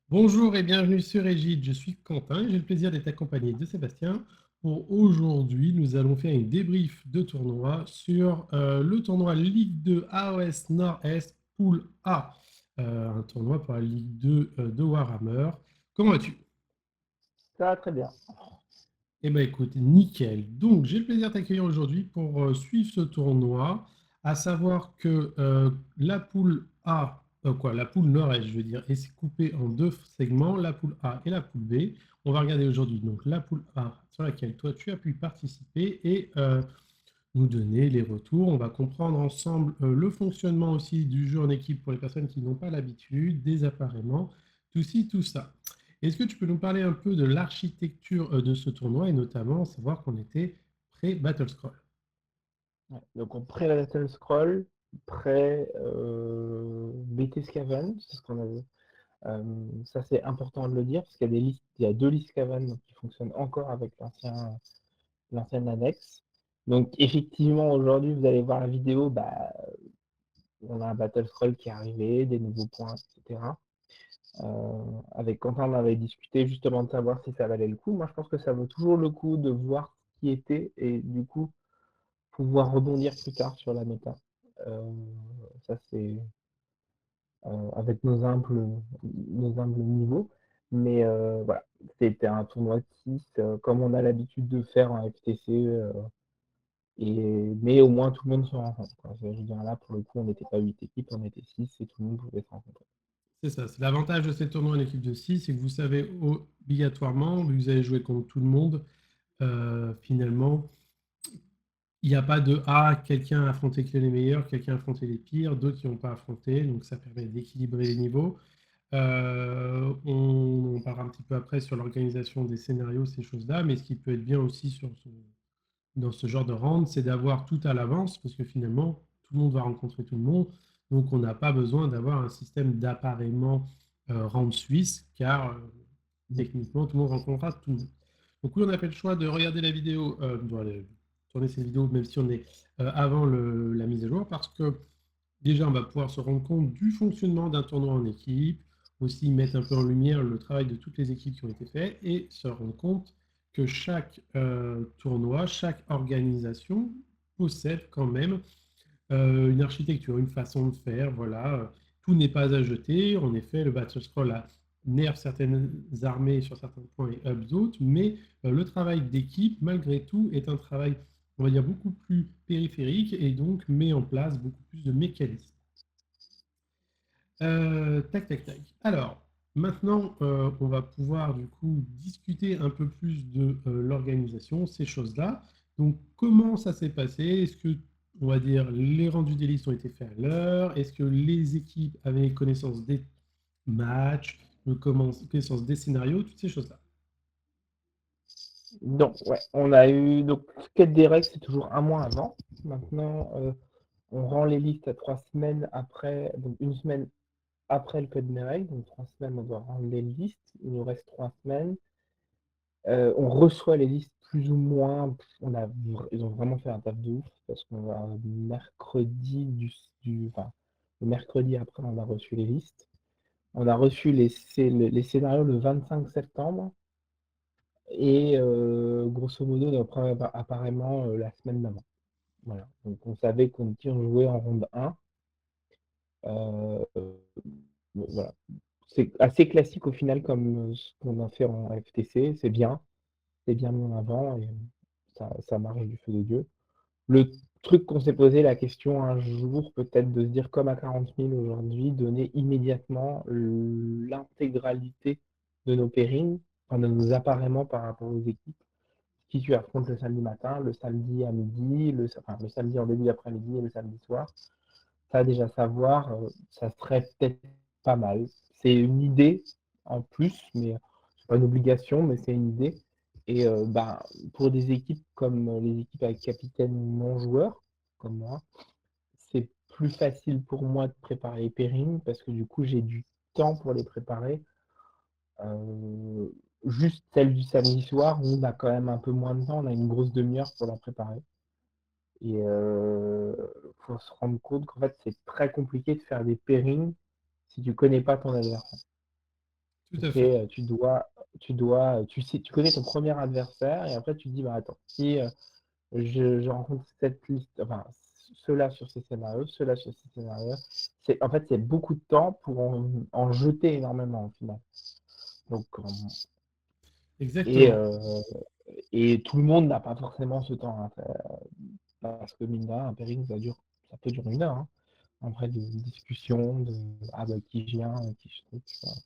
Bonjour et bienvenue sur Egide, je suis Quentin et j'ai le plaisir d'être accompagné de Sébastien. Pour aujourd'hui, nous allons faire une débrief de tournoi sur le tournoi Ligue 2 AOS Nord-Est Pool A, un tournoi pour la Ligue 2 de Warhammer. Comment vas-tu? Ça va très bien. Eh bien écoute, nickel. Donc j'ai le plaisir de t'accueillir aujourd'hui pour suivre ce tournoi, à savoir que la poule A, la poule nord-est, je veux dire, est coupée en deux segments, la poule A et la poule B. On va regarder aujourd'hui donc la poule A sur laquelle toi tu as pu participer et nous donner les retours. On va comprendre ensemble le fonctionnement aussi du jeu en équipe pour les personnes qui n'ont pas l'habitude, des appareillements, tout ci, tout ça. Est-ce que tu peux nous parler un peu de l'architecture de ce tournoi et notamment savoir qu'on était pré-Battle Scroll? Ouais. Donc on pré-Battle Scroll, pré BT Scaven, c'est ce qu'on avait. Ça c'est important de le dire parce qu'il y a des listes, il y a deux listes Scaven donc, qui fonctionnent encore avec l'ancien annexe. Donc effectivement aujourd'hui vous allez voir la vidéo, on a un Battle Scroll qui est arrivé, des nouveaux points, etc. Avec Quentin on avait discuté justement de savoir si ça valait le coup. Moi je pense que ça vaut toujours le coup de voir ce qui était et du coup pouvoir rebondir plus tard sur la méta. Euh, Ça, c'est avec nos humbles niveaux. Mais voilà, c'était un tournoi de 6, comme on a l'habitude de faire en FTC. Mais au moins, tout le monde se rencontre, quoi. Je veux dire, là, pour le coup, on n'était pas 8 équipes, on était 6 et tout le monde pouvait se rencontrer. C'est ça, c'est l'avantage de ces tournois en équipe de 6, c'est que vous savez obligatoirement, vous allez jouer contre tout le monde, finalement, il n'y a pas de quelqu'un a affronté que les meilleurs, quelqu'un a affronté les pires, d'autres qui n'ont pas affronté, donc ça permet d'équilibrer les niveaux. On parlera un petit peu après sur l'organisation des scénarios, ces choses-là, mais ce qui peut être bien aussi dans ce genre de round, c'est d'avoir tout à l'avance, parce que finalement, tout le monde va rencontrer tout le monde, donc on n'a pas besoin d'avoir un système d'appareillement round suisse, car techniquement, tout le monde rencontrera tout le monde. Donc oui, on a fait le choix de regarder la vidéo, de tourner cette vidéo, même si on est avant la mise à jour, parce que déjà, on va pouvoir se rendre compte du fonctionnement d'un tournoi en équipe, aussi mettre un peu en lumière le travail de toutes les équipes qui ont été faites et se rendre compte que chaque tournoi, chaque organisation possède quand même une architecture, une façon de faire. Voilà, tout n'est pas à jeter. En effet, le Battle Scroll a nerf certaines armées sur certains points et up d'autres, mais le travail d'équipe, malgré tout, est un travail, on va dire, beaucoup plus périphérique et donc met en place beaucoup plus de mécanismes. Tac, tac, tac. Alors, maintenant, on va pouvoir du coup discuter un peu plus de l'organisation, ces choses-là. Donc, comment ça s'est passé? Est-ce que, on va dire, les rendus des listes ont été faits à l'heure? Est-ce que les équipes avaient connaissance des matchs, connaissance des scénarios, toutes ces choses-là? Donc, ouais, on a eu. Donc, quête des règles, c'est toujours un mois avant. Maintenant, on rend les listes à 3 semaines après, donc une semaine après le code des règles, donc 3 semaines, on doit rendre les listes. Il nous reste 3 semaines. On reçoit les listes plus ou moins. Ils ont vraiment fait un taf de ouf parce qu'on va mercredi enfin, le mercredi après, on a reçu les listes. On a reçu les scénarios le 25 septembre et grosso modo, apparemment la semaine d'avant. Voilà. Donc on savait qu'on jouait en ronde 1. Euh, voilà. C'est assez classique au final comme ce qu'on a fait en FTC. C'est bien mis en avant et ça marche du feu de Dieu. Le truc qu'on s'est posé la question un jour, peut-être de se dire comme à 40 000 aujourd'hui, donner immédiatement l'intégralité de nos pairings, enfin de nos appareillements par rapport aux équipes qui tu affrontes le samedi matin, le samedi à midi, le samedi en début d'après-midi et le samedi soir. Ça, déjà savoir, ça serait peut-être pas mal. C'est une idée en plus, mais c'est pas une obligation, mais c'est une idée. Et pour des équipes comme les équipes avec capitaine non-joueur, comme moi, c'est plus facile pour moi de préparer les pairings parce que du coup, j'ai du temps pour les préparer. Euh, Juste celle du samedi soir, on a quand même un peu moins de temps, on a une grosse demi-heure pour la préparer. Et faut se rendre compte qu'en fait, c'est très compliqué de faire des pairings si tu connais pas ton adversaire. Tout à Ok, fait. tu sais, tu connais ton premier adversaire et après tu te dis, bah attends, si je rencontre cette liste, enfin, ceux-là sur ces scénarios, ceux-là sur ces scénarios, en fait, c'est beaucoup de temps pour en jeter énormément au final. Donc, et, Exactement. euh, et tout le monde n'a pas forcément ce temps, hein, parce que mine de rien, un pairing, ça peut durer 1 heure, hein. Après, de discussion, ah bah qui je viens, qui je truc,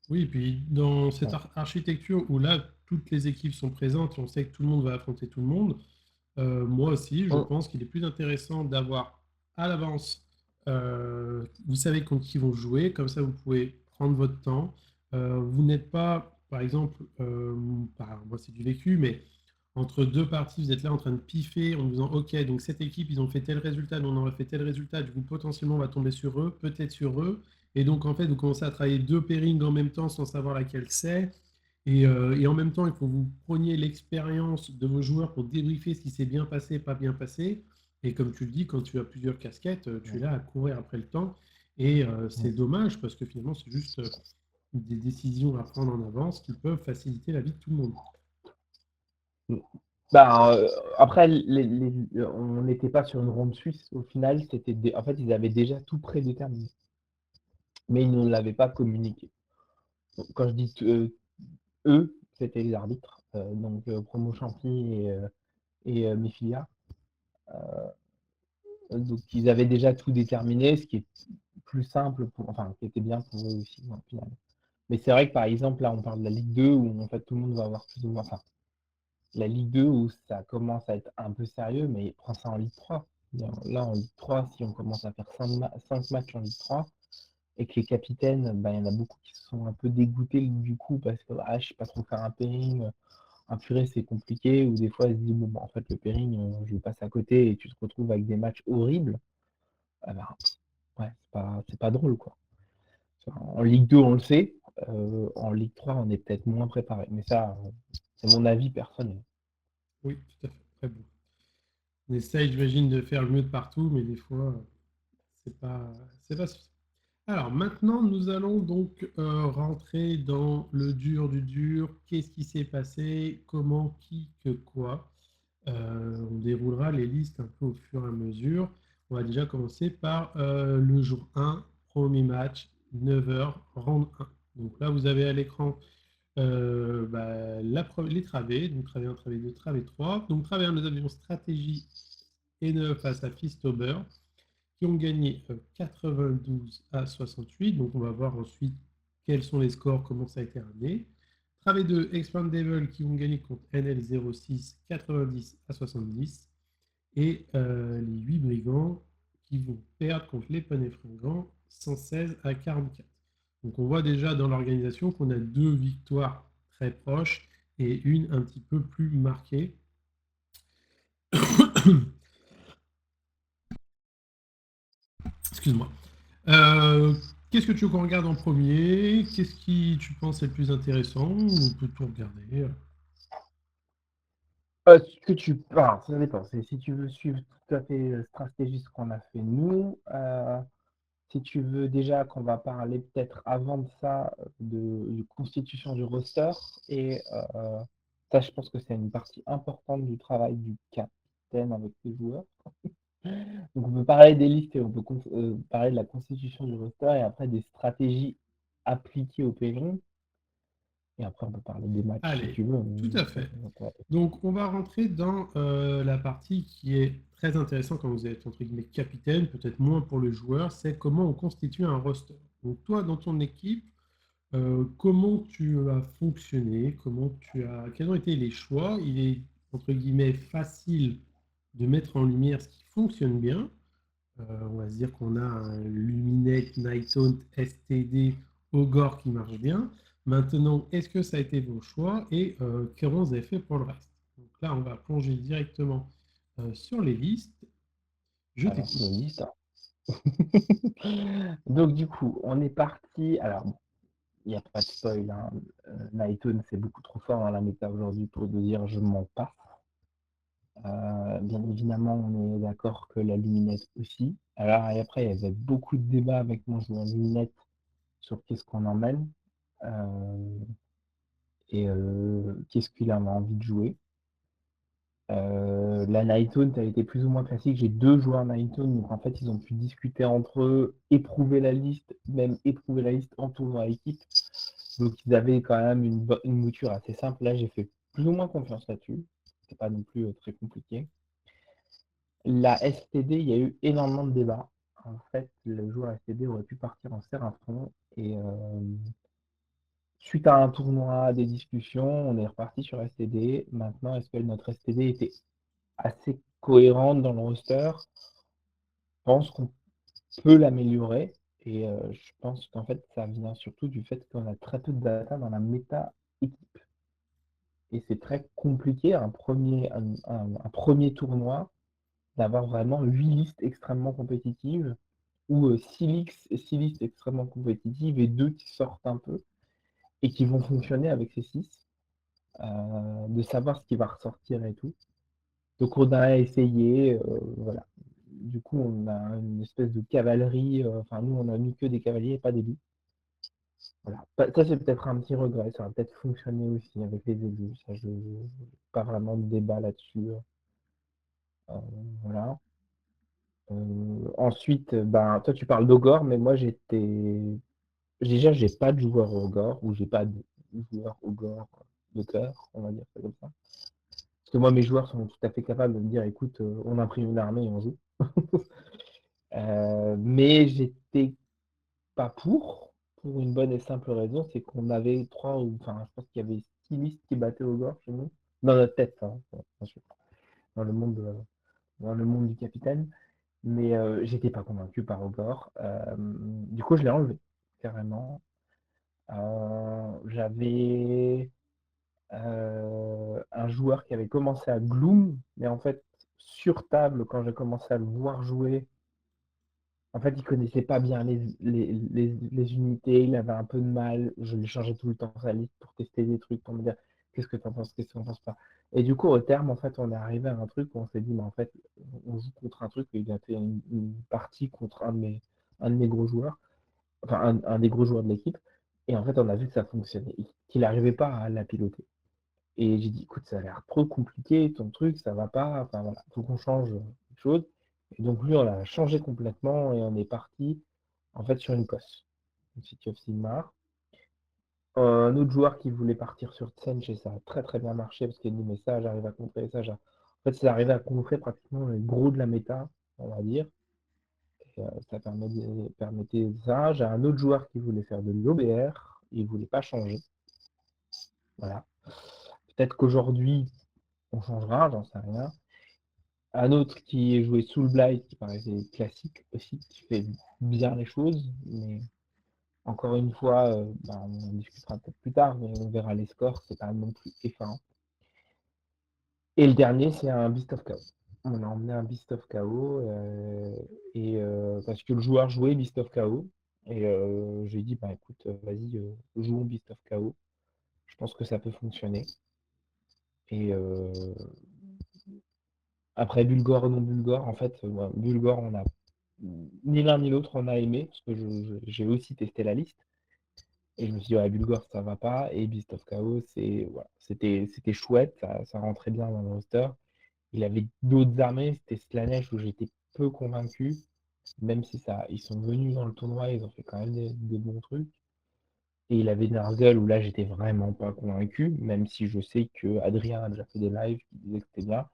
Oui, puis dans cette ouais. architecture où là, toutes les équipes sont présentes et on sait que tout le monde va affronter tout le monde, moi aussi, je Mm. pense qu'il est plus intéressant d'avoir à l'avance, vous savez contre qui vont jouer, comme ça vous pouvez prendre votre temps. Vous n'êtes pas, par exemple, moi c'est du vécu, mais entre deux parties, vous êtes là en train de piffer en disant, OK, donc cette équipe, ils ont fait tel résultat, nous on aurait fait tel résultat, du coup potentiellement on va tomber sur eux, peut-être sur eux. Et donc en fait, vous commencez à travailler deux pairings en même temps sans savoir laquelle c'est. Et en même temps, il faut que vous preniez l'expérience de vos joueurs pour débriefer ce qui s'est bien passé, pas bien passé. Et comme tu le dis, quand tu as plusieurs casquettes, tu es Ouais. là à courir après le temps. Et c'est Ouais. dommage parce que finalement, c'est juste des décisions à prendre en avance qui peuvent faciliter la vie de tout le monde. Mm. Ben, après, on n'était pas sur une ronde suisse. Au final, en fait, ils avaient déjà tout prédéterminé, mais ils ne l'avaient pas communiqué. Donc, quand je dis eux, c'était les arbitres, donc Promo Champi et mes filiales. Donc, ils avaient déjà tout déterminé, ce qui est plus simple enfin, qui était bien pour eux aussi, au final. Mais c'est vrai que par exemple, là, on parle de la Ligue 2 où en fait tout le monde va avoir plus ou moins. Enfin, la Ligue 2 où ça commence à être un peu sérieux, mais prends ça en Ligue 3. Là, en Ligue 3, si on commence à faire 5 matchs en Ligue 3 et que les capitaines, ben, il y en a beaucoup qui se sont un peu dégoûtés du coup parce que je sais pas trop faire un pairing, un purée, c'est compliqué, ou des fois, ils se disent, bon, bah, en fait, le pairing, je le passe à côté et tu te retrouves avec des matchs horribles. Ah ben, ouais, c'est pas drôle, quoi. En Ligue 2, on le sait. En Ligue 3, on est peut-être moins préparé. Mais ça, c'est mon avis personnel. Oui, tout à fait. Très bon. On essaye, j'imagine, de faire le mieux de partout, mais des fois, c'est pas suffisant. Alors maintenant, nous allons donc rentrer dans le dur du dur. Qu'est-ce qui s'est passé? Comment? Qui? Que? Quoi? On déroulera les listes un peu au fur et à mesure. On va déjà commencer par le jour 1, premier match, 9h, round 1. Donc là, vous avez à l'écran les travées, donc travée 1, travée 2, travée 3. Donc travée 1, nous avions stratégie et 9 face à Fistober qui ont gagné 92 à 68. Donc, on va voir ensuite quels sont les scores, comment ça a été ramené. Travée 2, Expandable qui ont gagné contre NL06 90 à 70. Et les 8 brigands qui vont perdre contre les Panais Fringants 116 à 44. Donc, on voit déjà dans l'organisation qu'on a deux victoires très proches et une un petit peu plus marquée. Excuse-moi. Euh, Qu'est-ce que tu veux qu'on regarde en premier? Qu'est-ce qui tu penses est le plus intéressant? On peut tout regarder. Ce que tu. Enfin, ça dépend. Si tu veux suivre tout à fait stratégie ce qu'on a fait nous, si tu veux déjà qu'on va parler peut-être avant de ça de constitution du roster, et ça, je pense que c'est une partie importante du travail du capitaine avec les joueurs. Donc, on peut parler des listes et on peut parler de la constitution du roster et après des stratégies appliquées au pairing. Et après, on peut parler des matchs si Allez, tu veux. tout à fait. Donc, on va rentrer dans la partie qui est très intéressante quand vous êtes entre guillemets capitaine, peut-être moins pour le joueur, c'est comment on constitue un roster. Donc, toi, dans ton équipe, comment tu as fonctionné? Quels ont été les choix? Il est entre guillemets facile de mettre en lumière ce qui fonctionne bien. On va se dire qu'on a un Luminate, Nighthaunt, STD, Ogre qui marche bien. Maintenant, est-ce que ça a été vos choix et comment vous avez fait pour le reste? Donc là, on va plonger directement sur les listes. Je Alors, t'écoute. nos listes. Donc, du coup, on est parti. Alors, il n'y a pas de spoil, hein. Nighton, c'est beaucoup trop fort dans la méta aujourd'hui pour te dire je mens pas. Bien évidemment, on est d'accord que la luminette aussi. Alors, et après, il y avait beaucoup de débats avec mon joueur luminette sur qu'est-ce qu'on emmène. et qu'est-ce qu'il avait envie de jouer. La Nighthaunt a été plus ou moins classique. J'ai 2 joueurs Nighthaunt, donc en fait, ils ont pu discuter entre eux, éprouver la liste, même éprouver la liste en tournoi à équipe. Donc ils avaient quand même une mouture assez simple. Là, j'ai fait plus ou moins confiance là-dessus. C'est pas non plus très compliqué. La STD, il y a eu énormément de débats. En fait, le joueur STD aurait pu partir en Serafron et suite à un tournoi, des discussions, on est reparti sur STD. Maintenant, est-ce que notre STD était assez cohérente dans le roster? Je pense qu'on peut l'améliorer et je pense qu'en fait, ça vient surtout du fait qu'on a très peu de data dans la méta équipe. Et c'est très compliqué, un premier tournoi, d'avoir vraiment 8 listes extrêmement compétitives ou 6 listes extrêmement compétitives et 2 qui sortent un peu et qui vont fonctionner avec ces 6, de savoir ce qui va ressortir et tout. Donc on a essayé, voilà. Du coup, on a une espèce de cavalerie, enfin nous, on a mis que des cavaliers et pas des loups. Voilà. Ça, c'est peut-être un petit regret, ça va peut-être fonctionner aussi avec les élus. Ça, pas vraiment de débat là-dessus. Voilà. Ensuite, ben, toi, tu parles d'Ogor, mais moi, déjà, j'ai pas de joueur Ogor, ou j'ai pas de joueur Ogor de cœur, on va dire ça comme ça. Parce que moi, mes joueurs sont tout à fait capables de me dire, écoute, on imprime une armée et on joue. Mais j'étais pas pour une bonne et simple raison, c'est qu'on avait enfin, je pense qu'il y avait 6 listes qui battaient Ogor chez nous, dans notre tête, hein, bien sûr, dans le monde, euh, dans le monde du capitaine. Mais j'étais pas convaincu par Ogor. Du coup, je l'ai enlevé, carrément. J'avais un joueur qui avait commencé à Gloom, mais en fait, sur table, quand j'ai commencé à le voir jouer, en fait, il connaissait pas bien les unités, il avait un peu de mal. Je lui changeais tout le temps sa liste pour tester des trucs, pour me dire qu'est-ce que tu en penses, qu'est-ce que tu en penses pas. Et du coup, au terme, en fait, on est arrivé à un truc où on s'est dit, mais en fait, on joue contre un truc, et il a fait une partie contre un de mes gros joueurs, enfin, un des gros joueurs de l'équipe. Et en fait, on a vu que ça fonctionnait, qu'il n'arrivait pas à la piloter. Et j'ai dit, écoute, ça a l'air trop compliqué, ton truc, ça va pas. Enfin voilà, il faut qu'on change quelque chose. Et donc lui, on l'a changé complètement et on est parti en fait sur une cosse, une City of Sigmar. Un autre joueur qui voulait partir sur Tsench et ça a très très bien marché parce qu'il a dit, mais ça, j'arrive à contrer ça. En fait, ça arrivait à contrer pratiquement le gros de la méta, on va dire. Et, ça permettait ça. J'ai un autre joueur qui voulait faire de l'OBR, il voulait pas changer. Voilà. Peut-être qu'aujourd'hui, on changera, j'en sais rien. Un autre qui est joué Soul Blight, qui paraissait classique aussi, qui fait bien les choses, mais encore une fois, ben, on en discutera peut-être plus tard, mais on verra les scores, c'est pas non plus effarant. Et le dernier, c'est un Beast of Chaos. On a emmené un Beast of Chaos, parce que le joueur jouait Beast of Chaos, et j'ai dit, bah écoute, vas-y, jouons Beast of Chaos. Je pense que ça peut fonctionner. Et après, Bulgore ou non Bulgore, en fait, Bulgore, on a ni l'un ni l'autre on a aimé, parce que j'ai aussi testé la liste. Et je me suis dit, ouais, Bulgore, ça va pas. Et Beast of Chaos, voilà, c'était chouette, ça rentrait bien dans le roster. Il avait d'autres armées, c'était Slanesh où j'étais peu convaincu, même si ils sont venus dans le tournoi, ils ont fait quand même des bons trucs. Et il avait Nargle où là, j'étais vraiment pas convaincu, même si je sais que Adrien a déjà fait des lives qui disaient que c'était bien.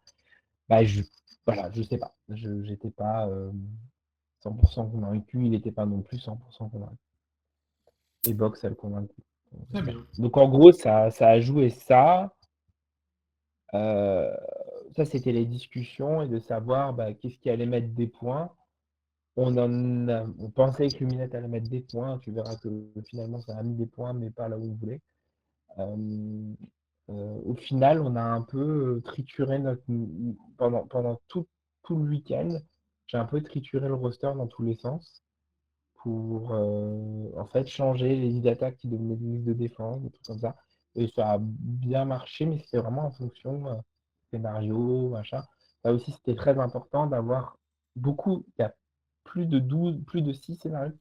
Bah, voilà, je sais pas. J'étais pas 100% convaincu, il n'était pas non plus 100% convaincu. Et Box a le convaincu. Très bien. Donc en gros, ça a joué ça. Euh, Ça, c'était les discussions et de savoir bah, qu'est-ce qui allait mettre des points. On pensait que Luminette allait mettre des points. Tu verras que finalement, ça a mis des points, mais pas là où on voulait. Au final, on a un peu trituré pendant tout le week-end. J'ai un peu trituré le roster dans tous les sens pour en fait changer les listes d'attaque qui devenaient des listes de défense, des trucs comme ça. Et ça a bien marché, mais c'était vraiment en fonction scénario, machin. Ça aussi, c'était très important d'avoir beaucoup. Il y a plus de 6 scénarios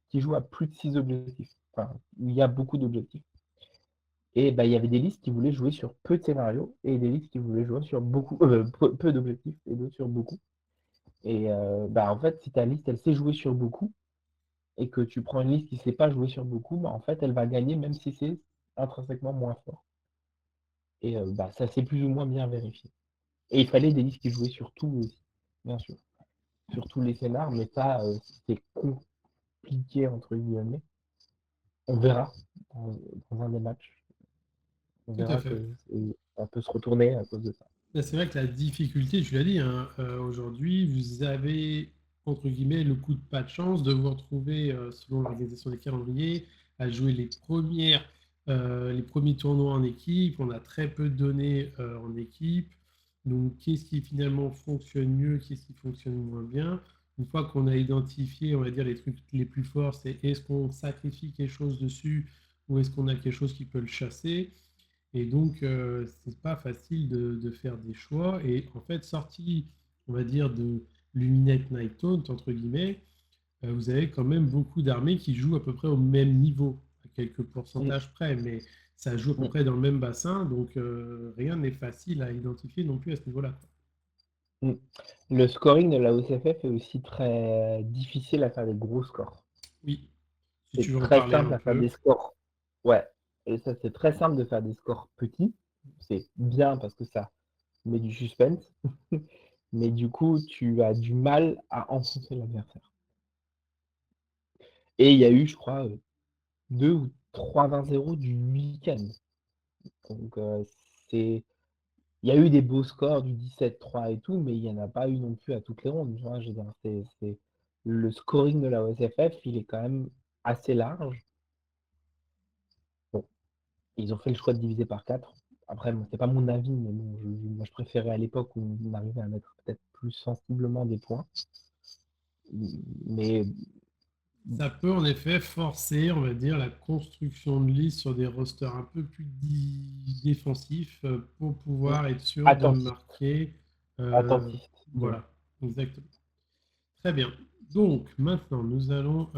qui jouent à plus de 6 objectifs. Enfin, il y a beaucoup d'objectifs. Et bah, il y avait des listes qui voulaient jouer sur peu de scénarios et des listes qui voulaient jouer sur beaucoup, peu d'objectifs et d'autres sur beaucoup. Et bah, en fait, si ta liste, elle sait jouer sur beaucoup et que tu prends une liste qui ne sait pas jouer sur beaucoup, bah, en fait, elle va gagner même si c'est intrinsèquement moins fort. Et bah, ça s'est plus ou moins bien vérifié. Et il fallait des listes qui jouaient sur tout aussi, bien sûr. Sur tous les scénars, mais ça, c'est compliqué, entre guillemets. On verra dans un des matchs. On Tout à verra fait. que ça peut se retourner à cause de ça. Là, c'est vrai que la difficulté, tu l'as dit, hein, aujourd'hui, vous avez, entre guillemets, le coup de pas de chance de vous retrouver, selon l'organisation des calendriers, à jouer les premiers tournois en équipe. On a très peu de données en équipe. Donc, qu'est-ce qui finalement fonctionne mieux, qu'est-ce qui fonctionne moins bien? Une fois qu'on a identifié, on va dire, les trucs les plus forts, c'est est-ce qu'on sacrifie quelque chose dessus ou est-ce qu'on a quelque chose qui peut le chasser? Et donc, c'est pas facile de faire des choix. Et en fait, sorti, on va dire, de Luminate Night Taunt, entre guillemets, vous avez quand même beaucoup d'armées qui jouent à peu près au même niveau, à quelques Mm, pourcentages près, mais ça joue à peu mm, près dans le même bassin, donc rien n'est facile à identifier non plus à ce niveau-là, quoi. mm. Le scoring de la OCFF est aussi très difficile à faire des gros scores. Oui, si tu C'est veux en très parler simple un à faire peu. des scores. Ouais. Et ça, c'est très simple de faire des scores petits. C'est bien parce que ça met du suspense. Mais du coup, tu as du mal à enfoncer l'adversaire. Et il y a eu, je crois, 2 ou 3 20-0 du week-end. Donc, c'est. Il y a eu des beaux scores du 17-3 et tout, mais il n'y en a pas eu non plus à toutes les rondes. Tu vois, je veux dire, le scoring de la OSFF, il est quand même assez large. Bon, ils ont fait le choix de diviser par 4. Après, bon, c'est pas mon avis, mais bon, moi je préférais à l'époque où on arrivait à mettre peut-être plus sensiblement des points. Mais Ça peut en effet forcer, on va dire, la construction de listes sur des rosters un peu plus défensifs pour pouvoir être sûr de attentif, marquer. euh, attentif. voilà, exactement. Très bien. Donc maintenant, nous allons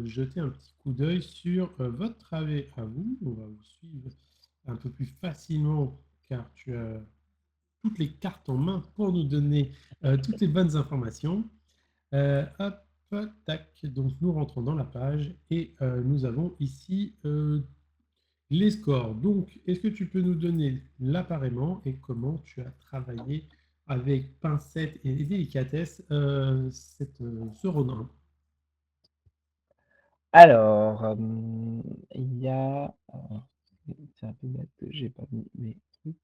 jeter un petit coup d'œil sur votre travée à vous. On va vous suivre un peu plus facilement car tu as toutes les cartes en main pour nous donner toutes les bonnes informations. Hop, tac. Donc nous rentrons dans la page et nous avons ici les scores. Donc, est-ce que tu peux nous donner l'appareillement et comment tu as travaillé avec pincette et délicatesse ce Ronin? Alors, il y a. C'est un peu bête que j'ai pas mis mes trucs.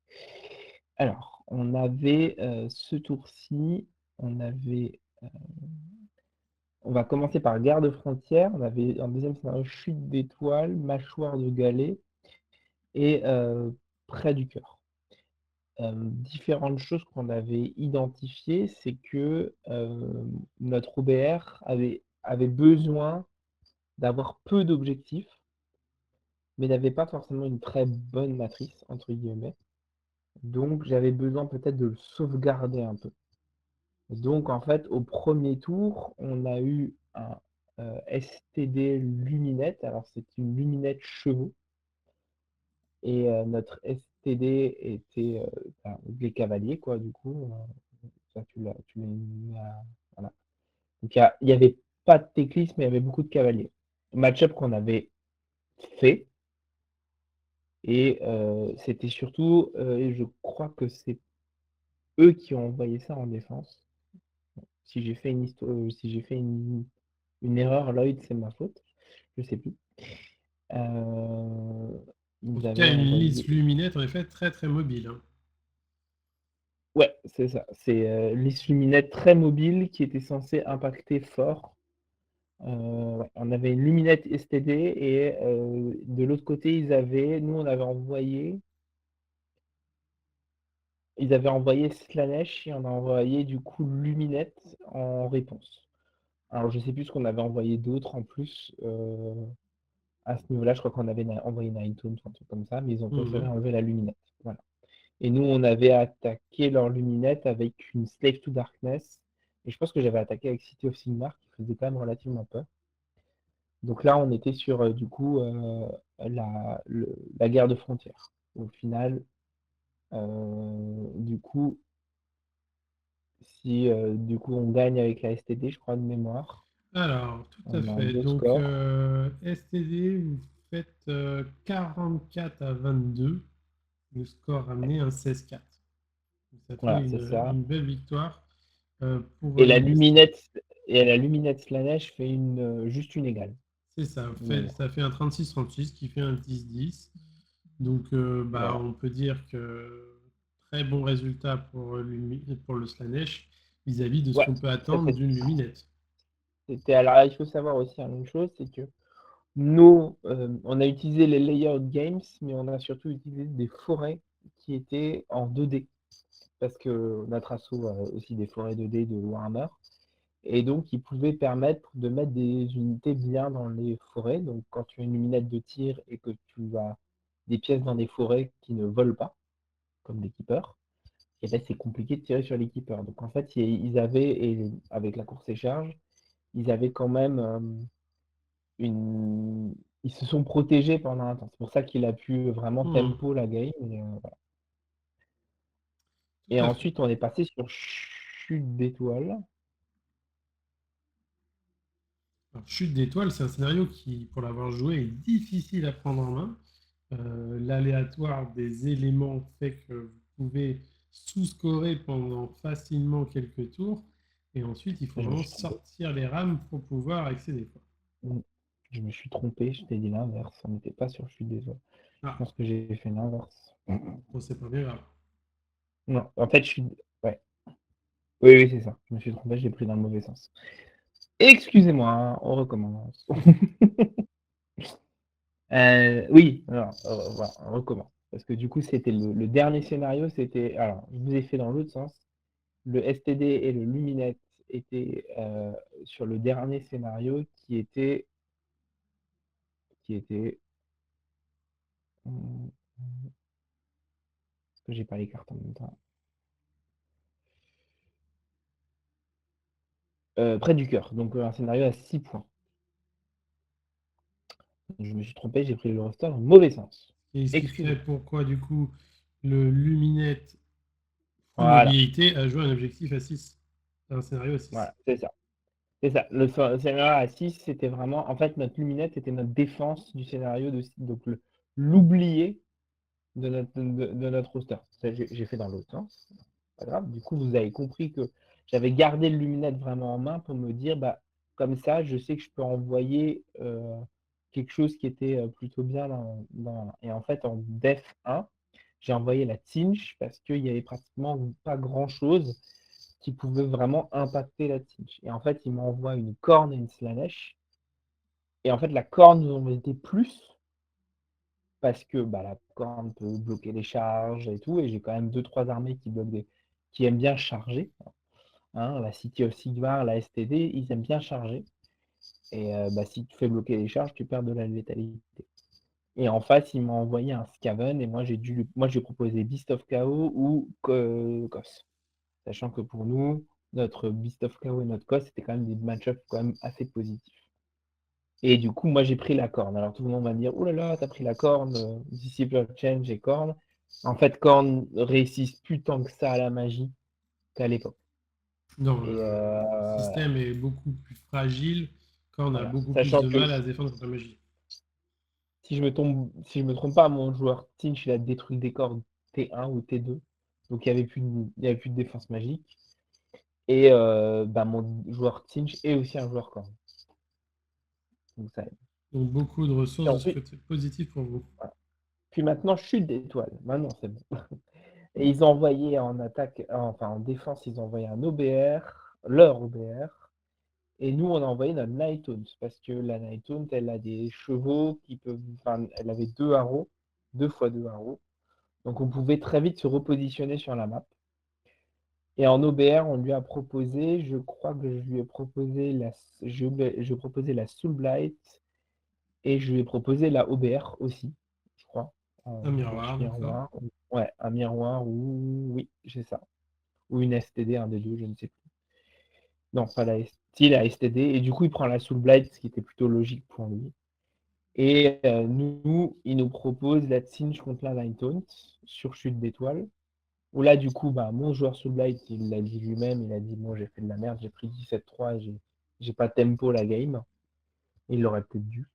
Alors, on avait ce tour-ci, on avait. On va commencer par garde frontière. On avait en deuxième scénario chute d'étoiles, mâchoire de galet et près du cœur. Différentes choses qu'on avait identifiées, c'est que notre OBR avait besoin d'avoir peu d'objectifs, mais n'avait pas forcément une très bonne matrice, entre guillemets. Donc j'avais besoin peut-être de le sauvegarder un peu. Donc en fait, au premier tour, on a eu un STD luminette. Alors c'est une luminette chevaux. Et notre STD était des cavaliers, quoi, du coup. Ça, tu l'as mis à. Voilà. Donc il y avait pas de teclis, mais il y avait beaucoup de cavaliers. Match-up qu'on avait fait. Et c'était surtout, et je crois que c'est eux qui ont envoyé ça en défense. Si j'ai fait si j'ai fait une erreur, Lloyd, c'est ma faute. Je sais plus. Euh, En ils tout cas, avaient une liste envoyé. luminette, en effet, très très mobile, hein. Ouais, c'est ça. C'est l'illuminette très mobile qui était censé impacter fort. Ouais, on avait une luminette STD et de l'autre côté, nous, on avait envoyé. Ils avaient envoyé Slanesh et on a envoyé du coup Luminette en réponse. Alors je sais plus ce qu'on avait envoyé d'autre en plus à ce niveau-là. Je crois qu'on avait envoyé Ninetone ou un truc comme ça, mais ils ont préféré Mhm. enlever la Luminette. Voilà. Et nous, on avait attaqué leur Luminette avec une Slave to Darkness. Et je pense que j'avais attaqué avec City of Sigmar qui faisait quand même relativement peur. Donc là, on était sur du coup la guerre de frontières. Au final, du coup, si du coup on gagne avec la STD, je crois de mémoire, Alors, tout à on a un fait. beau Donc, score. STD, vous faites 44-22. Le score ramené un 16-4. Donc, ça fait Voilà, c'est ça. une belle victoire pour Et la les STD. luminette et la luminette Slanesh fait juste une égale C'est ça. de mémoire. Ça fait un 36-36 qui fait un 10-10. Donc, bah, Voilà. on peut dire que très bon résultat pour le Slanesh vis-à-vis de ce Ouais, qu'on peut ça attendre fait. d'une luminette. C'était alors il faut savoir aussi une chose, c'est que nous, on a utilisé les layout games, mais on a surtout utilisé des forêts qui étaient en 2D. Parce que notre asso a aussi des forêts 2D de Warhammer. Et donc, ils pouvaient permettre de mettre des unités bien dans les forêts. Donc, quand tu as une luminette de tir et que tu as des pièces dans des forêts qui ne volent pas, comme des keepers, et ben, c'est compliqué de tirer sur les keepers. Donc, en fait, ils avaient, et avec la course et charge, ils avaient quand même une. Ils se sont protégés pendant un temps. C'est pour ça qu'il a pu vraiment Hmm, tempo la game. Voilà. Et tout à fait. ensuite, on est passé sur chute d'étoiles. Alors, Chute d'étoiles, c'est un scénario qui, pour l'avoir joué, est difficile à prendre en main. L'aléatoire des éléments fait que vous pouvez sous-scorer pendant facilement quelques tours. Et ensuite, il faut Je me vraiment suis trompé. sortir les rames pour pouvoir accéder, quoi. Mm. Je me suis trompé, je t'ai dit l'inverse. On n'était pas sur chute d'étoiles. Je Ah, pense que j'ai fait l'inverse. bon, c'est pas bien grave. Non, en fait, je suis. Ouais. Oui, oui, c'est ça. Je me suis trompé, je l'ai pris dans le mauvais sens. Excusez-moi, hein, on recommence. Oui, alors, voilà, on recommence. Parce que du coup, c'était le dernier scénario, c'était. Alors, je vous ai fait dans l'autre sens. Le STD et le Luminette étaient sur le dernier scénario qui était. Parce que j'ai pas les cartes en même temps. Près du cœur. Donc un scénario à 6 points. Je me suis trompé, j'ai pris le roster dans le mauvais sens. Et ce qui ferait Excusez-moi. pourquoi, du coup, le Luminette full Voilà, mobilité a joué un objectif à 6, un scénario à 6. voilà, c'est ça. C'est ça. Scénario à 6, c'était vraiment. En fait, notre luminette était notre défense du scénario donc l'oublié de notre roster. Ça, j'ai fait dans l'autre sens. Pas grave. Du coup, vous avez compris que j'avais gardé le luminette vraiment en main pour me dire, bah, comme ça, je sais que je peux envoyer quelque chose qui était plutôt bien Et en fait, en def 1, j'ai envoyé la Tinch parce qu'il n'y avait pratiquement pas grand-chose qui pouvait vraiment impacter la Tinch. Et en fait, il m'envoie une corne et une Slanesh. Et en fait, la corne nous en mettait plus parce que bah, la corne peut bloquer les charges et tout. Et j'ai quand même 2-3 armées qui aiment bien charger. Hein, la City of Sigmar, la STD, ils aiment bien charger. Et bah, si tu fais bloquer les charges, tu perds de la létalité. Et en face, il m'a envoyé un Skaven et moi j'ai proposé Beast of Chaos ou Kos. Sachant que pour nous, notre Beast of Chaos et notre Kos, c'était quand même des match-ups quand même assez positifs. Et du coup, moi j'ai pris la corne. Alors tout le monde va me dire, oh là là, t'as pris la corne, Disciple Change et corne. En fait, corne réussissent plus tant que ça à la magie qu'à l'époque. Non, Et le système est beaucoup plus fragile quand on a voilà. beaucoup plus Sachant de que mal à se défendre contre la magie. si je me trompe pas, mon joueur Tinch, il a détruit le décor T1 ou T2. Donc il y avait plus de défense magique. Et bah, mon joueur Tinch est aussi un joueur corne. Donc ça aide. Donc beaucoup de Et ressources ensuite, positives pour vous. voilà. Puis maintenant, chute d'étoiles. Maintenant, c'est bon. Et ils ont envoyé en attaque, enfin en défense, ils ont envoyé un OBR, leur OBR. Et nous, on a envoyé notre Nighthaunt, parce que la Nighthaunt, elle a des chevaux qui peuvent. Enfin, elle avait 2 arrows, 2 x 2 arrows. Donc on pouvait très vite se repositionner sur la map. Et en OBR, on lui a proposé, je crois que je lui ai proposé je proposais la Soulblight et je lui ai proposé la OBR aussi, je crois. En Un flash miroir, d'accord. miroir. Ouais, un miroir ou oui, c'est ça. Ou une STD, un des deux, je ne sais plus. Non, pas la si, la STD. Et du coup, il prend la Soul Blight, ce qui était plutôt logique pour lui. Et nous, il nous propose la Tsinch contre la Ninetaunt sur chute d'étoiles. Où là, du coup, bah, mon joueur Soul Blight, il l'a dit lui-même, il a dit bon, j'ai fait de la merde, j'ai pris 17-3, j'ai pas tempo la game. Il l'aurait peut-être dû.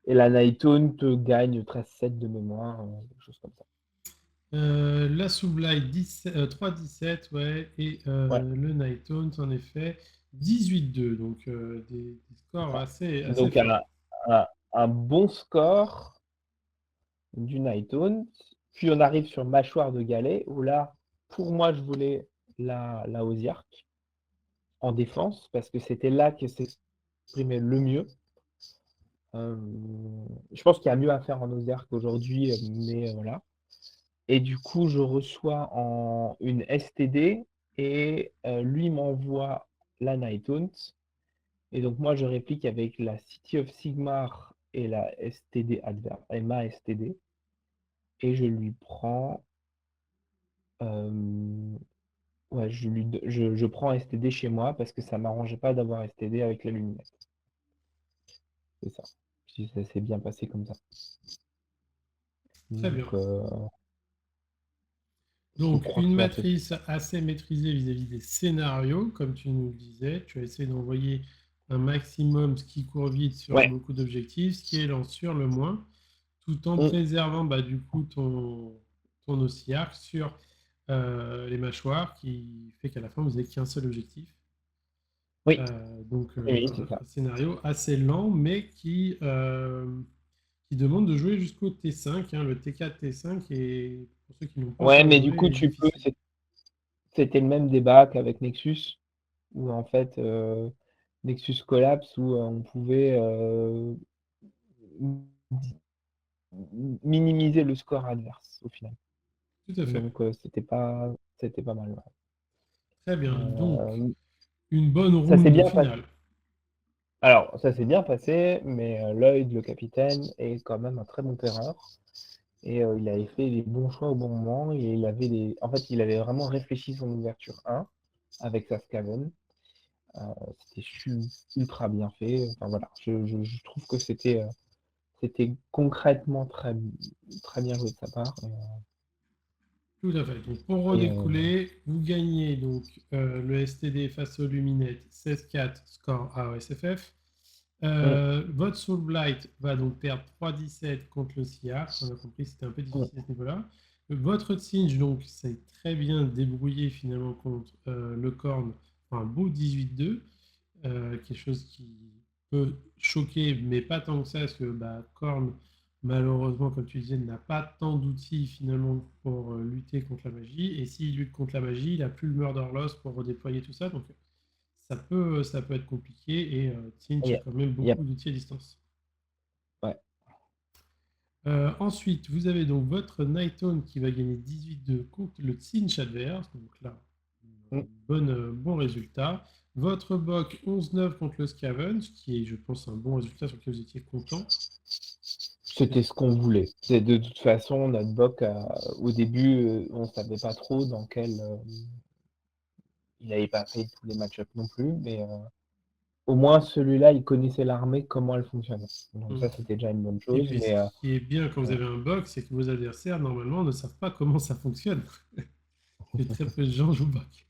Et la Ninetaunt gagne 13-7 de mémoire, quelque chose comme ça. La Sublight 3-17, ouais, et Ouais, le Nighthaunt, en effet, 18-2, donc des c'est scores ça. assez Donc, forts. un bon score du Nighthaunt. Puis on arrive sur Mâchoire de Galet, où là, pour moi, je voulais la Osiark en défense, parce que c'était là que s'exprimait le mieux. Je pense qu'il y a mieux à faire en Osiark aujourd'hui, mais voilà. Et du coup, je reçois une STD et lui m'envoie la Nighthaunt. Et donc, moi, je réplique avec la City of Sigmar et la STD adverse, et ma STD. Et je lui prends. Ouais, je prends STD chez moi parce que ça m'arrangeait pas d'avoir STD avec la luminette. C'est ça. Si ça s'est bien passé comme ça. Très Donc, bien. je Donc, crois que une c'est à peu près. matrice assez maîtrisée vis-à-vis des scénarios, comme tu nous le disais. Tu as essayé d'envoyer un maximum ce qui court vite sur Ouais. beaucoup d'objectifs, ce qui est lent sur le moins, tout en Mm. préservant bah, du coup ton oscillarque sur les mâchoires, qui fait qu'à la fin, vous n'avez qu'un seul objectif. Oui, Donc, oui, c'est ça. un scénario assez lent, mais qui demande de jouer jusqu'au T5. Hein. Le T4, T5 est, pour ceux qui n'ont pas Ouais, encore mais du coup, joué, est tu peux. difficile. C'était le même débat qu'avec Nexus, où en fait, Nexus Collapse, où on pouvait minimiser le score adverse au final. Tout à fait. Donc, c'était pas mal. Ouais. Très bien. Donc, Euh, une bonne ça s'est round bien passé. finale. Alors, ça s'est bien passé, mais Lloyd, le capitaine, est quand même un très bon terreur. Et il avait fait les bons choix au bon moment. Et en fait, il avait vraiment réfléchi son ouverture 1 avec sa Skaven. C'était ultra bien fait. Enfin, voilà. Je trouve que c'était concrètement très bien joué de sa part. Tout à fait. Donc, pour Et, redécouler, vous gagnez donc le STD face au Luminette 16-4 score AOSFF. mm, Votre Soul Blight va donc perdre 3-17 contre le Sillard. On a compris que c'était un peu mm, difficile à ce niveau-là. Votre Singe, donc, s'est très bien débrouillé finalement contre le Korn, un beau 18-2. Quelque chose qui peut choquer, mais pas tant que ça, parce que bah, Korn, malheureusement, comme tu disais, n'a pas tant d'outils finalement pour lutter contre la magie. Et s'il lutte contre la magie, il n'a plus le Murder Loss pour redéployer tout ça. Donc ça peut être compliqué. Et Tsinch Il y a a, quand même il y a- beaucoup d'outils à distance. ouais, Ensuite, vous avez donc votre Nighthaunt qui va gagner 18-2 contre le Tsinch adverse. Donc là, mm. bon résultat. Votre Bock 11-9 contre le Scavenge, qui est, je pense, un bon résultat sur lequel vous étiez content. C'était ce qu'on voulait. C'est de toute façon, notre BOC, au début, on ne savait pas trop dans quel. Il n'avait pas fait tous les match-ups non plus, mais au moins celui-là, il connaissait l'armée, comment elle fonctionnait. Donc ça, Mm. c'était déjà une bonne Et chose. puis, ce Mais qui est bien quand vous avez un Bock, c'est que vos adversaires, normalement, ne savent pas comment ça fonctionne. Que très peu de gens jouent Bock.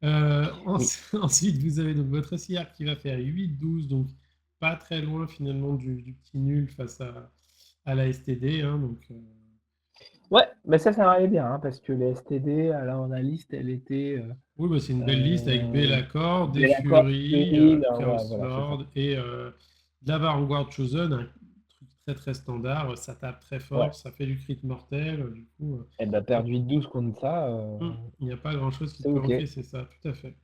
oui, Ensuite, vous avez donc votre SIR qui va faire 8-12, donc pas très loin finalement du petit nul face à la STD. Hein, donc, ouais, mais ça allait bien, hein, parce que les STD, alors la liste, elle était oui, bah, c'est une belle liste avec euh, Be'lakor, des Be'lakor, Furies, Cyril, Chaos ouais, voilà, c'est ça. Lord et de l'Avant-Garde Chosen, un truc très très standard. Ça tape très Ouais. fort, ça fait du crit mortel. Du coup, Et ben perdre 8-12 contre ça, il n'y a pas grand-chose qui c'est peut OK. manquer, c'est ça, tout à fait.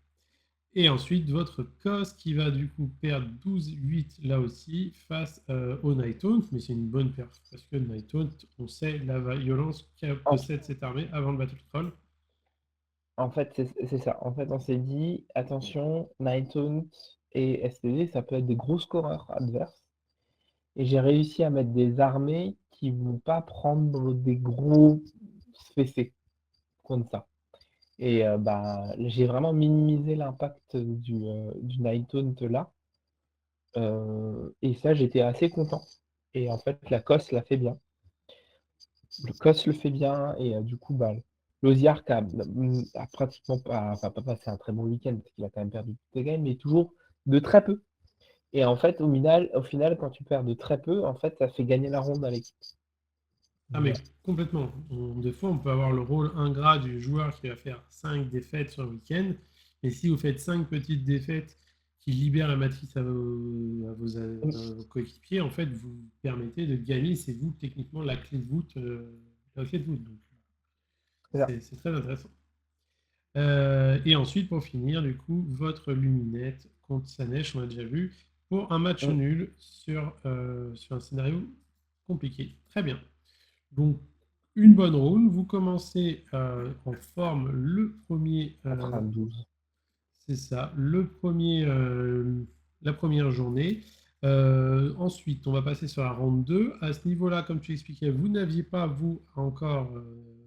Et ensuite, votre COS qui va du coup perdre 12-8 là aussi face au Nighthaunt, mais c'est une bonne perf parce que Nighthaunt, on sait la violence que En, possède cette armée avant le Battle Troll. en fait, c'est ça. En fait, on s'est dit, attention, Nighthaunt et STD, ça peut être des gros scoreurs adverses. Et j'ai réussi à mettre des armées qui vont pas prendre des gros fessés contre ça. Et j'ai vraiment minimisé l'impact du Night Taunt là. Et ça, j'étais assez content. Et en fait, la COS l'a fait bien. Le COS le fait bien. Et du coup, l'Ozark a pratiquement pas passé un très bon week-end parce qu'il a quand même perdu toutes les games, mais toujours de très peu. Et en fait, au final, quand tu perds de très peu, en fait, ça fait gagner la ronde à l'équipe. Ah, Voilà. mais complètement. Des fois, on peut avoir le rôle ingrat du joueur qui va faire 5 défaites sur le week-end. Et si vous faites 5 petites défaites qui libèrent la matrice à vos coéquipiers, en fait, vous permettez de gagner. C'est vous, techniquement, la clé de voûte. La clé de voûte. Donc, C'est ça. c'est très intéressant. Et ensuite, pour finir, du coup, votre luminette contre Sanesh, on l'a déjà vu, pour un match Mm. nul sur un scénario compliqué. Très bien. Donc, une bonne round. Vous commencez en forme le premier, 92. c'est ça, la première journée. Ensuite, on va passer sur la round 2. À ce niveau-là, comme tu expliquais, vous n'aviez pas, vous, encore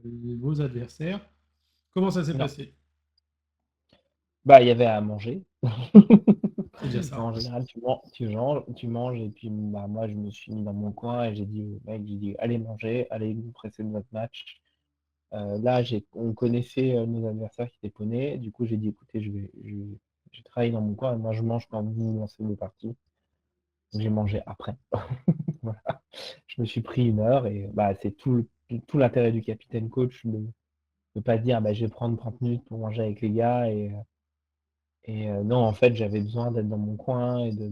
vos adversaires. Comment ça s'est Non. passé? Il y avait à manger. C'est déjà ça. En général, tu manges et puis moi, je me suis mis dans mon coin et j'ai dit au mec, j'ai dit, allez manger, allez vous presser de votre match. Là, on connaissait nos adversaires qui étaient poney. Du coup, j'ai dit, écoutez, je travaille dans mon coin et moi, je mange quand vous lancez vos parties. Donc, j'ai mangé après. Voilà. Je me suis pris 1 heure et c'est tout l'intérêt du capitaine coach de ne pas dire, je vais prendre 30 minutes pour manger avec les gars. Et non, en fait, j'avais besoin d'être dans mon coin et de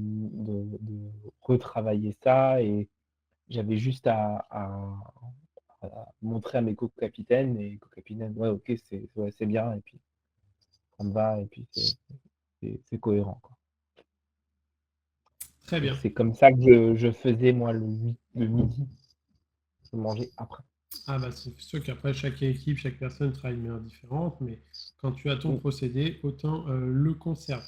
retravailler ça. Et j'avais juste à montrer à mes co-capitaines. Et co-capitaines, ouais, ok, ouais, c'est bien. Et puis, ça me va. Et puis, c'est cohérent, quoi. Très Donc, bien. c'est comme ça que je faisais, moi, le midi. Je mangeais après. Ah bah c'est sûr qu'après chaque équipe, chaque personne travaille de manière différente, mais quand tu as ton Mm, procédé, autant le conserver.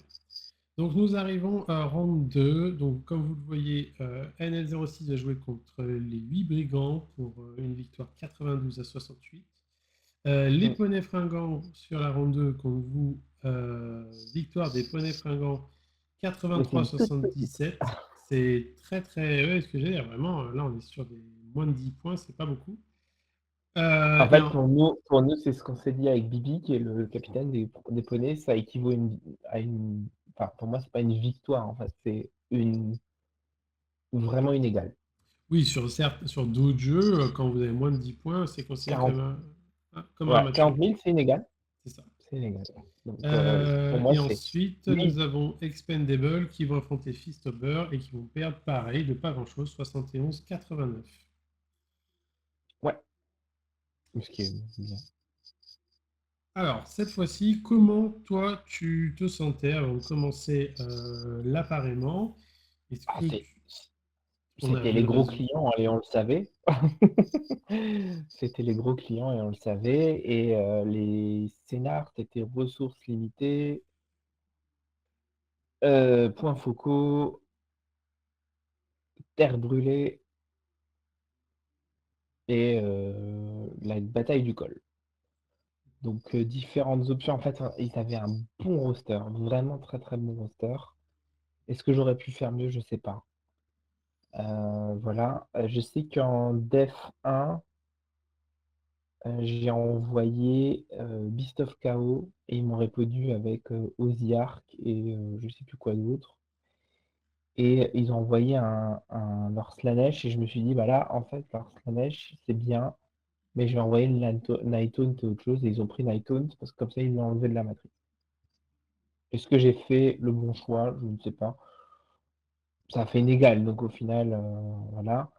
Donc nous arrivons à round 2. Donc comme vous le voyez, NL06 a joué contre les 8 brigands pour une victoire 92-68. Les mm. poneys fringants sur la round 2 contre vous, victoire des poneys fringants Mais c'est une toute petite. 83-77. C'est très très... Ouais, ce que j'ai dire, vraiment, là on est sur des moins de 10 points, c'est pas beaucoup. En Et fait, pour nous, c'est ce qu'on s'est dit avec Bibi, qui est le capitaine des poneys. Ça équivaut à une. Enfin, pour moi, c'est pas une victoire, en fait. C'est vraiment une égale. oui, certes, sur d'autres jeux, quand vous avez moins de 10 points, c'est considéré 40, comme un ouais, match 40 nul. 000, c'est une égale. C'est ça. C'est une égale. Donc, pour moi, Et c'est. ensuite, Oui, nous avons Expendable qui vont affronter Fistobber et qui vont perdre pareil, de pas grand-chose, 71-89. ouais. Ce qui est bien. Alors, cette fois-ci, comment toi tu te sentais avant de commencer l'appareillement? Est-ce Ah, que tu... On a... c'était les Oui, gros vas-y. clients et on le savait. C'était les gros clients et on le savait. Et les scénars étaient ressources limitées, points focaux, terre brûlée et la bataille du col. Donc différentes options. En fait, ils avaient un bon roster, vraiment très très bon roster. Est-ce que j'aurais pu faire mieux? Je sais pas. Voilà. Je sais qu'en Def 1, j'ai envoyé Beast of Chaos et ils m'ont répondu avec Oziark et je sais plus quoi d'autre. Et ils ont envoyé leur Slanesh et je me suis dit, là, en fait, leur Slanesh, c'est bien, mais je vais envoyer le Night Taunt et autre chose. Et ils ont pris Night Taunt parce que comme ça, ils l'ont enlevé de la matrice. Est-ce que j'ai fait le bon choix? Je ne sais pas. Ça a fait une égale, donc au final, voilà.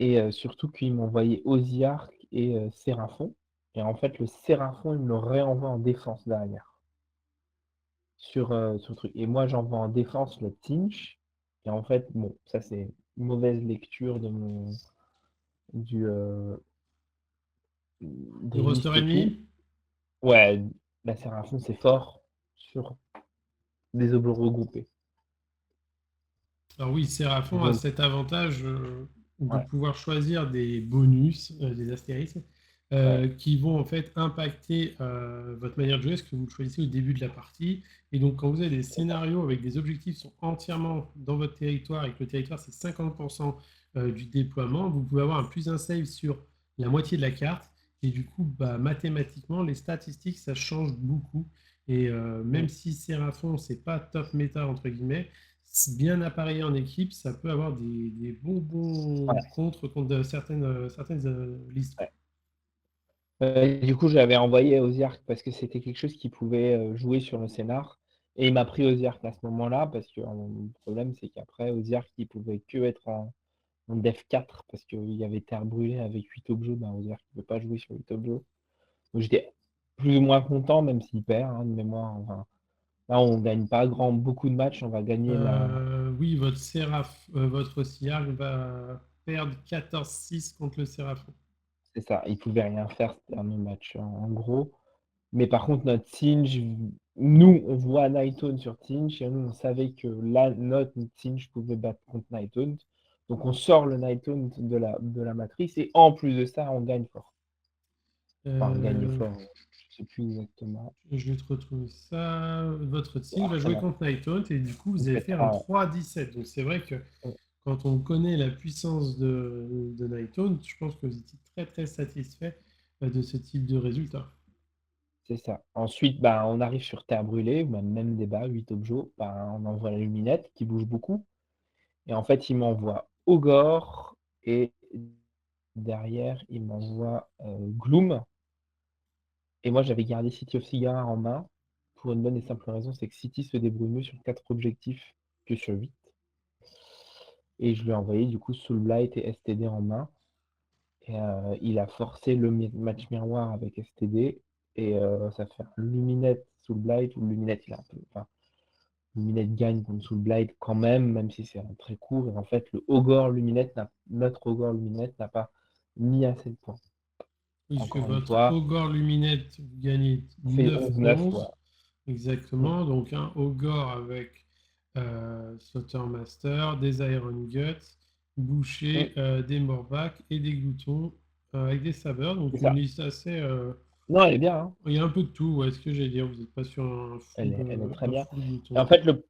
Et surtout qu'ils m'ont envoyé Oziark et Séraphon. Et en fait, le Séraphon, il me le réenvoie en défense derrière. Sur le truc. Et moi, j'envoie en défense le Tinch. Et en fait, bon, ça c'est une mauvaise lecture du, Du des roster listes et tout. ennemi? Ouais, la Séraphon, c'est fort sur des objets regroupés. Alors oui, Seraphon a Donc, cet avantage de ouais. pouvoir choisir des bonus, des astérisques, Ouais. qui vont en fait impacter votre manière de jouer, ce que vous choisissez au début de la partie. Et donc, quand vous avez des scénarios avec des objectifs qui sont entièrement dans votre territoire et que le territoire c'est 50% du déploiement, vous pouvez avoir un plus un save sur la moitié de la carte. Et du coup, bah, mathématiquement, les statistiques, ça change beaucoup. Et même si Seraphon, c'est pas top méta, entre guillemets, bien appareillé en équipe, ça peut avoir des bons Ouais, contre certaines listes. ouais. Du coup, j'avais envoyé Ozark parce que c'était quelque chose qui pouvait jouer sur le scénar. Et il m'a pris Ozark à ce moment-là parce que le problème, c'est qu'après, Ozark, il pouvait que être en Def 4 parce qu'il y avait Terre brûlée avec 8 objets. Ben, Ozark ne peut pas jouer sur 8 objets. Donc j'étais plus ou moins content, même s'il perd, hein, de mémoire. Enfin, là, on gagne pas beaucoup de matchs. On va gagner Oui, votre Siarg va perdre 14-6 contre le Séraphon. c'est ça. Il pouvait rien faire, c'était un match en gros. Mais par contre, notre Singe, nous, on voit Nightone sur Singe et nous, on savait que là, notre Singe pouvait battre contre Nightone. Donc, on sort le Nightone de la matrice et en plus de ça, on gagne fort. Enfin, on gagne Euh, fort, je sais plus exactement. je vais te retrouver ça. Votre team va jouer Forcément, contre Nighthaunt et du coup, vous on allez fait faire un 3. 3-17. Donc, c'est vrai que quand on connaît la puissance de Nighthaunt, je pense que vous étiez très très satisfait de ce type de résultat. C'est ça. Ensuite, bah, on arrive sur Terre brûlée, même débat, 8 objets. Bah, on envoie la luminette qui bouge beaucoup. Et en fait, il m'envoie Ogre et derrière, il m'envoie Gloom. Et moi, j'avais gardé City of Cigar en main pour une bonne et simple raison, c'est que City se débrouille mieux sur 4 objectifs que sur 8. Et je lui ai envoyé du coup Soulblight et STD en main. Et il a forcé le match miroir avec STD. Et ça fait un Luminette Soulblight ou Luminette, il a un peu. Enfin, Luminette gagne contre Soulblight quand même si c'est un très court. Et en fait, notre Ogre Luminette n'a pas mis assez de points. Puisque Encore une votre fois, Ogre Luminette, vous gagnez on fait 11-9, 9-11. ouais. Mm. Exactement. Donc un Ogre avec Slaughtermaster, des Iron Guts, Mm. Boucher, des Morbacs et des Gloutons avec des Sabers. Donc C'est une ça. liste assez. Non, elle est bien, hein. Il y a un peu de tout. Ouais, ce que j'allais dire. Vous n'êtes pas sur Elle est très un bien. full Et en Glouton. fait, le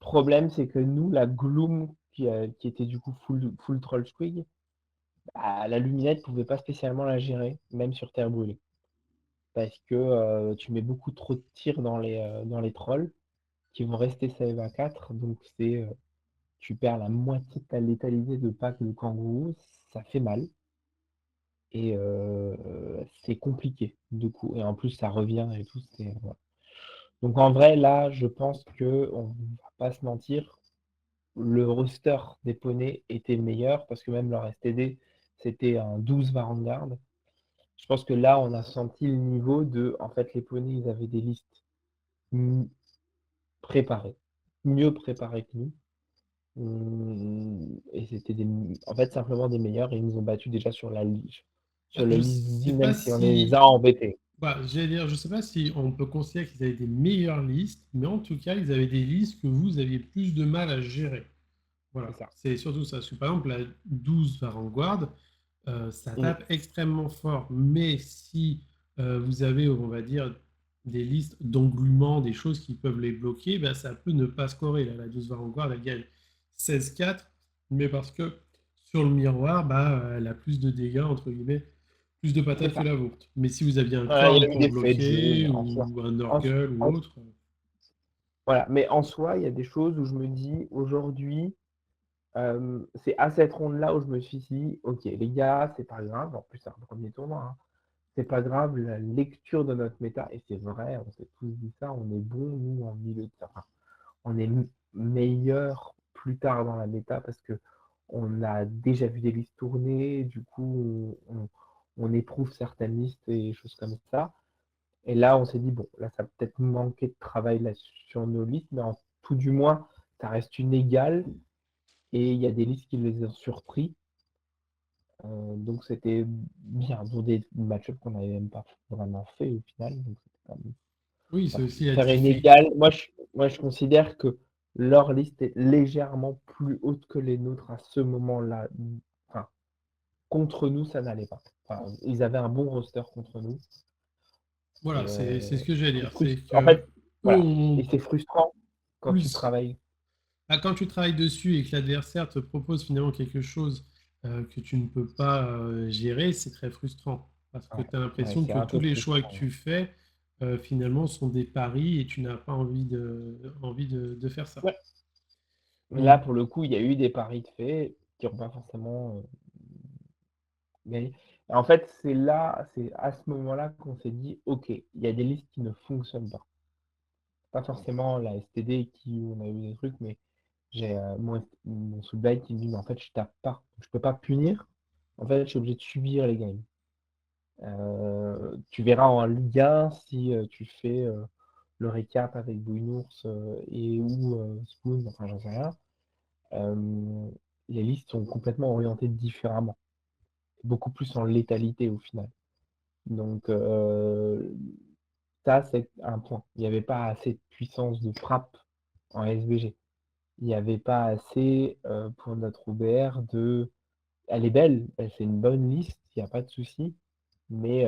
problème, c'est que nous, la Gloom, qui était du coup full Troll Squig, bah, la Luminette pouvait pas spécialement la gérer, même sur Terre brûlée. Parce que tu mets beaucoup trop de tirs dans les trolls, qui vont rester save à 4. Donc tu perds la moitié de ta létalité de pack de kangourou, ça fait mal. Et c'est compliqué, du coup. Et en plus, ça revient et tout. Voilà. Donc en vrai, là, je pense que on va pas se mentir, le roster des poneys était meilleur parce que même leur STD, c'était un 12 Vanguard. Je pense que là, on a senti le niveau de. En fait, les poneys, ils avaient des listes préparées, mieux préparées que nous. Et c'était en fait simplement des meilleurs et ils nous ont battus déjà sur Bah, la je liste sais Z, pas même si on les si. a embêtés. Bah, j'allais dire, je sais pas si on peut considérer qu'ils avaient des meilleures listes, mais en tout cas, ils avaient des listes que vous aviez plus de mal à gérer. C'est Voilà, ça. c'est surtout ça. Parce que, par exemple, la 12 Vanguard, ça Mm. tape extrêmement fort. Mais si vous avez, on va dire, des listes d'engluement, des choses qui peuvent les bloquer, ben, ça peut ne pas scorer. Là, la 12 Vanguard, elle gagne 16-4, mais parce que sur le miroir, bah, elle a plus de dégâts, entre guillemets, plus de C'est patates que ça. la vôtre. Mais si vous aviez un Voilà, il y corn a eu pour des faits de jeu, bloquer, mais en soi. ou un en- Nurgle ou en- autre, voilà. Mais en soi, il y a des choses où je me dis aujourd'hui, c'est à cette ronde-là où je me suis dit, ok, les gars, c'est pas grave. En plus, c'est un premier tournoi, hein. C'est pas grave, la lecture de notre méta, et c'est vrai, on s'est tous dit ça, on est bon, nous, en milieu de terrain. On est meilleur plus tard dans la méta parce que on a déjà vu des listes tourner, du coup, on éprouve certaines listes et choses comme ça. Et là, on s'est dit, bon, là, ça a peut-être manqué de travail là, sur nos listes, mais tout du moins, ça reste une égale et il y a des listes qui les ont surpris. Donc, c'était bien pour des match-ups qu'on n'avait même pas vraiment fait au final. Donc, c'était quand même oui, c'est aussi la faire une difficulté. égale. Moi, je considère que leur liste est légèrement plus haute que les nôtres à ce moment-là. Enfin, contre nous, ça n'allait pas. Enfin, ils avaient un bon roster contre nous. Voilà, Et c'est ce que j'allais dire. C'est En que fait, eux voilà. Et ont c'est frustrant quand tu plus. travailles. Ah, quand tu travailles dessus et que l'adversaire te propose finalement quelque chose que tu ne peux pas gérer, c'est très frustrant. Parce que Ouais, tu as ouais, l'impression c'est que un tous peu les choix que frustrant. tu fais finalement sont des paris et tu n'as pas envie de faire ça. Ouais. Là, Donc, pour le coup, il y a eu des paris de fait qui n'ont pas forcément gagné. En fait, c'est à ce moment-là qu'on s'est dit, OK, il y a des listes qui ne fonctionnent pas. Pas forcément la STD qui on a eu des trucs, mais j'ai mon soulblight qui me dit, mais en fait, je tape pas. Je peux pas punir. En fait, je suis obligé de subir les games. Tu verras en Ligue 1 si tu fais le récap avec Bouinours et ou Spoon, enfin j'en sais rien. euh, les listes sont complètement orientées différemment, beaucoup plus en létalité au final. Donc ça c'est un point. Il n'y avait pas assez de puissance de frappe en SBG. Il n'y avait pas assez pour notre OBR de. Elle est belle, c'est une bonne liste, il n'y a pas de souci. Mais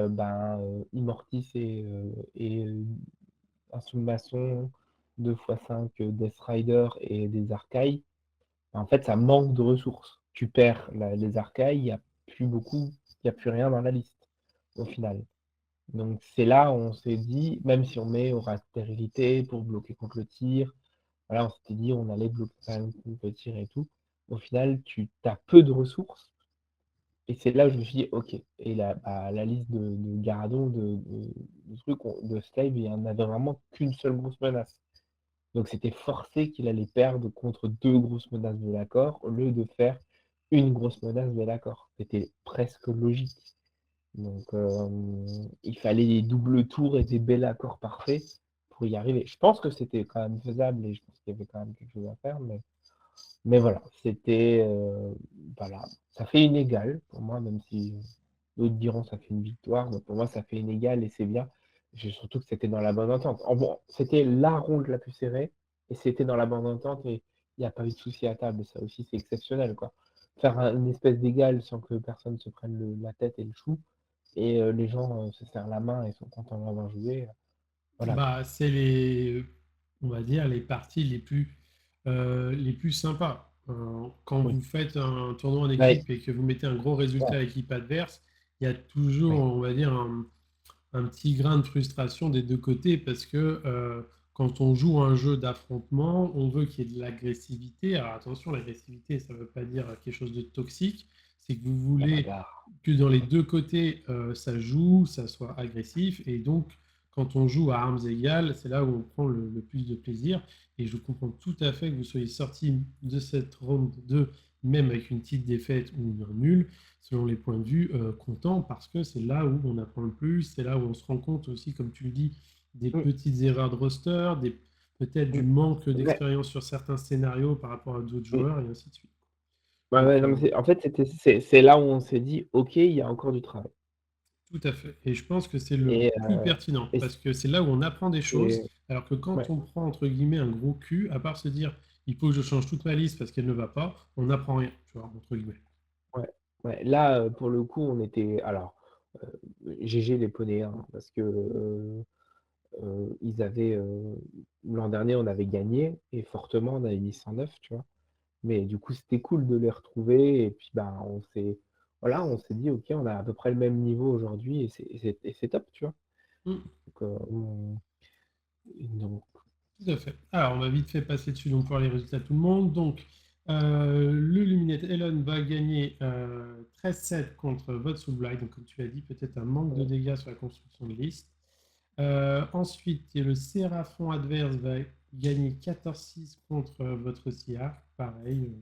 Immortis et un sous-maçon 2x5 Death Rider et des Arcailles, en fait, ça manque de ressources. Tu perds les Arcailles, il n'y a plus beaucoup, il n'y a plus rien dans la liste, au final. Donc c'est là où on s'est dit, même si on met aura stérilité pour bloquer contre le tir, voilà, on s'était dit on allait bloquer quand même contre le tir et tout. Au final, tu as peu de ressources. Et c'est là où je me suis dit, ok. Et la liste de Garadon, de trucs, de Slave, il n'y en avait vraiment qu'une seule grosse menace. Donc c'était forcé qu'il allait perdre contre deux grosses menaces de l'accord au lieu de faire une grosse menace de l'accord. C'était presque logique. Donc il fallait des doubles tours et des bels accords parfaits pour y arriver. Je pense que c'était quand même faisable et je pense qu'il y avait quand même quelque chose à faire, mais voilà, c'était voilà, ça fait une égale pour moi, même si d'autres diront ça fait une victoire, mais pour moi ça fait une égale et c'est bien. Surtout que c'était dans la bonne entente. Bon, c'était la ronde la plus serrée et c'était dans la bonne entente et il n'y a pas eu de souci à table. Ça aussi c'est exceptionnel quoi. Faire une espèce d'égal sans que personne se prenne la tête et le chou et les gens se serrent la main et sont contents d'avoir joué. Voilà quoi. bah, c'est on va dire, les parties les plus sympas. Quand Oui. vous faites un tournoi en Ouais, équipe et que vous mettez un gros résultat ouais, à l'équipe adverse, il y a toujours, ouais. on va dire, un petit grain de frustration des deux côtés parce que quand on joue un jeu d'affrontement, on veut qu'il y ait de l'agressivité. Alors attention, l'agressivité, ça ne veut pas dire quelque chose de toxique. C'est que vous La voulez bagarre. que dans les deux côtés, ça joue, ça soit agressif. Et donc, quand on joue à armes égales, c'est là où on prend le plus de plaisir. Et je comprends tout à fait que vous soyez sorti de cette ronde 2, même avec une petite défaite ou un nul, selon les points de vue, content parce que c'est là où on apprend le plus, c'est là où on se rend compte aussi, comme tu le dis, des Mm, petites erreurs de roster, peut-être du mm. manque Ouais, d'expérience sur certains scénarios par rapport à d'autres mm. joueurs et ainsi de suite. Ouais, Donc, ouais, non, mais en fait, c'est là où on s'est dit, OK, il y a encore du travail. tout à fait. Et je pense que c'est le Et, plus pertinent et parce que c'est là où on apprend des choses, c'est- alors que quand ouais, on prend entre guillemets un gros cul, à part se dire il faut que je change toute ma liste parce qu'elle ne va pas, on n'apprend rien, tu vois, entre guillemets. ouais, ouais. Là, pour le coup, on était. Alors, GG les poneys, hein, parce que ils avaient. L'an dernier, on avait gagné, et fortement, on avait mis 109, tu vois. Mais du coup, c'était cool de les retrouver, et puis, bah, voilà, on s'est dit, OK, on a à peu près le même niveau aujourd'hui, et c'est top, tu vois. Mm. Donc, donc, Tout à fait. Alors, on va vite fait passer dessus donc pour voir les résultats de tout le monde. Donc, le Luminate Elon va gagner 13-7 contre votre Soulblight. Donc, comme tu l'as dit, peut-être un manque de dégâts sur la construction de liste. Ensuite, le Séraphon adverse va gagner 14-6 contre votre Siar. Pareil,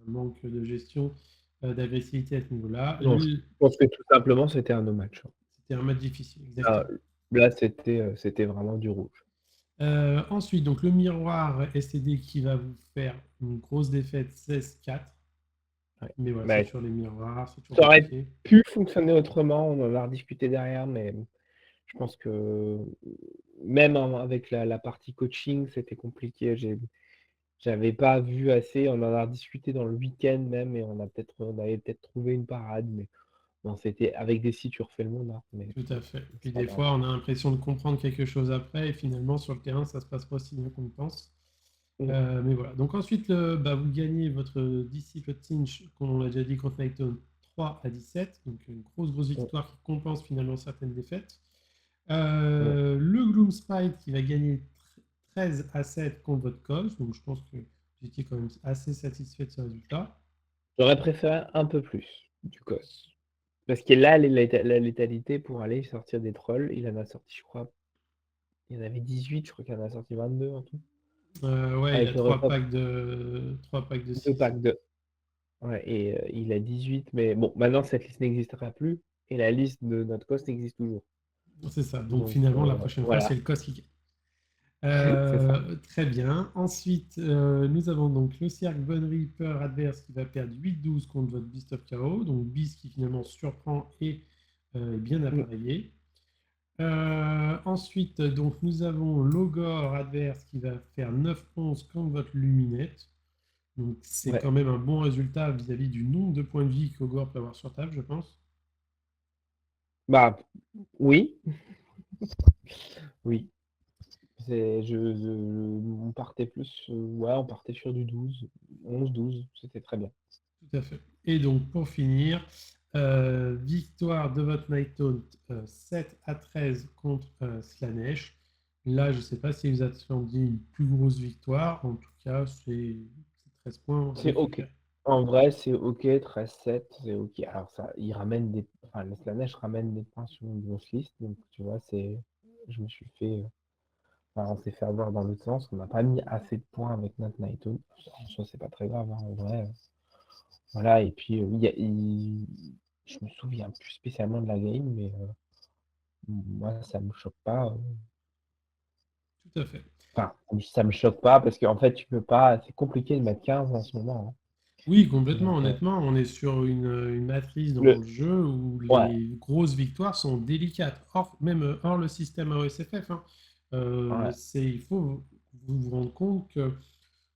un manque de gestion d'agressivité à ce niveau-là. non, je pense que tout simplement, c'était un no match, hein. C'était un match difficile, Ah, exactement. là, c'était vraiment du rouge. Ensuite, donc le miroir STD qui va vous faire une grosse défaite 16-4. Ouais. Mais voilà, c'est Bah, sur les miroirs, c'est toujours ça aurait compliqué. pu fonctionner autrement, on en a rediscuté derrière, mais je pense que même avec la partie coaching, c'était compliqué. J'avais pas vu assez, on en a rediscuté dans le week-end même, et on avait peut-être trouvé une parade, mais Bon, c'était avec des si tu refais le monde, hein, mais Tout à fait. Puis c'est pas des grave. fois, on a l'impression de comprendre quelque chose après, et finalement, sur le terrain, ça se passe pas aussi bien qu'on le pense. Mm. Mais voilà. Donc ensuite, vous gagnez votre Disciple Tinch, comme on l'a déjà dit, contre Nighton, 3-17. Donc une grosse Mm. victoire qui compense finalement certaines défaites. Mm. Le Gloomspite qui va gagner 13-7 contre votre cause. Donc je pense que vous étiez quand même assez satisfait de ce résultat. J'aurais préféré un peu plus du COS. Parce que là, la létalité pour aller sortir des trolls, il en a sorti, je crois, il y en avait 18, je crois qu'il en a sorti 22 en tout. Ouais, il a Avec le repop, 3 packs de 2 6. packs de. Ouais, et il a 18, mais bon, maintenant cette liste n'existera plus, et la liste de notre COS existe toujours. C'est ça. Donc Donc finalement, la prochaine fois, c'est voilà, le COS qui gagne. c'est ça. Très bien. Ensuite, nous avons donc le Cirque Von Reaper adverse qui va perdre 8-12 contre votre Beast of Chaos. Donc Beast qui finalement surprend et est bien Mm. appareillé. Ensuite, donc, nous avons l'Ogre adverse qui va faire 9-11 contre votre Luminette. Donc c'est Ouais. quand même un bon résultat vis-à-vis du nombre de points de vie qu'Ogre peut avoir sur table, je pense. Bah oui, oui. On partait plus, ouais, on partait sur du 12, 11, 12, c'était très bien. Tout à fait. Et donc, pour finir, victoire de votre Night Taunt 7-13 contre Slanesh. Là, je ne sais pas si vous attendiez une plus grosse victoire. En tout cas, c'est 13 points C'est ok. récupérés. En vrai, c'est ok, 13-7, c'est ok. Alors ça, enfin, le Slanesh ramène des points sur une grosse liste, donc tu vois, je me suis fait, enfin, on s'est fait avoir dans l'autre sens, on n'a pas mis assez de points avec notre Naito. En soi, c'est pas très grave, hein, en vrai. Voilà, et puis, je me souviens plus spécialement de la game, mais moi, ça me choque pas. Tout à fait. Enfin, ça me choque pas parce qu'en fait, tu peux pas. C'est compliqué de mettre 15 en ce moment, hein. Oui, complètement. Donc, Honnêtement, on est sur une matrice dans le, le jeu où ouais, les grosses victoires sont délicates. Même hors le système AOSFF, hein. ouais, Il faut vous rendre compte que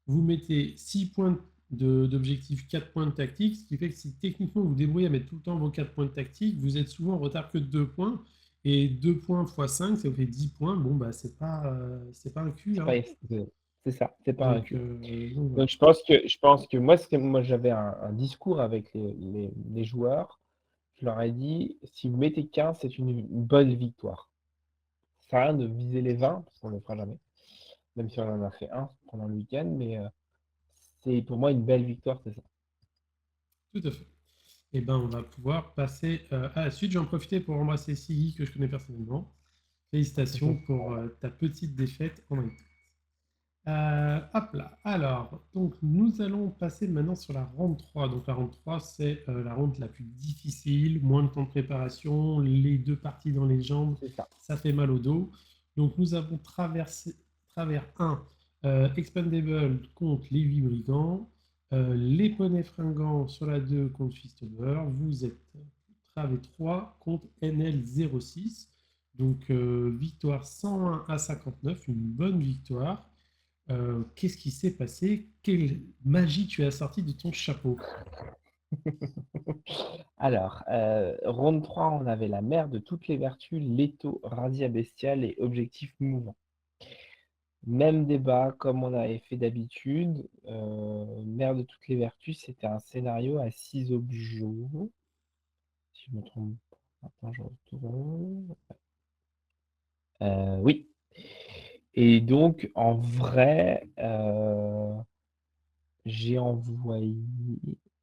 vous mettez 6 points d'objectif, 4 points de tactique, ce qui fait que si techniquement vous débrouillez à mettre tout le temps vos 4 points de tactique, vous êtes souvent en retard que de 2 points. Et 2 points x 5, ça vous fait 10 points. Bon, bah, c'est pas un cul, c'est hein. pas, c'est ça, c'est pas un cul. Donc voilà. Donc, je pense que moi j'avais un discours avec les joueurs. Je leur ai dit, si vous mettez 15, c'est une bonne victoire. Ça sert à rien de viser les 20, parce qu'on ne le fera jamais, même si on en a fait un pendant le week-end, mais c'est pour moi une belle victoire, c'est ça. Tout à fait. Et ben, on va pouvoir passer à la suite. J'en profiter pour embrasser Siggy, que je connais personnellement. Félicitations pour ta petite défaite en Italie. Hop là. Alors, donc nous allons passer maintenant sur la ronde 3. Donc la ronde 3, c'est la ronde la plus difficile, moins de temps de préparation, les deux parties dans les jambes, C'est ça. ça fait mal au dos. Donc nous avons traversé travers 1, Expandable contre les 8 brigands, les poneys fringants sur la 2 contre Fistover, vous êtes travers 3 contre NL06. Donc victoire 101-59, une bonne victoire. Qu'est-ce qui s'est passé? Quelle magie tu as sorti de ton chapeau? Alors, ronde 3, on avait la mère de toutes les vertus, Leto, Radia Bestial et Objectif Mouvant. Même débat, comme on avait fait d'habitude. Mère de toutes les vertus, c'était un scénario à 6 objets. Si je me trompe pas, attends, je retourne. Oui. Et donc, en vrai, j'ai envoyé.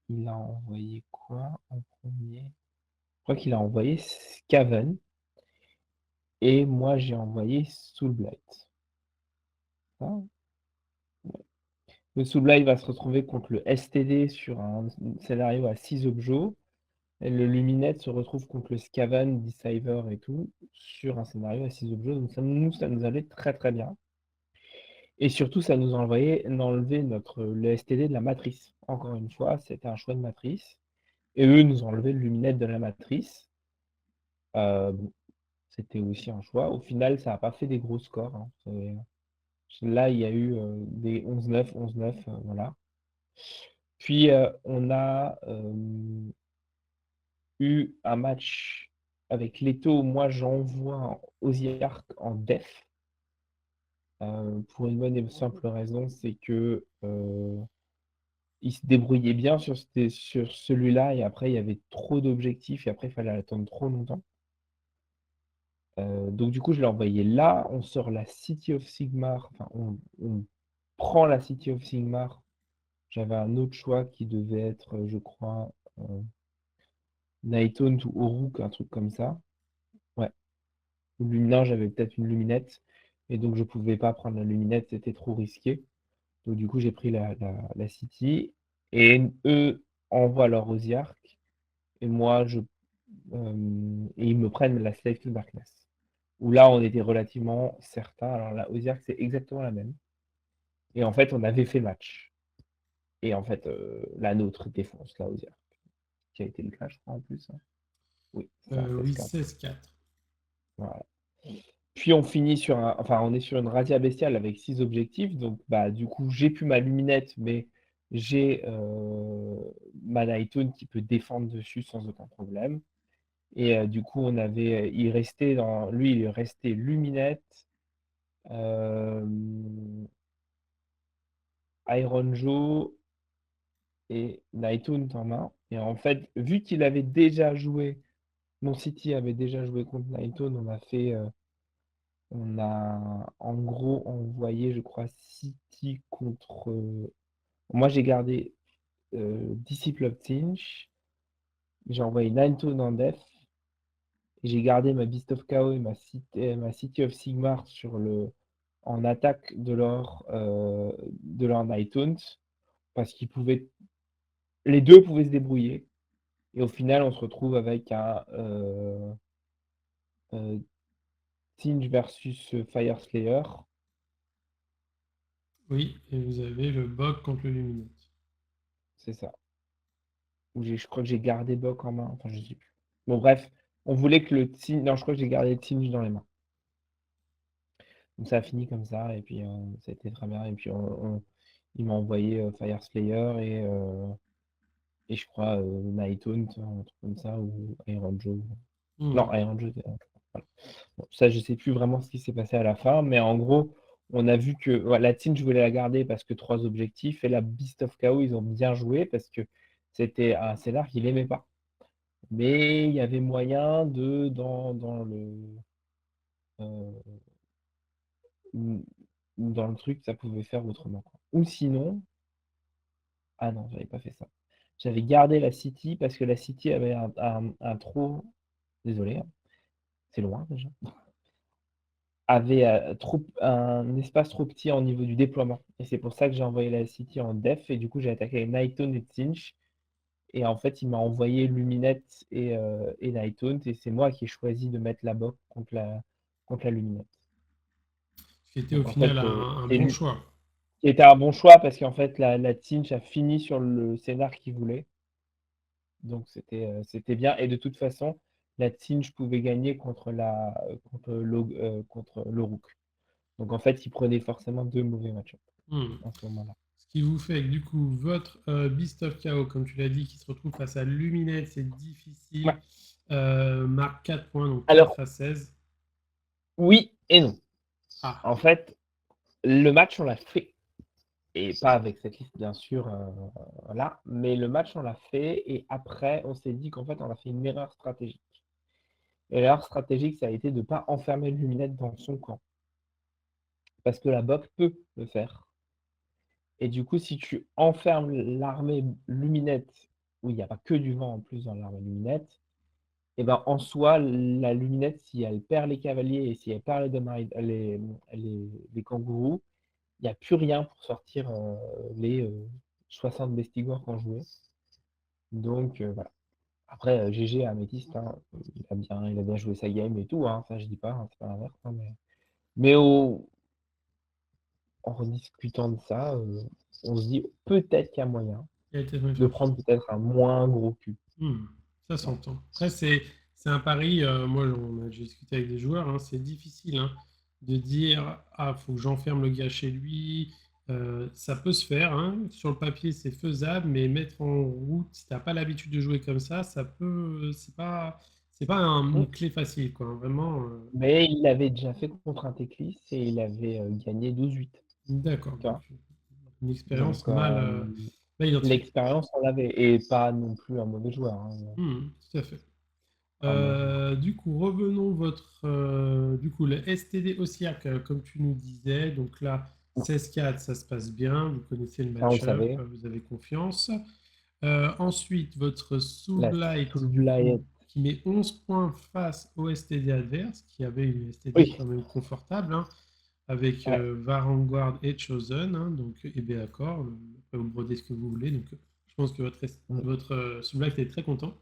Il a envoyé quoi en premier? Je crois qu'il a envoyé Skaven. Et moi, j'ai envoyé Soulblight. Ça. Le Soulblight va se retrouver contre le STD sur un scénario à 6 objets. Et le Luminette se retrouve contre le Skaven, Deceiver et tout, sur un scénario à 6 objets. Donc ça nous allait très très bien. Et surtout, ça nous a enlevé le STD de la matrice. Encore une fois, c'était un choix de matrice. Et eux nous ont enlevé le Luminette de la matrice. Bon, c'était aussi un choix. Au final, ça n'a pas fait des gros scores, hein. Là, il y a eu des 11-9, 11-9, voilà. Puis, on a eu un match avec Leto. Moi, j'envoie Ozziark en def. Pour une bonne et simple raison, c'est que il se débrouillait bien sur celui-là, et après, il y avait trop d'objectifs, et après, il fallait attendre trop longtemps. Donc, du coup, je l'ai envoyé là. On sort la City of Sigmar. Enfin, on prend la City of Sigmar. J'avais un autre choix qui devait être, je crois, Nighthaunt ou Oruk, un truc comme ça. Ouais. Ou non, j'avais peut-être une luminette. Et donc, je pouvais pas prendre la luminette, c'était trop risqué. Donc, du coup, j'ai pris la City. Et eux envoient leur Osiark. Et moi, et ils me prennent la Slave to Darkness. Où là, on était relativement certains. Alors, la Osiark, c'est exactement la même. Et en fait, on avait fait match. Et en fait, la nôtre défonce la Osiark. Qui a été le cas, je crois, en plus, hein. Oui, c'est ça, Oui, 16-4. 16-4. Voilà. Puis on finit sur on est sur une razzia bestiale avec 6 objectifs. Donc bah du coup j'ai plus ma luminette, mais j'ai ma Nighthaunt qui peut défendre dessus sans aucun problème. Et du coup il restait il restait luminette, euh, Iron Joe et Nighthaunt en main. Et en fait, vu qu'il avait déjà joué, mon City avait déjà joué contre Nighthaunt, on a en gros envoyé, je crois, City contre. Moi, j'ai gardé Disciple of Tinch. J'ai envoyé Ninetone en def. Et j'ai gardé ma Beast of Chaos et ma City of Sigmar en attaque de leur Nighthaunt. Parce les deux pouvaient se débrouiller. Et au final, on se retrouve avec un Tinch versus Fire Slayer. Oui, et vous avez le Bog contre le Luminette. C'est ça. Je crois que j'ai gardé Bok en main. Enfin, je sais plus. Bon, bref, on voulait que le Tinge. Non, je crois que j'ai gardé le Tinge dans les mains. Donc ça a fini comme ça, et puis ça a été très bien. Et puis il m'a envoyé Fire Slayer et je crois Nighthaunt, un truc comme ça, ou Iron Joe. Non, Iron Joe. Voilà. Bon, ça, je sais plus vraiment ce qui s'est passé à la fin, mais en gros, on a vu que la Tinge, je voulais la garder parce que 3 objectifs, et la Beast of Chaos, ils ont bien joué parce que c'était un scénar qu'il aimait pas. Mais il y avait moyen dans euh, dans le truc, ça pouvait faire autrement, quoi. Ou sinon, ah non, j'avais pas fait ça. J'avais gardé la City parce que la City avait un trop, désolé, hein, c'est loin déjà, avait un espace trop petit au niveau du déploiement. Et c'est pour ça que j'ai envoyé la City en def, et du coup j'ai attaqué Nighthaunt et Tinch. Et en fait, il m'a envoyé Luminette et Nighthaunt, et c'est moi qui ai choisi de mettre la BOC contre la Luminette. Ce qui était au Donc en final fait, un c'est bon lui choix. qui était un bon choix parce qu'en fait, la Tinch a fini sur le scénar qu'il voulait. Donc c'était bien. Et de toute façon, la Tinch pouvait gagner contre le Rook. Donc en fait, il prenait forcément 2 mauvais match Hmm. à ce moment-là. Ce qui vous fait que du coup, votre Beast of Chaos, comme tu l'as dit, qui se retrouve face à Luminette, c'est difficile. Ouais. Marque 4 points, donc Alors, 4 à 16. oui et non. Ah, En fait, le match, on l'a fait. Et pas avec cette liste, bien sûr, là. Mais le match, on l'a fait. Et après, on s'est dit qu'en fait, on a fait une erreur stratégique. Et l'erreur stratégique, ça a été de ne pas enfermer le Luminette dans son camp. Parce que la BOC peut le faire. Et du coup, si tu enfermes l'armée Luminette, où il n'y a pas que du vent en plus dans l'armée Luminette, et ben en soi, la Luminette, si elle perd les cavaliers et si elle perd les kangourous, il n'y a plus rien pour sortir les 60 bestigors qu'on jouait. Donc voilà. Après, GG à Améthyste, hein, il a bien joué sa game et tout, hein, ça je dis pas, hein, c'est pas l'inverse, hein, mais en rediscutant de ça, on se dit peut-être qu'il y a moyen il a été de méfiant. prendre peut-être un moins gros cul. Ça Voilà. s'entend. Après, c'est un pari. Moi, j'ai discuté avec des joueurs. Hein, c'est difficile, hein, de dire, ah, faut que j'enferme le gars chez lui. Ça peut se faire, hein. Sur le papier, c'est faisable, mais mettre en route, si tu as pas l'habitude de jouer comme ça peut c'est pas Mmh. une clé facile, quoi, hein, vraiment, Mais il l'avait déjà fait contre un teclist et il avait, gagné 12-8, d'accord, tu donc vois? une Donc expérience mal identifiée. l'expérience, on l'avait et pas non plus un mauvais joueur, hein, Mmh, tout à fait. pas un mauvais joueur. Du coup, revenons du coup, le STD Osiak, comme tu nous disais, donc là, Mmh, 16-4, ça se passe bien, vous connaissez le ça, on le match-up, savait. vous avez confiance. Ensuite, votre La Sublight, du coup, Sublight, qui met 11 points face au STD adverse, qui avait une STD oui, quand même confortable, hein, avec ouais. Varangard et Chosen, hein, donc, et bien d'accord, après vous brodez ce que vous voulez, donc je pense que Mmh. votre Sublight est très content.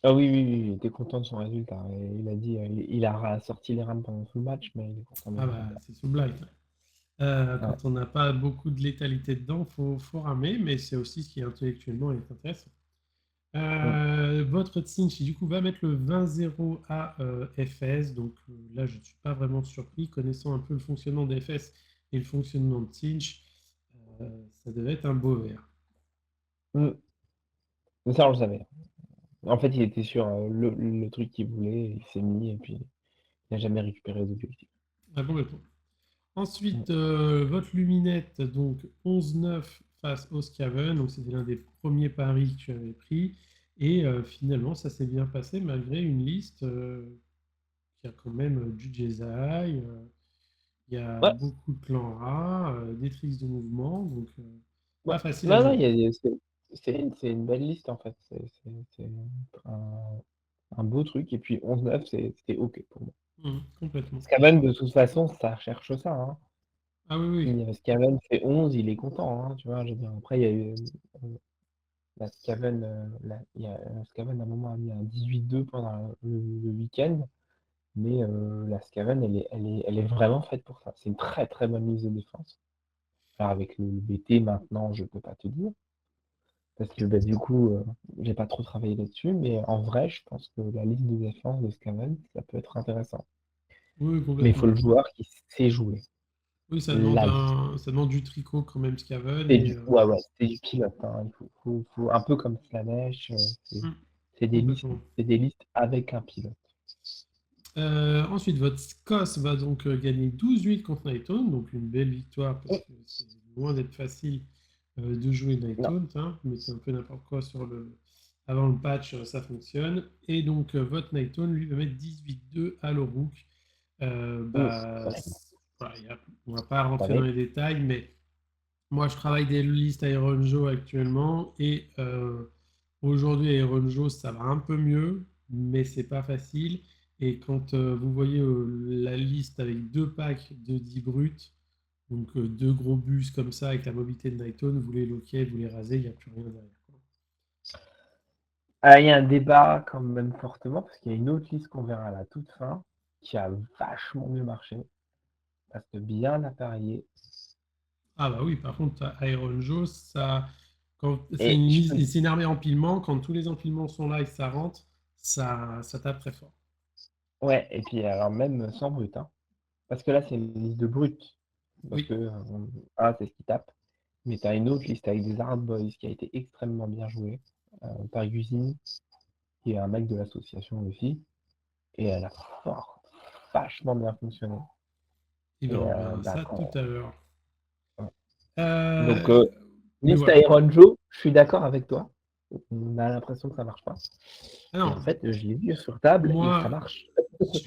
Ah oui, oui, oui, il était content de son résultat et il a dit, il a sorti les rames pendant tout le match, mais il est content du Ah bah, résultat. c'est Sublight. Ouais. Quand on n'a pas beaucoup de létalité dedans, faut ramer, mais c'est aussi ce qui intellectuellement est intéressant. Mmh. Votre Tsinch, du coup, va mettre le 20-0 à FS. Donc là, je ne suis pas vraiment surpris. Connaissant un peu le fonctionnement des FS et le fonctionnement de Tsinch, ça devait être un beau verre. Mmh. Mais ça, on le savait. En fait, il était sur, le truc qu'il voulait, il s'est mis et puis il n'a jamais récupéré les objectifs. Ah, complètement. Mmh. Ensuite, votre Luminette, donc 11-9 face au Scaven. Donc c'était l'un des premiers paris que tu avais pris. Et finalement, ça s'est bien passé malgré une liste qui a quand même du Jesai. Il y a Ouais, beaucoup de clans rats, des tricks de mouvement, donc ouais. pas facile à Non, non, jouer. c'est une belle liste, en fait. C'est un un beau truc et puis 11-9, c'était OK pour moi. Mhm, complètement. Scaven, de toute façon, ça cherche ça, hein. Ah oui, Si, oui. Scaven fait 11, il est content, hein, tu vois? Je veux dire, après, il y a eu, la Scaven, il y a Scaven, à un moment, a mis un 18-2 pendant le week-end, mais la Scaven, elle est vraiment faite pour ça. C'est une très, très bonne liste de défense. Alors avec le BT maintenant, je peux pas te dire, parce que, bah, du coup, j'ai pas trop travaillé là-dessus, mais en vrai, je pense que la liste de défense de Scaven, ça peut être intéressant. Oui, oui, Mais il faut complètement. le joueur qui sait jouer. Oui, La liste. ça demande du tricot quand même, Scaven, C'est et du ouais, ouais, c'est du pilote, hein. Il faut un peu comme Slanesh, mhm, c'est des listes complètement. c'est des listes avec un pilote. Ensuite, votre SCOS va donc gagner 12-8 contre Nighthaunt, donc une belle victoire parce Mmh, que c'est loin d'être facile de jouer non, Nighthaunt, hein. Vous mettez un peu n'importe quoi avant le patch, ça fonctionne. Et donc, votre Nighthaunt, lui, va mettre 18-2 à l'Orook. mmh, Bah, ouais, voilà, on va pas vous rentrer dans savez. les détails, mais moi, je travaille des listes Iron Joe actuellement et aujourd'hui, Iron Joe, ça va un peu mieux, mais c'est pas facile. Et quand vous voyez la liste avec deux packs de 10 bruts, donc deux gros bus comme ça avec la mobilité de Nighton, vous les loquez, vous les rasez, il n'y a plus rien derrière, quoi. Ah, il y a un débat quand même fortement, parce qu'il y a une autre liste qu'on verra à la toute fin, qui a vachement mieux marché, parce que bien appareillé. Ah bah oui, par contre, Iron Joe, Et je peux c'est une armée empilement. Quand tous les empilements sont là et que ça rentre, ça tape très fort. ouais, et puis alors même sans brut, hein, parce que là, c'est une liste de brut, parce que, Oui, c'est ce qui tape. Mais tu as une autre liste avec des Hard Boys qui a été extrêmement bien jouée, par Guzin, qui est un mec de l'association aussi, et elle a fort vachement bien fonctionné. et bien Et on verra bah, ça tout quand à l'heure. ouais. Donc, Euh, oui, liste voilà. Iron Joe, je suis d'accord avec toi. On a l'impression que ça marche pas. Ah Et non, en fait, je l'ai vu sur table et ça moi, marche.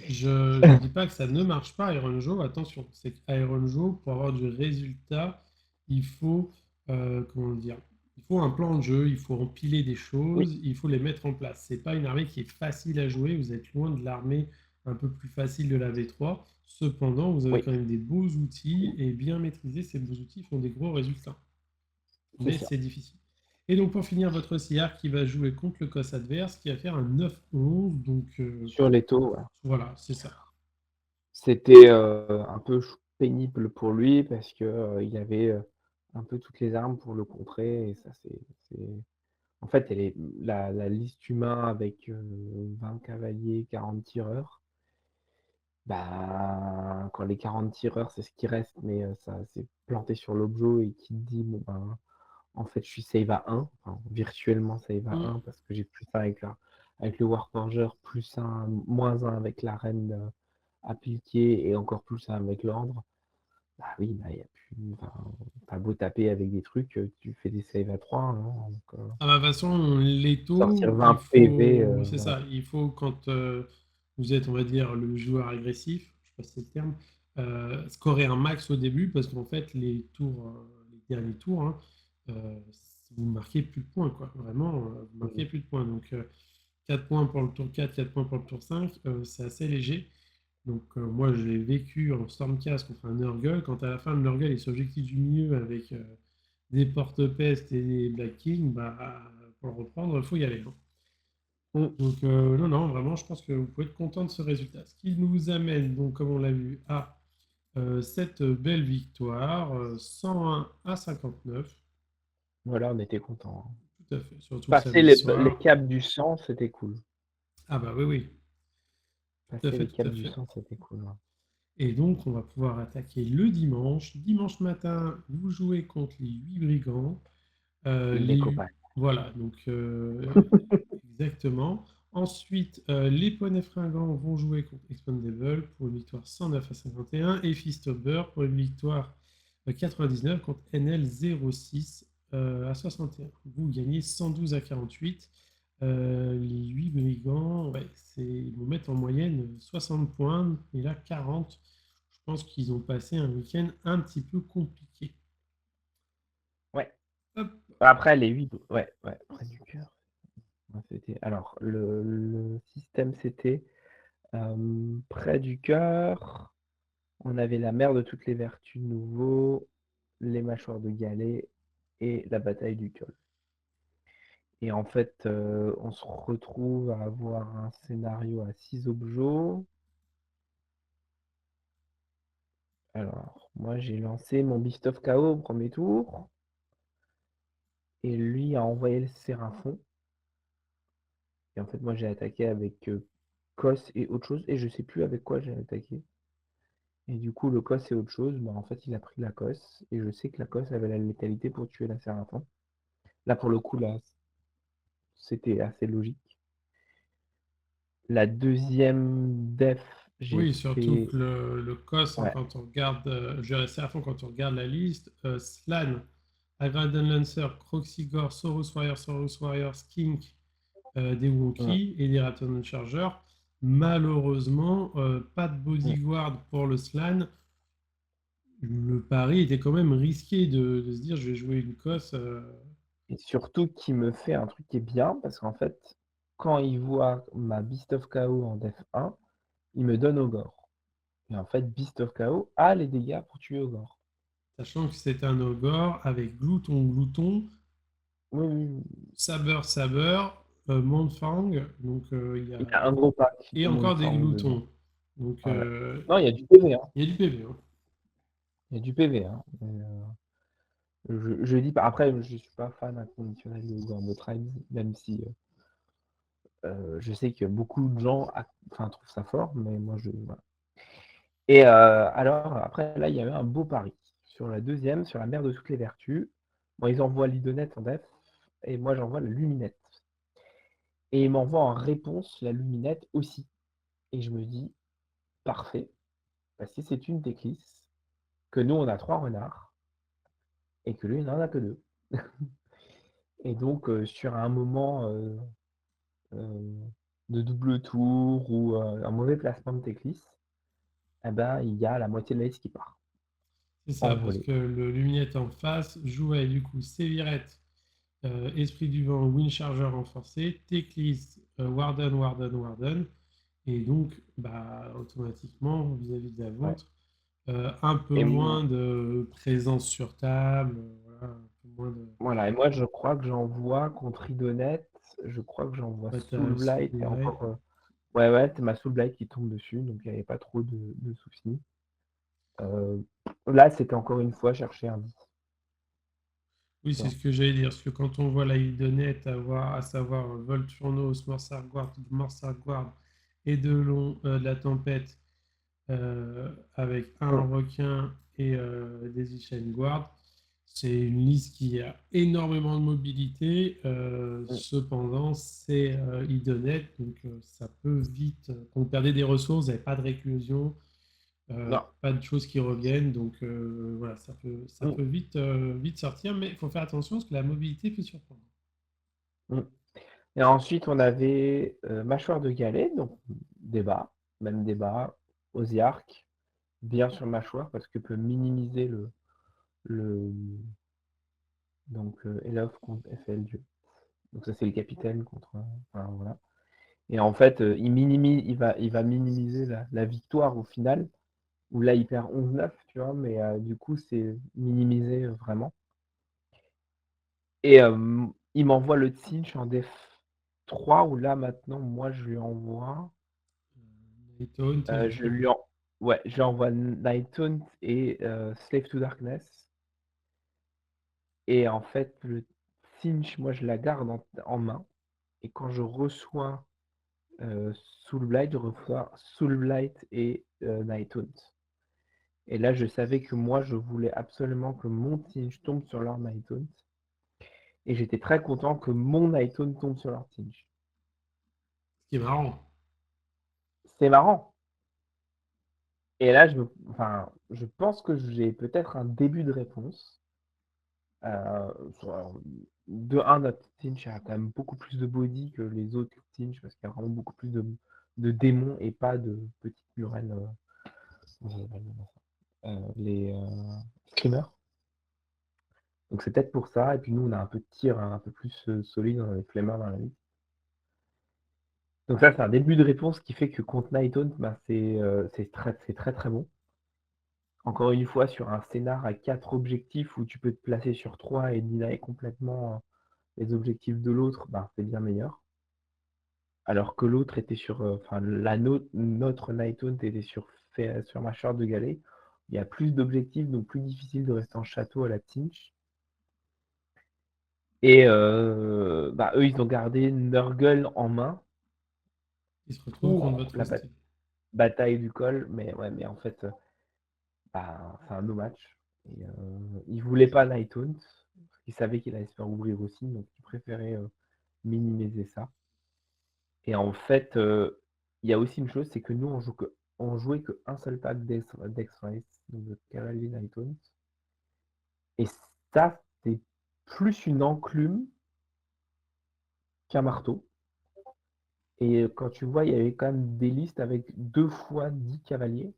je dis pas que ça ne marche pas, Iron Joe. Attention, c'est qu'Iron Joe, pour avoir du résultat, il faut, comment dire, il faut un plan de jeu, il faut empiler des Oui, choses, il faut les mettre en place. C'est pas une armée qui est facile à jouer. Vous êtes loin de l'armée un peu plus facile de la V3. Cependant, vous avez oui, quand même des beaux outils et bien maîtrisés, ces beaux outils font des gros résultats. c'est Mais ça. c'est difficile. Et donc pour finir, votre CR qui va jouer contre le COS adverse, qui va faire un 9-11. Donc Sur les taux, ouais. voilà, c'est ça. C'était, un peu pénible pour lui parce que, il avait, un peu toutes les armes pour le contrer et ça c'est en fait, elle est la liste humain avec, 20 cavaliers, 40 tireurs, Bah, quand les 40 tireurs, c'est ce qui reste, mais ça s'est planté sur l'objo et qui te dit, bon, ben, en fait, je suis save à 1, enfin, virtuellement save à Mm. 1 parce que j'ai plus ça avec le Warforger, plus un, moins un avec la reine appliquée et encore plus un avec l'ordre. Bah oui, bah, y a plus, enfin, t'as beau taper avec des trucs, tu fais des saves à 3, hein, donc, Ah bah, de toute façon, les sortir taux, 20 il PV, faut, c'est voilà. ça, il faut quand vous êtes, on va dire, le joueur agressif, je sais pas si c'est le terme, scorer un max au début parce qu'en fait, les tours, les derniers tours, hein, vous marquez plus de points, quoi. Vraiment, vous marquez plus de points. Donc, 4 points pour le tour 4, 4 points pour le tour 5, c'est assez léger. Donc, moi, j'ai vécu en Stormcast contre un Nurgle. Quand à la fin, le Nurgle est sur l'objectif du milieu avec des porte-pestes et des Black King, bah, pour le reprendre, il faut y aller, hein. Mm. Donc, non, non, vraiment, je pense que vous pouvez être content de ce résultat. Ce qui nous amène, donc, comme on l'a vu, à cette belle victoire, 101 à 59. Voilà, on était contents, hein. Tout à fait, surtout le Passer samedi les soir. caps du sang, c'était cool. Ah bah oui, oui, tout à Passer fait, les tout à caps du fait. sang, c'était cool, ouais. Et donc, on va pouvoir attaquer le dimanche. Dimanche matin, vous jouez contre les 8 brigands. Les copains. Voilà, donc exactement. Ensuite, les poneys fringants vont jouer contre Expandable pour une victoire 109 à 51 et Fistober pour une victoire 99 contre NL 06 à 61. Vous gagnez 112 à 48. Les 8 brigands, ouais, ils vont mettre en moyenne 60 points et là 40. Je pense qu'ils ont passé un week-end un petit peu compliqué. Ouais. Hop. Après, les 8, ouais, ouais, près du cœur. Ouais, alors, le système, c'était près du cœur. On avait la mère de toutes les vertus nouveau, les mâchoires de Galet et la bataille du col. Et en fait, on se retrouve à avoir un scénario à 6 objets. Alors, moi, j'ai lancé mon Beast of Chaos au premier tour. Et lui a envoyé le Séraphon. Et en fait, moi, j'ai attaqué avec Cos et autre chose. Et je sais plus avec quoi j'ai attaqué. Et du coup, le Cos et autre chose, bah, en fait, il a pris la Cos. Et je sais que la Cos avait la létalité pour tuer la Séraphon. Là, pour le coup, là, c'était assez logique. La deuxième def, j'ai Oui, surtout fait. que le COS, hein, Ouais. quand on regarde, je vais rester à fond quand on regarde la liste, Slann, Agraden Lancer, Croxigore, Saurus Warrior, Skink, des Mm. Wookiee et des Raton Charger. Malheureusement, pas de Mm. bodyguard pour le Slann. Le pari était quand même risqué de se dire je vais jouer une COS. Et surtout, qui me fait un truc qui est bien, parce qu'en fait, quand il voit ma Beast of Chaos en def 1, il me donne Ogre. Et en fait, Beast of Chaos a les dégâts pour tuer Ogre. Sachant que c'est un ogre avec Glouton, Oui, oui, oui. Saber, Montfang, donc il y Il a y a un gros pack et de encore des Moonfang dedans. gloutons. Donc, Ouais. Non, il y a du PV, hein. il y a du PV, hein. Il y a du PV, hein. Mais, je dis pas. Après, je ne suis pas fan inconditionnel de Gorbo Tribes, même si je sais que beaucoup de gens trouvent ça fort, mais moi, voilà. Et alors, après, là, il y a eu un beau pari. Sur la deuxième, sur la mère de toutes les vertus, bon, ils envoient l'Idonette en def, et moi, j'envoie la Luminette. Et ils m'envoient en réponse la Luminette aussi. Et je me dis, parfait, bah, si c'est une Teclis, que nous, on a 3 renards, et que lui, il n'en a que 2. Et donc, sur un moment de double tour ou un mauvais placement de Teclis, eh ben, il y a la moitié de la liste qui part C'est ça, en parce volée. que le luminette en face jouait du coup Sévirette, Esprit du Vent, Wind Charger renforcé, Teclis, Warden. Et donc, bah, automatiquement, vis-à-vis de la Ouais. vôtre, un peu Et moins de présence sur table, voilà, un peu moins de. voilà, et moi, je crois que j'envoie contre Idonette, je crois que j'envoie Ouais, Soul t'as Blight, et Soulblight. encore. Ouais, ouais, c'est ma Soul Blight qui tombe dessus, donc il n'y avait pas trop de soucis. Là, c'était encore une fois chercher un 10. Oui, Tu c'est vois. ce que j'allais dire. Parce que quand on voit la île de Net, à savoir Volturnos, Morsarguard et de long, de la tempête, avec un Mm. requin et des Ishine Guard. C'est une liste qui a énormément de mobilité. Mm. Cependant, c'est idonette, donc ça peut vite. Quand vous perdez des ressources, vous n'avez pas de réclusion, Non. pas de choses qui reviennent. Donc voilà, ça Mm. peut vite sortir, mais il faut faire attention parce que la mobilité peut surprendre. Mm. Et ensuite, on avait mâchoire de galet, donc débat, même débat, Osiarque, bien sur mâchoire parce que peut minimiser le donc Elov contre FL Dieu. Donc ça c'est le capitaine contre enfin, voilà. Et en fait, il va minimiser la victoire au final, où là il perd 11-9, tu vois, mais du coup c'est minimisé vraiment. Et il m'envoie le Tsinch en def 3 où là maintenant moi je lui envoie Les taunts et les je trucs. lui en... ouais, je lui envoie Night Hunt et Slave to Darkness. Et en fait, le Tsinch, moi je la garde en main. Et quand je reçois Soul Blight, je reçois Soul Blight et Night Hunt. Et là, je savais que moi, je voulais absolument que mon Tsinch tombe sur leur Night Hunt. Et j'étais très content que mon Night Hunt tombe sur leur Tsinch. Ce qui est marrant. C'est marrant. Et là, enfin, je pense que j'ai peut-être un début de réponse. Alors, de un, notre Tsinch a quand même beaucoup plus de body que les autres Tsinch parce qu'il y a vraiment beaucoup plus de démons et pas de petites murènes. Les screamers. Donc c'est peut-être pour ça. Et puis nous, on a un peu de tir un peu plus solide, on a les flemmeurs dans la vie. Donc ça, c'est un début de réponse qui fait que contre Nighthaunt, bah, c'est très très bon. Encore une fois, sur un scénar à 4 objectifs où tu peux te placer sur 3 et deny complètement les objectifs de l'autre, bah, c'est bien meilleur. Alors que l'autre était sur. Enfin, notre Nighthaunt était sur Mâchoire de Galet. Il y a plus d'objectifs, donc plus difficile de rester en château à la Tinch. Et bah, eux, ils ont gardé Nurgle en main Ils se retrouvent contre pour votre la style. bataille du col. Mais ouais, mais en fait, bah, c'est un no match. Et, ils voulaient pas Nighthaunt. Ils savaient qu'il allait se faire ouvrir aussi, donc ils préféraient minimiser ça. Et en fait, il y a aussi une chose, c'est que nous, on jouait qu'un seul pack d'X-Race, donc de Cavalier Nighthaunt. Et ça, c'est plus une enclume qu'un marteau. Et quand tu vois, il y avait quand même des listes avec 2 fois 10 cavaliers.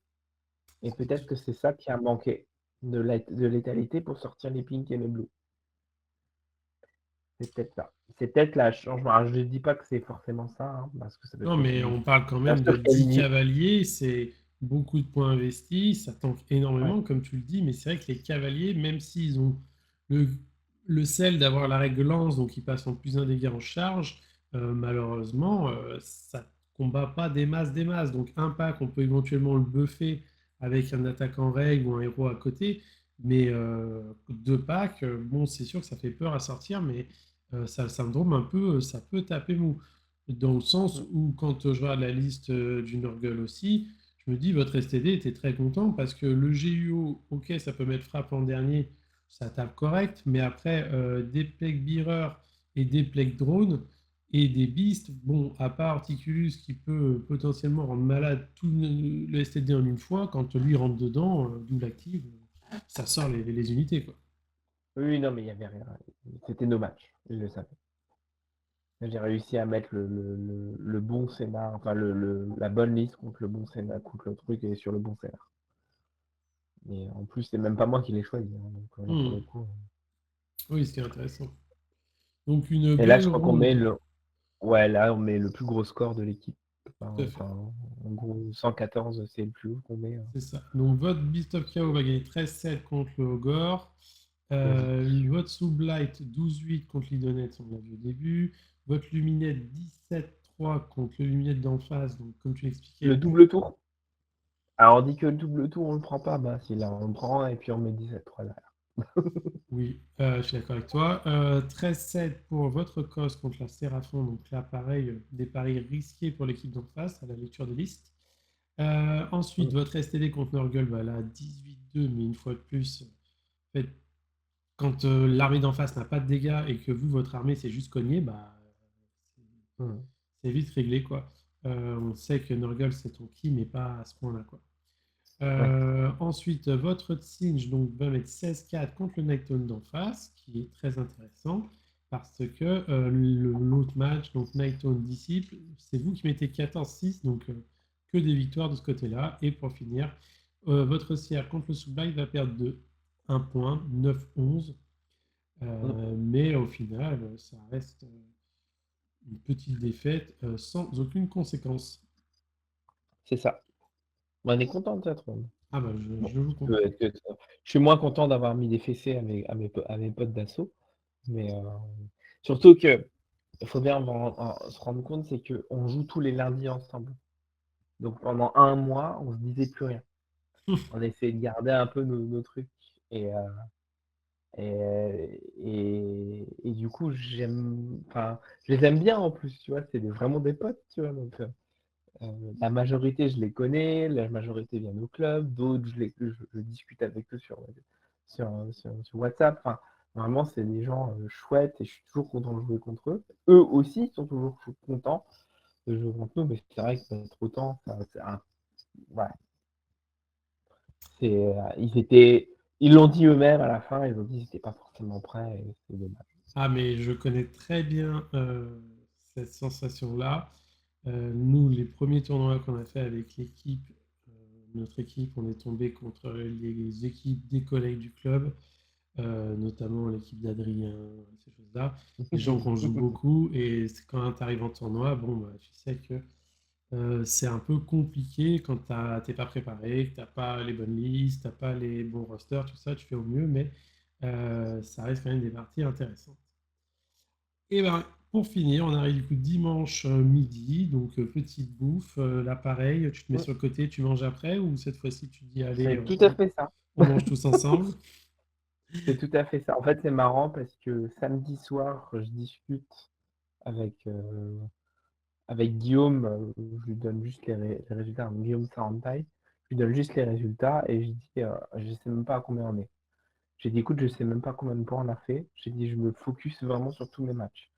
Et peut-être que c'est ça qui a manqué de létalité pour sortir les pinks et les bleus. C'est peut-être ça. C'est peut-être la changement. Alors, je ne dis pas que c'est forcément ça, hein, parce que ça peut Non, être aussi mais une. on parle quand Bien même de sûr qu'il y a 10 une. cavaliers, c'est beaucoup de points investis, ça tanque Ouais. énormément, comme tu le dis, mais c'est vrai que les cavaliers, même s'ils ont le, le sel d'avoir la règle lance, donc ils passent en plus un dégât en charge, malheureusement, ça ne combat pas des masses. Donc un pack, on peut éventuellement le buffer avec un attaquant règle ou un héros à côté, mais 2 packs, bon, c'est sûr que ça fait peur à sortir, mais ça, le syndrome un peu, ça peut taper mou dans le sens Mm. où quand je regarde la liste du Nurgle aussi, je me dis votre STD était très content parce que le GUO, ok, ça peut mettre frappe en dernier, ça tape correct, mais après des plagues bearer et des plagues drone et des beasts, bon, à part Articulus qui peut potentiellement rendre malade tout le STD en une fois, quand lui rentre dedans, d'où l'active, ça sort les unités, quoi. Oui, non, mais il n'y avait rien. C'était nos matchs. Je le savais. J'ai réussi à mettre le bon scénar, enfin la bonne liste contre le bon scénar, contre le truc et sur le bon scénar. Et en plus, c'est même pas moi qui l'ai choisi, hein, donc là, pour le Hmm. coup. Oui, ce qui est intéressant. Donc une Et là, belle je crois qu'on met ronde, le. Ouais, là, on met le plus gros score de l'équipe. tout à fait. Enfin, en gros, 114, c'est le plus haut qu'on met. C'est ça. Donc votre Beast of Chaos va gagner 13-7 contre le Ogre. Logique. Votre Sublight 12-8 contre l'Idonette, on l'a vu au début. Votre Luminette 17-3 contre le Luminette d'en face. Donc comme tu Le l'expliquais, double tour. Alors, on dit que le double tour, on le prend pas. Bah, si, là, on le prend et puis on met 17-3 derrière. oui, je suis d'accord avec toi. 13-7 pour votre cause contre la Séraphon. Donc là, pareil, des paris risqués pour l'équipe d'en face à la lecture des listes. Ensuite, votre STD contre Nurgle va là à 18-2, mais une fois de plus, en fait, quand l'armée d'en face n'a pas de dégâts et que vous, votre armée, c'est juste cogné, bah, Mm. c'est vite réglé, quoi. On sait que Nurgle, c'est ton ki, mais pas à ce point-là, quoi. Ouais. Ensuite, votre Tsinj donc, va mettre 16-4 contre le Nighthawk d'en face, qui est très intéressant, parce que l'autre match, donc Nighthawk Disciple, c'est vous qui mettez 14-6, donc que des victoires de ce côté-là. Et pour finir, votre CR contre le Sublime va perdre de 1 point, 9-11. Mm. Mais au final, ça reste une petite défaite sans aucune conséquence. C'est ça. On est content de cette ronde. Ah bah, Bon, je vous peut comprends. être que je suis moins content d'avoir mis des fessées à mes potes d'assaut, mais surtout que il faut bien se rendre compte, c'est qu'on joue tous les lundis ensemble. Donc pendant un mois, on se disait plus rien. On essayait de garder un peu nos trucs et et du coup, enfin, je les aime bien en plus, tu vois? Vraiment des potes, tu vois? Donc la majorité, je les connais, la majorité viennent au club, d'autres, je discute avec eux sur WhatsApp. Enfin, vraiment, c'est des gens chouettes et je suis toujours content de jouer contre eux. Eux aussi sont toujours contents de jouer contre nous, mais c'est vrai que être autant, ouais, ils l'ont dit eux-mêmes à la fin, ils ont dit qu'ils n'étaient pas forcément prêts et c'est dommage. Ah, mais je connais très bien cette sensation-là. Nous, les premiers tournois qu'on a fait avec l'équipe, notre équipe, on est tombé contre les équipes des collègues du club, notamment l'équipe d'Adrien, ces choses-là. Des gens qu'on joue beaucoup, et quand tu arrives en tournoi, bon, bah, tu sais que c'est un peu compliqué quand t'es pas préparé, que t'as pas les bonnes listes, t'as pas les bons rosters, tout ça, tu fais au mieux, mais ça reste quand même des parties intéressantes. Et ben, pour finir, on arrive du coup dimanche midi, donc petite bouffe, là pareil, tu te mets sur le côté, tu manges après, ou cette fois-ci tu te dis allez, C'est tout à fait ça. on mange tous ensemble? C'est tout à fait ça. En fait, c'est marrant parce que samedi soir, je discute avec, avec Guillaume, je lui donne juste les résultats, hein, Guillaume Sarantaille. Je lui donne juste les résultats et je dis, je sais même pas à combien on est. J'ai dit, écoute, je sais même pas combien de points on a fait. J'ai dit, je me focus vraiment sur tous mes matchs.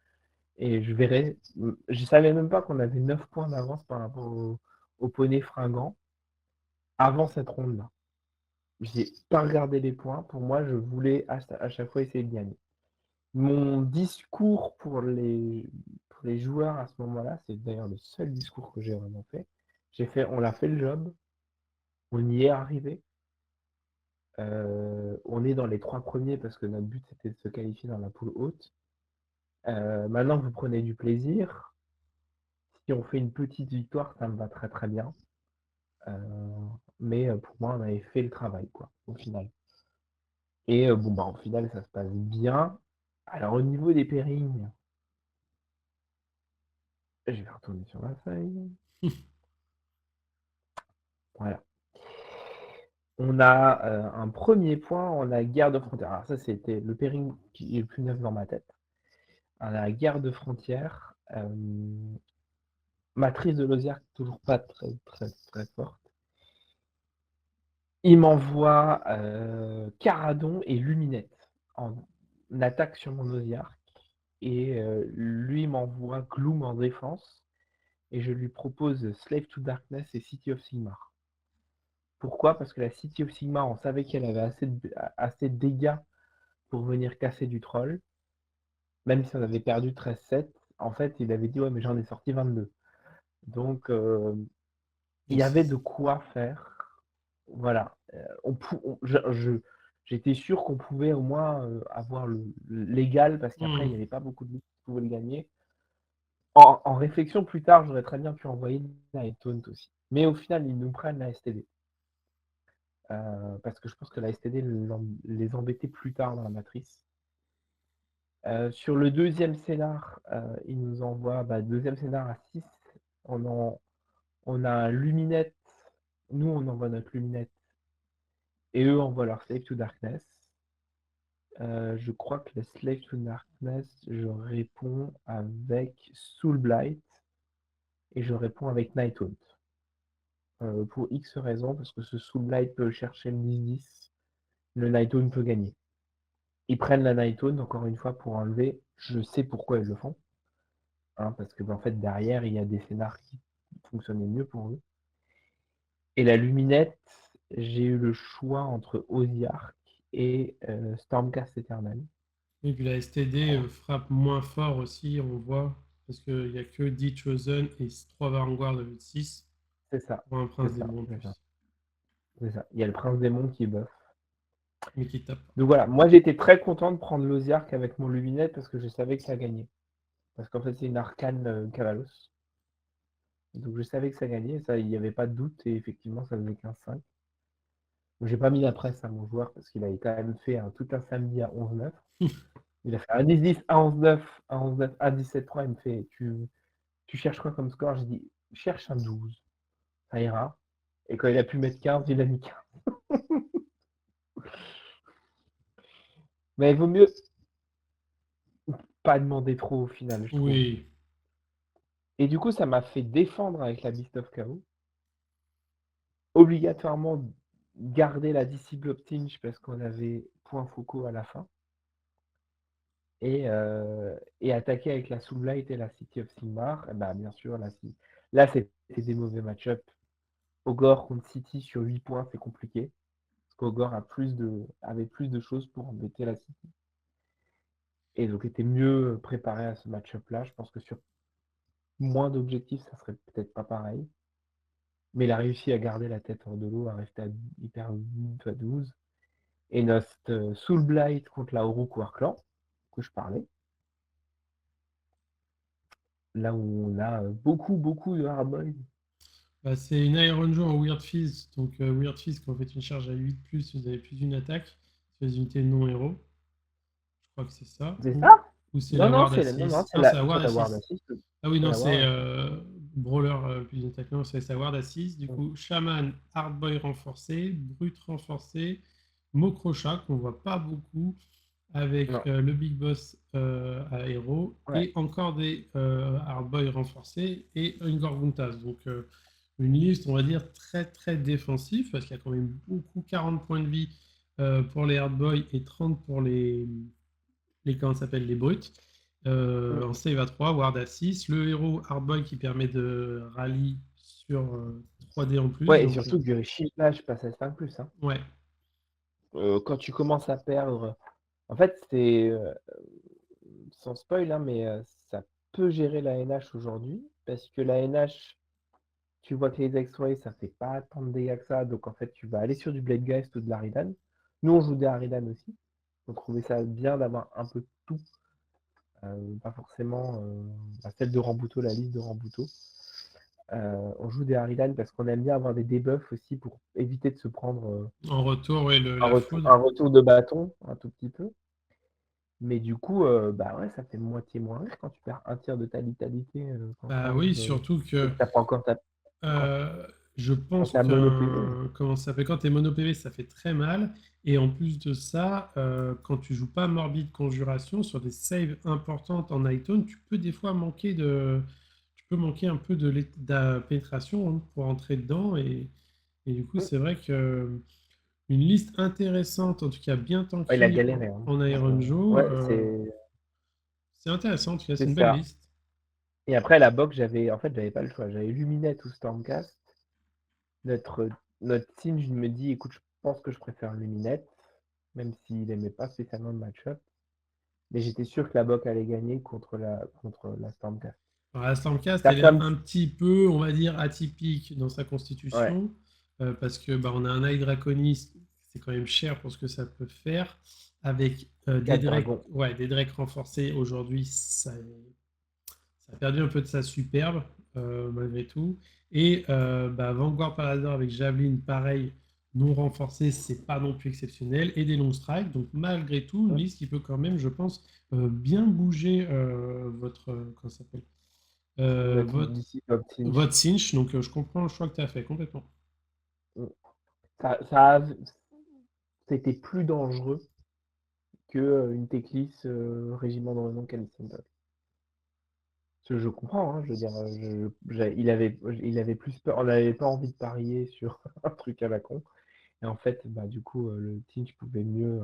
Et je verrai. Je savais même pas qu'on avait 9 points d'avance par rapport au poney fringant avant cette ronde-là. J'ai pas regardé les points. Pour moi, je voulais à chaque fois essayer de gagner. Mon discours pour les joueurs à ce moment-là, c'est d'ailleurs le seul discours que j'ai vraiment fait. J'ai fait, on a fait le job, on y est arrivé. On est dans les 3 premiers parce que notre but c'était de se qualifier dans la poule haute. Maintenant vous prenez du plaisir. Si on fait une petite victoire, ça me va très très bien. Mais pour moi, on avait fait le travail, quoi, au final. Et bon, bah, au final, ça se passe bien. Alors, au niveau des pairings, je vais retourner sur ma feuille. Voilà. On a un premier point, on a guerre de frontières. Alors, ça, c'était le pairing qui est le plus neuf dans ma tête. On a la guerre de frontières. Matrice de Lozère, toujours pas très, très, très forte. Il m'envoie Caradon et Luminette en attaque sur mon Osiark. Et lui m'envoie Gloom en défense. Et je lui propose Slave to Darkness et City of Sigmar. Pourquoi? Parce que la City of Sigmar, on savait qu'elle avait assez de dégâts pour venir casser du troll. Même si on avait perdu 13-7, en fait, il avait dit ouais, mais j'en ai sorti 22. Donc, il y avait de quoi faire. Voilà. J'étais sûr qu'on pouvait au moins avoir le légal parce qu'après, il n'y Hmm. avait pas beaucoup de listes qui pouvaient le gagner. En réflexion, plus tard, j'aurais très bien pu envoyer la Taunt aussi. Mais au final, ils nous prennent la STD. Parce que je pense que la STD les embêtait plus tard dans la matrice. Sur le deuxième scénar, ils nous envoient deuxième scénar à 6. On a un Luminette. Nous, on envoie notre Luminette. Et eux envoient leur Slave to Darkness. Je crois que la Slave to Darkness, je réponds avec Soul Blight. Et je réponds avec Night Haunt. pour X raisons, parce que ce Soul Light peut chercher le 10-10, le Nightone peut gagner. Ils prennent la Nightone, encore une fois, pour enlever. Je sais pourquoi ils le font. Hein, parce que en fait, derrière, il y a des scénars qui fonctionnaient mieux pour eux. Et la Luminette, j'ai eu le choix entre Osiark et Stormcast Eternal. Et puis la STD frappe moins fort aussi, on voit, parce qu'il n'y a que 10 Chosen et 3 Vanguard de 6 C'est ça. pour un C'est Prince ça. Démon en C'est ça. plus, C'est ça. Il y a le Prince Démon qui buff. mais qui tape. Donc voilà, moi j'étais très content de prendre l'Osiark avec mon Luminette parce que je savais que ça gagnait. Parce qu'en fait, c'est une arcane Cavalos. Donc je savais que ça gagnait, ça, il n'y avait pas de doute, et effectivement, ça faisait 15-5. Donc j'ai pas mis la presse à mon joueur parce qu'il avait quand même fait tout un samedi à 11-9. Il a fait un 10-10 à 11-9, à 11-9, à 17-3. Il me fait tu cherches quoi comme score? J'ai dit cherche un 12, ça ira. Et quand il a pu mettre 15, il a mis 15. Mais il vaut mieux pas demander trop au final, je trouve. Oui, Et du coup, ça m'a fait défendre avec la Beast of Chaos. Obligatoirement garder la disciple Optinge parce qu'on avait point Foucault à la fin. Et attaquer avec la Soul Light et la City of Sigmar. Et bah, bien sûr, là, c'était des mauvais match-up. Ogre contre City sur 8 points, c'est compliqué. Parce qu'Ogre avait plus de choses pour embêter la City. Et donc était mieux préparé à ce match-up-là. Je pense que sur moins d'objectifs, ça serait peut-être pas pareil. Mais il a réussi à garder la tête hors de l'eau, à rester hyper vite à 12. Et notre Soul Blight contre la Uruk Warclan, que je parlais. Là où on a beaucoup, beaucoup de Hardboy. bah, c'est une Iron Joe en Weird Fizz. Donc Weird Fizz, quand vous faites une charge à 8+, vous avez plus d'une attaque sur les unités non-héros. Je crois que c'est ça. C'est ça? Ou c'est Non, la non, Ward à c'est non, non, 6. Non, c'est la Ward à la Ward 6. Assist. Ah oui, C'est non, la c'est Ward Assist. Brawler plus d'une attaque. Non, c'est la Ward à 6. Du Mm. coup, Shaman, Hardboy renforcé, Brut renforcé, Mokrocha, qu'on voit pas beaucoup, avec Non. le Big Boss à héros, Ouais. et encore des Hardboy renforcés et une Gorguntas. Donc, une liste, on va dire, très très défensive, parce qu'il y a quand même beaucoup, 40 points de vie pour les Hardboy et 30 pour comment ça s'appelle, les brutes. Mm. En save à 3, Ward à 6. Le héros Hardboy qui permet de rally sur 3D en plus. Ouais, et Donc, surtout que Shield là, je passe à 5+. Hein. ouais. Quand tu commences à perdre. En fait, c'est. Sans spoil, hein, mais ça peut gérer la NH aujourd'hui. Parce que la NH, tu vois que les X-Ray, ça fait pas tant de dégâts que ça. Donc en fait, tu vas aller sur du Bladegeist ou de l'Aridan. Nous, on joue des Aridan aussi. On trouvait ça bien d'avoir un peu tout. Pas forcément celle de Rambuteau, la liste de Rambuteau. On joue des Aridan parce qu'on aime bien avoir des debuffs aussi pour éviter de se prendre En retour, ouais, un, la retour, foudre. un retour de bâton un tout petit peu. Mais du coup, bah ouais, ça fait moitié moins rire quand tu perds un tiers de ta vitalité Bah oui, surtout et que que t'as pas encore ta. Quand, je quand pense t'as mono PV. comment ça s'appelle, quand tu es mono PV, ça fait très mal. Et en plus de ça, quand tu joues pas Morbide Conjuration, sur des saves importantes en Nightone, tu peux des fois manquer un peu de pénétration hein, pour entrer dedans. Et du coup, c'est vrai que une liste intéressante, en tout cas bien Ouais, il a tankée galéré. Hein. en Iron Joe, Ouais, c'est intéressant. En tout cas, c'est c'est une belle ça. liste. Et après, la box, j'avais pas le choix. J'avais Luminette ou Stormcast. Notre, notre signe, je me dis, écoute, je pense que je préfère Luminette, même s'il aimait pas spécialement le match-up. Mais j'étais sûr que la box allait gagner contre la Stormcast. Alors, la Stormcast, T'as elle est comme. un petit peu, on va dire, atypique dans sa Ouais, constitution, parce que bah, on a un Eye Draconis, c'est quand même cher pour ce que ça peut faire, avec 4 dragons. des Drakes renforcés. Aujourd'hui, ça a perdu un peu de sa superbe, malgré tout. Et bah, Vanguard Paladin avec Javelin, pareil, non renforcé, c'est pas non plus exceptionnel. Et des long strikes, donc malgré tout, une liste qui peut quand même, je pense, bien bouger votre. Comment ça s'appelle Notre votre, disciple Optinge. votre cinch. Donc je comprends le choix que tu as fait complètement. C'était plus dangereux que une Teclis Régiment de Renom Calisthenics. Je comprends, hein, je veux dire, il avait plus peur, on n'avait pas envie de parier sur un truc à la con. Et en fait, bah, du coup, le Tinch pouvait mieux.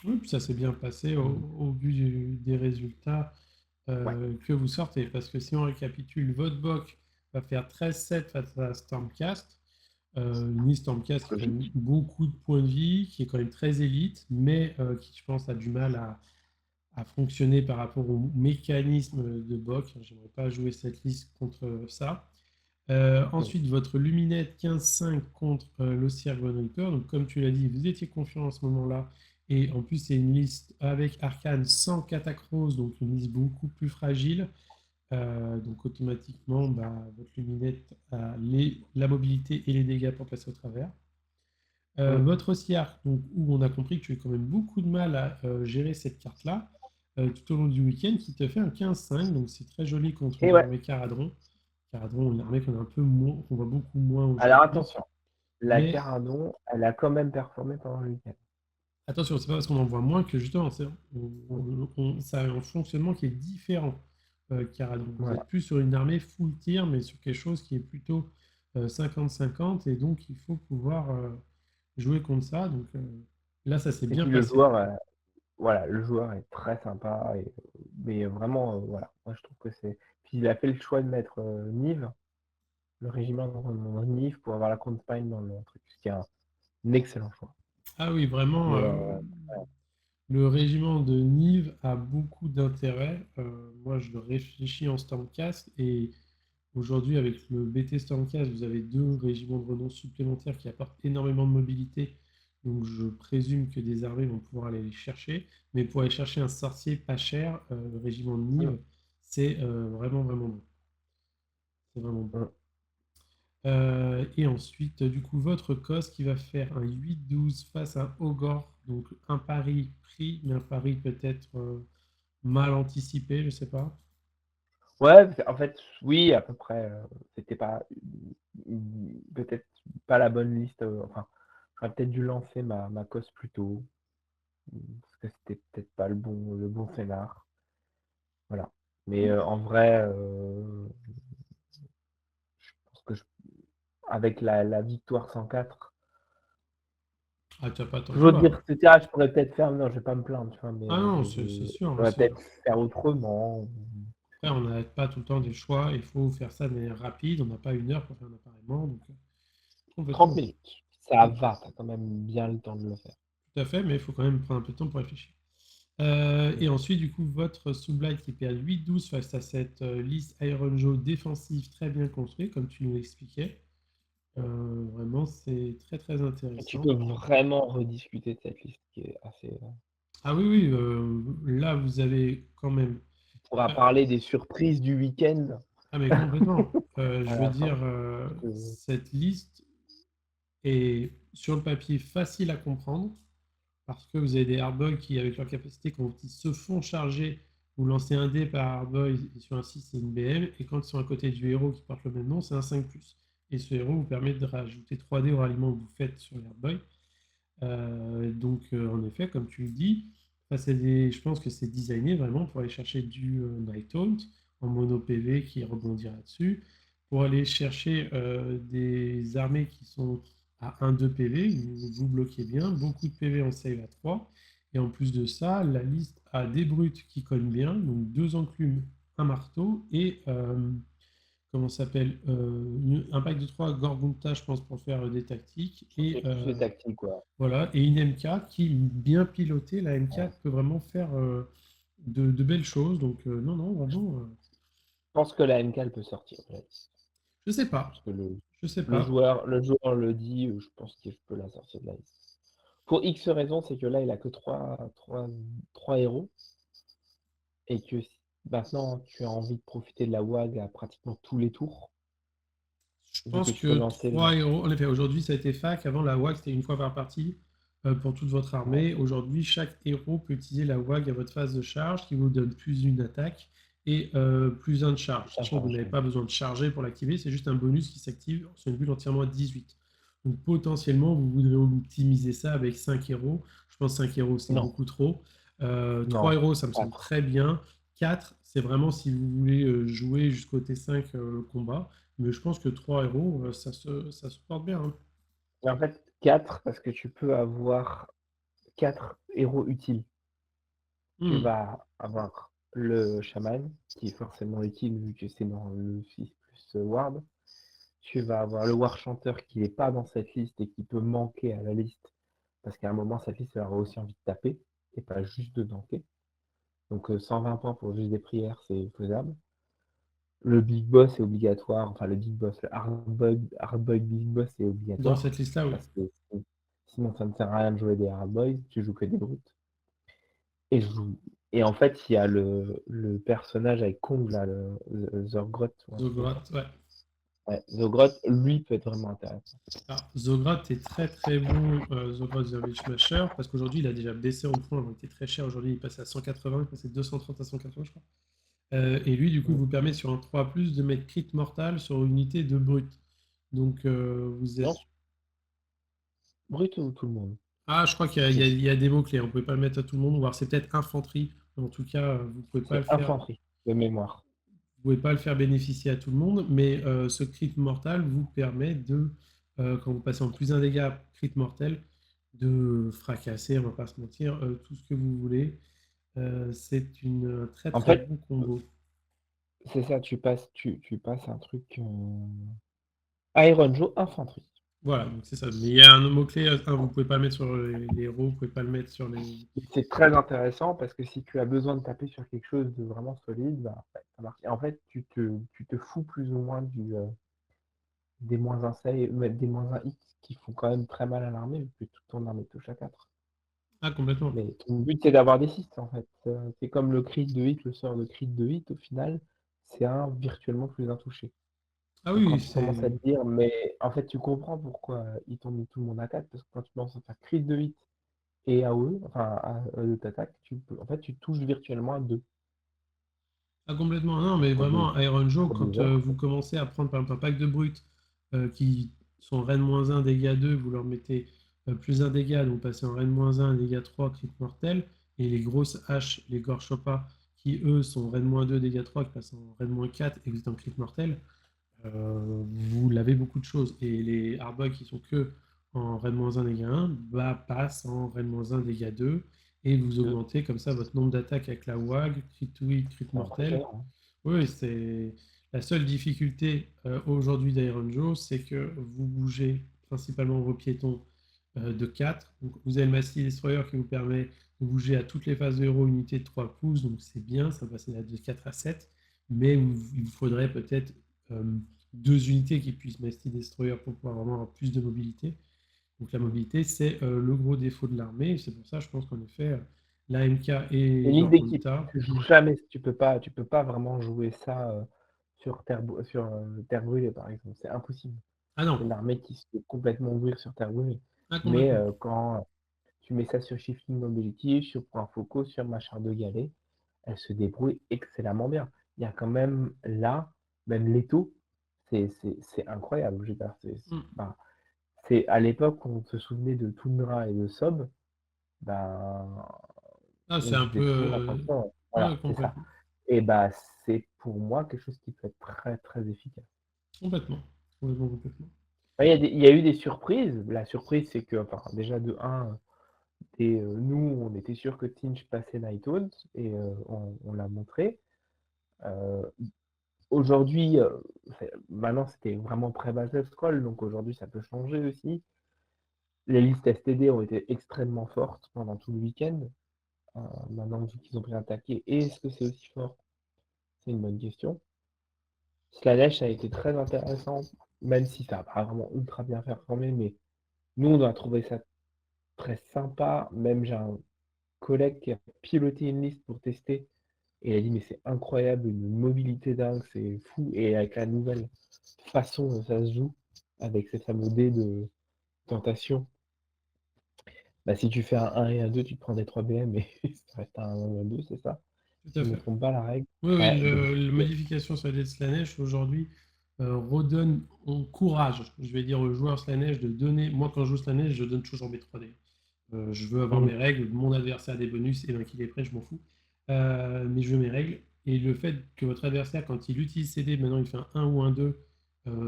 Oui, puis ça s'est bien passé Mm. au vu des résultats Ouais. que vous sortez. Parce que si on récapitule, votre BOC va faire 13-7 face à Stormcast. Une liste Stormcast qui a quand même Logique. beaucoup de points de vie, qui est quand même très élite, mais qui, je pense, a du mal à fonctionner par rapport au mécanisme de BOC. J'aimerais pas jouer cette liste contre ça. Mm. Ensuite, votre Luminette 15-5 contre l'Ossiarch Von Reaper. Donc, comme tu l'as dit, vous étiez confiant à ce moment-là. Et en plus, c'est une liste avec Arcane sans Catacrose, donc une liste beaucoup plus fragile. Donc, automatiquement, bah, votre Luminette a la mobilité et les dégâts pour passer au travers. Mm. Votre Ossiarch, donc, où on a compris que tu as quand même beaucoup de mal à gérer cette carte-là tout au long du week-end, qui te fait un 15-5. Donc, c'est très joli contre Et une ouais. armée Caradron. Caradron, une armée qu'on a un peu moins, qu'on voit beaucoup moins Alors aujourd'hui. attention, la Mais Caradon, elle a quand même performé pendant le week-end. attention, c'est pas parce qu'on en voit moins que justement, Mm. ça a un fonctionnement qui est différent. Caradron. Vous Voilà. êtes plus sur une armée full tir, mais sur quelque chose qui est plutôt 50-50, et donc il faut pouvoir jouer contre ça. Donc là, ça s'est Et bien puis le passé. joueur, voilà, le joueur est très sympa. Mais vraiment, voilà, moi je trouve que c'est. Puis il a fait le choix de mettre Nive, le régiment de Nive, pour avoir la campagne dans le truc, ce qui est un excellent choix. Ah oui, vraiment, Mais le régiment de Nive a beaucoup d'intérêt. Moi, je le réfléchis en Stormcast, et aujourd'hui, avec le BT Stormcast, vous avez 2 régiments de renom supplémentaires qui apportent énormément de mobilité. Donc, je présume que des armées vont pouvoir aller les chercher. Mais pour aller chercher un sorcier pas cher, le régiment de mm, Nive, c'est vraiment, vraiment bon. C'est vraiment bon. mm. Et ensuite, du coup, votre cos qui va faire un 8-12 face à Ogre. Donc, un pari pris, mais un pari peut-être mal anticipé, je sais pas. Ouais, en fait, oui, à peu près. C'était pas peut-être pas la bonne liste. Enfin, j'aurais peut-être dû lancer ma cosse plus tôt, parce que c'était peut-être pas le bon scénar. Voilà. Mais en vrai, je pense que avec la victoire 104, Ah, tu n'as pas tant le toujours choix. dire, etc., je pourrais peut-être faire. Non, je vais pas me plaindre, tu vois, mais Ah non, c'est sûr, hein, j'aurais peut-être faire autrement. Après, on n'a pas tout le temps des choix, il faut faire ça de manière rapide, on n'a pas 1 heure pour faire un appareillement, donc 30 complètement. minutes. Ça Mm, va, t'as quand même bien le temps de le faire. tout à fait, mais il faut quand même prendre un peu de temps pour réfléchir. Mm. Et ensuite, du coup, votre Sublight qui perd 8-12 face à cette liste Iron Joe défensive très bien construite, comme tu nous l'expliquais. Vraiment, c'est très très Et tu intéressant. peux vraiment rediscuter de cette liste qui est assez. Ah oui, oui, là, vous avez quand même... On pourra euh, parler des surprises du week-end ah mais complètement. à Je veux la fin. dire, Euh, cette liste est sur le papier facile à comprendre, parce que vous avez des hardboys qui, avec leur capacité, quand ils se font charger, vous lancez un dé par hardboy, et sur un 6, c'est une BM, et quand ils sont à côté du héros qui porte le même nom, c'est un 5+. Et ce héros vous permet de rajouter 3 dés au ralliement que vous faites sur les hardboys. Donc, en effet, comme tu le dis, je pense que c'est designé vraiment pour aller chercher du Night Haunt en mono PV qui rebondira dessus, pour aller chercher des armées qui sont à 1-2 PV, où vous bloquez bien, beaucoup de PV en save à 3. Et en plus de ça, la liste a des brutes qui cognent bien, donc 2 enclumes, un marteau, et comment ça s'appelle un pack de 3 Gorgunta, je pense, pour faire des tactiques, et c'est plus les tactiques, quoi. voilà, et une MK qui, bien pilotée, la MK Ouais. peut vraiment faire de belles choses. Donc, non, non, vraiment, Je pense que la MK elle peut sortir de la liste. je sais pas. Parce que le, Je sais le pas. joueur, le joueur le dit, je pense que je peux la sortir de la liste. Pour X raison, c'est que là, il a que 3 héros. Et que maintenant, tu as envie de profiter de la WAG à pratiquement tous les tours. Je Vu que pense tu peux que lancer le. 3 héros, en effet, aujourd'hui, ça a été fac. Avant, la WAG, c'était 1 fois par partie pour toute votre Ouais, armée. Aujourd'hui, chaque héros peut utiliser la WAG à votre phase de charge, qui vous donne plus une attaque et plus un de charge. ça Sachant que vous charge. n'avez pas besoin de charger pour l'activer, c'est juste un bonus qui s'active sur une bulle entièrement à 18. Donc potentiellement, vous voudrez optimiser ça avec 5 héros. Je pense que 5 héros, c'est Non, beaucoup trop. 3 non, héros, ça me semble 4. très bien. 4, C'est vraiment si vous voulez jouer jusqu'au T5 le combat. Mais je pense que 3 héros, ça se porte bien, hein. Et en fait, 4 parce que tu peux avoir 4 héros utiles. Tu Hmm. vas avoir le chaman, qui est forcément utile vu que c'est dans le 6 plus ward. Tu vas avoir le war chanteur qui n'est pas dans cette liste et qui peut manquer à la liste, parce qu'à un moment, cette liste elle aura aussi envie de taper, et pas juste de tanker. Donc 120 points pour juste des prières, c'est faisable. Le big boss est obligatoire, enfin le big boss, le hard boy big boss est Dans obligatoire, cette liste-là, oui. parce que sinon ça ne sert à rien de jouer des hard boys, tu joues que des brutes. Et, et en fait, il y a le personnage avec Kong, là, le Zorgroth, ou un truc comme ça. Zograth, ouais. Ouais, Zorgroth, lui, peut être vraiment intéressant. Alors, Zograth est très très bon, Zograth The Witchmasher, parce qu'aujourd'hui il a déjà baissé en points, il était très cher, aujourd'hui il passe à 180, il passe de 230 à 180 je crois. Et lui du coup il Mm. vous permet sur un 3+, de mettre crit mortal sur une unité de brut. Donc vous êtes... Non, brut ou tout le monde? Ah, je crois qu'il y a, il y a des mots-clés, on ne peut pas le mettre à tout le monde, ou alors c'est peut-être infanterie, mais en tout cas vous ne pouvez pas C'est le faire. infanterie, de mémoire. Vous pouvez pas le faire bénéficier à tout le monde, mais ce crit mortal vous permet de, quand vous passez en plus un dégât crit mortel, de fracasser, on va pas se mentir, tout ce que vous voulez. C'est une très En très fait, bon combo. c'est ça, tu passes un truc Iron Joe infanterie. Voilà, donc c'est ça. Mais il y a un mot-clé, vous pouvez pas le mettre sur les héros, vous pouvez pas le mettre sur les... C'est très intéressant parce que si tu as besoin de taper sur quelque chose de vraiment solide, bah, ouais, ça marche. Et en fait, tu te fous plus ou moins des moins un save, des moins un hit qui font quand même très mal à l'armée vu que toute ton armée touche à 4. Ah, complètement. Mais ton but c'est d'avoir des 6 en fait. C'est comme le crit de hit, le sort de crit de hit, au final, c'est un virtuellement plus un touché. Ah Donc oui, quand oui, tu commences à c'est... te dire, mais en fait tu comprends pourquoi ils t'ont mis tout le monde à 4, parce que quand tu commences à faire crit de hit et AOE, enfin de t'attaque, en fait tu touches virtuellement à 2 Ah, complètement. Non, mais pour des, vraiment, Iron Joe, pour des quand orques. vous commencez à prendre par exemple un pack de brutes qui sont Reine -1, dégâts 2, vous leur mettez plus un dégât, donc passez en Reine -1, dégâts 3, crit mortel, et les grosses haches, les Gorchopa, qui eux sont Reine -2, dégâts 3, qui passent en Reine -4 et vous êtes en crit mortel, vous l'avez beaucoup de choses. Et les Hardbugs qui sont que en Reine -1, dégâts 1, bah, passent en Reine -1, dégâts 2, et vous 2, augmentez comme ça votre nombre d'attaques avec la WAG, crit to hit, crit c'est mortel. impressionnant. Oui, c'est la seule difficulté aujourd'hui d'Iron Joe, c'est que vous bougez principalement vos piétons de 4. Donc, vous avez le Massy Destroyer qui vous permet de bouger à toutes les phases de héros unité de 3 pouces, donc c'est bien, ça va passer de 4 à 7, mais il vous faudrait peut-être euh, 2 unités qui puissent Massy Destroyer pour pouvoir vraiment avoir plus de mobilité. Donc la mobilité, c'est le gros défaut de l'armée, c'est pour ça je pense qu'en effet, l'AMK C'est et une liste leur d'équipe. Volta... Tu joues jamais, tu peux pas vraiment jouer ça sur terre brûlée, par exemple. C'est impossible. Ah non, C'est une armée qui se fait complètement ouvrir sur terre brûlée. ah, Mais complètement. quand tu mets ça sur Shifting Mobility, sur Point Focaux, sur Machar de Galet, elle se débrouille excellemment bien. Il y a quand même là, même Leto, c'est incroyable. Je veux dire, Mm. bah, à l'époque où on se souvenait de Tundra et de Sob, ben, Ah, c'est on se un peu... disait toujours, attention, ouais, voilà, c'est ça. complètement. Et bah, c'est pour moi quelque chose qui peut être très très efficace. Complètement. Complètement, complètement. Il y a eu des surprises. La surprise, c'est que, enfin, déjà de 1, nous, on était sûr que Tinch passait Night Owls et on l'a montré. Euh, Aujourd'hui, maintenant, c'était vraiment pré-Battle Scroll, donc aujourd'hui, ça peut changer aussi. Les listes STD ont été extrêmement fortes pendant tout le week-end. Maintenant, vu qu'ils ont pris un taquet, est-ce que c'est aussi fort? C'est une bonne question. Slanesh a été très intéressant, même si ça n'a pas vraiment ultra bien performé, mais nous, on a trouvé ça très sympa. Même j'ai un collègue qui a piloté une liste pour tester, et il a dit, mais c'est incroyable, une mobilité dingue, c'est fou. Et avec la nouvelle façon dont ça se joue, avec ces fameux dés de tentation, bah, si tu fais un 1 et un 2, tu te prends des 3 BM et ça reste un 1 et un 2, c'est ça? Tout Si à je ne me fait. trompe pas la règle. Oui, oui, Ouais, donc la modification sur les Slanesh aujourd'hui redonne courage, je vais dire aux joueurs Slanesh de donner. Moi, quand je joue Slanesh, je donne toujours mes 3D. Je veux avoir mm, mes règles, mon adversaire a des bonus, et ben qu'il est prêt, je m'en fous. Mais je veux mes règles. Et le fait que votre adversaire, quand il utilise ses dés, maintenant il fait un 1 ou un 2,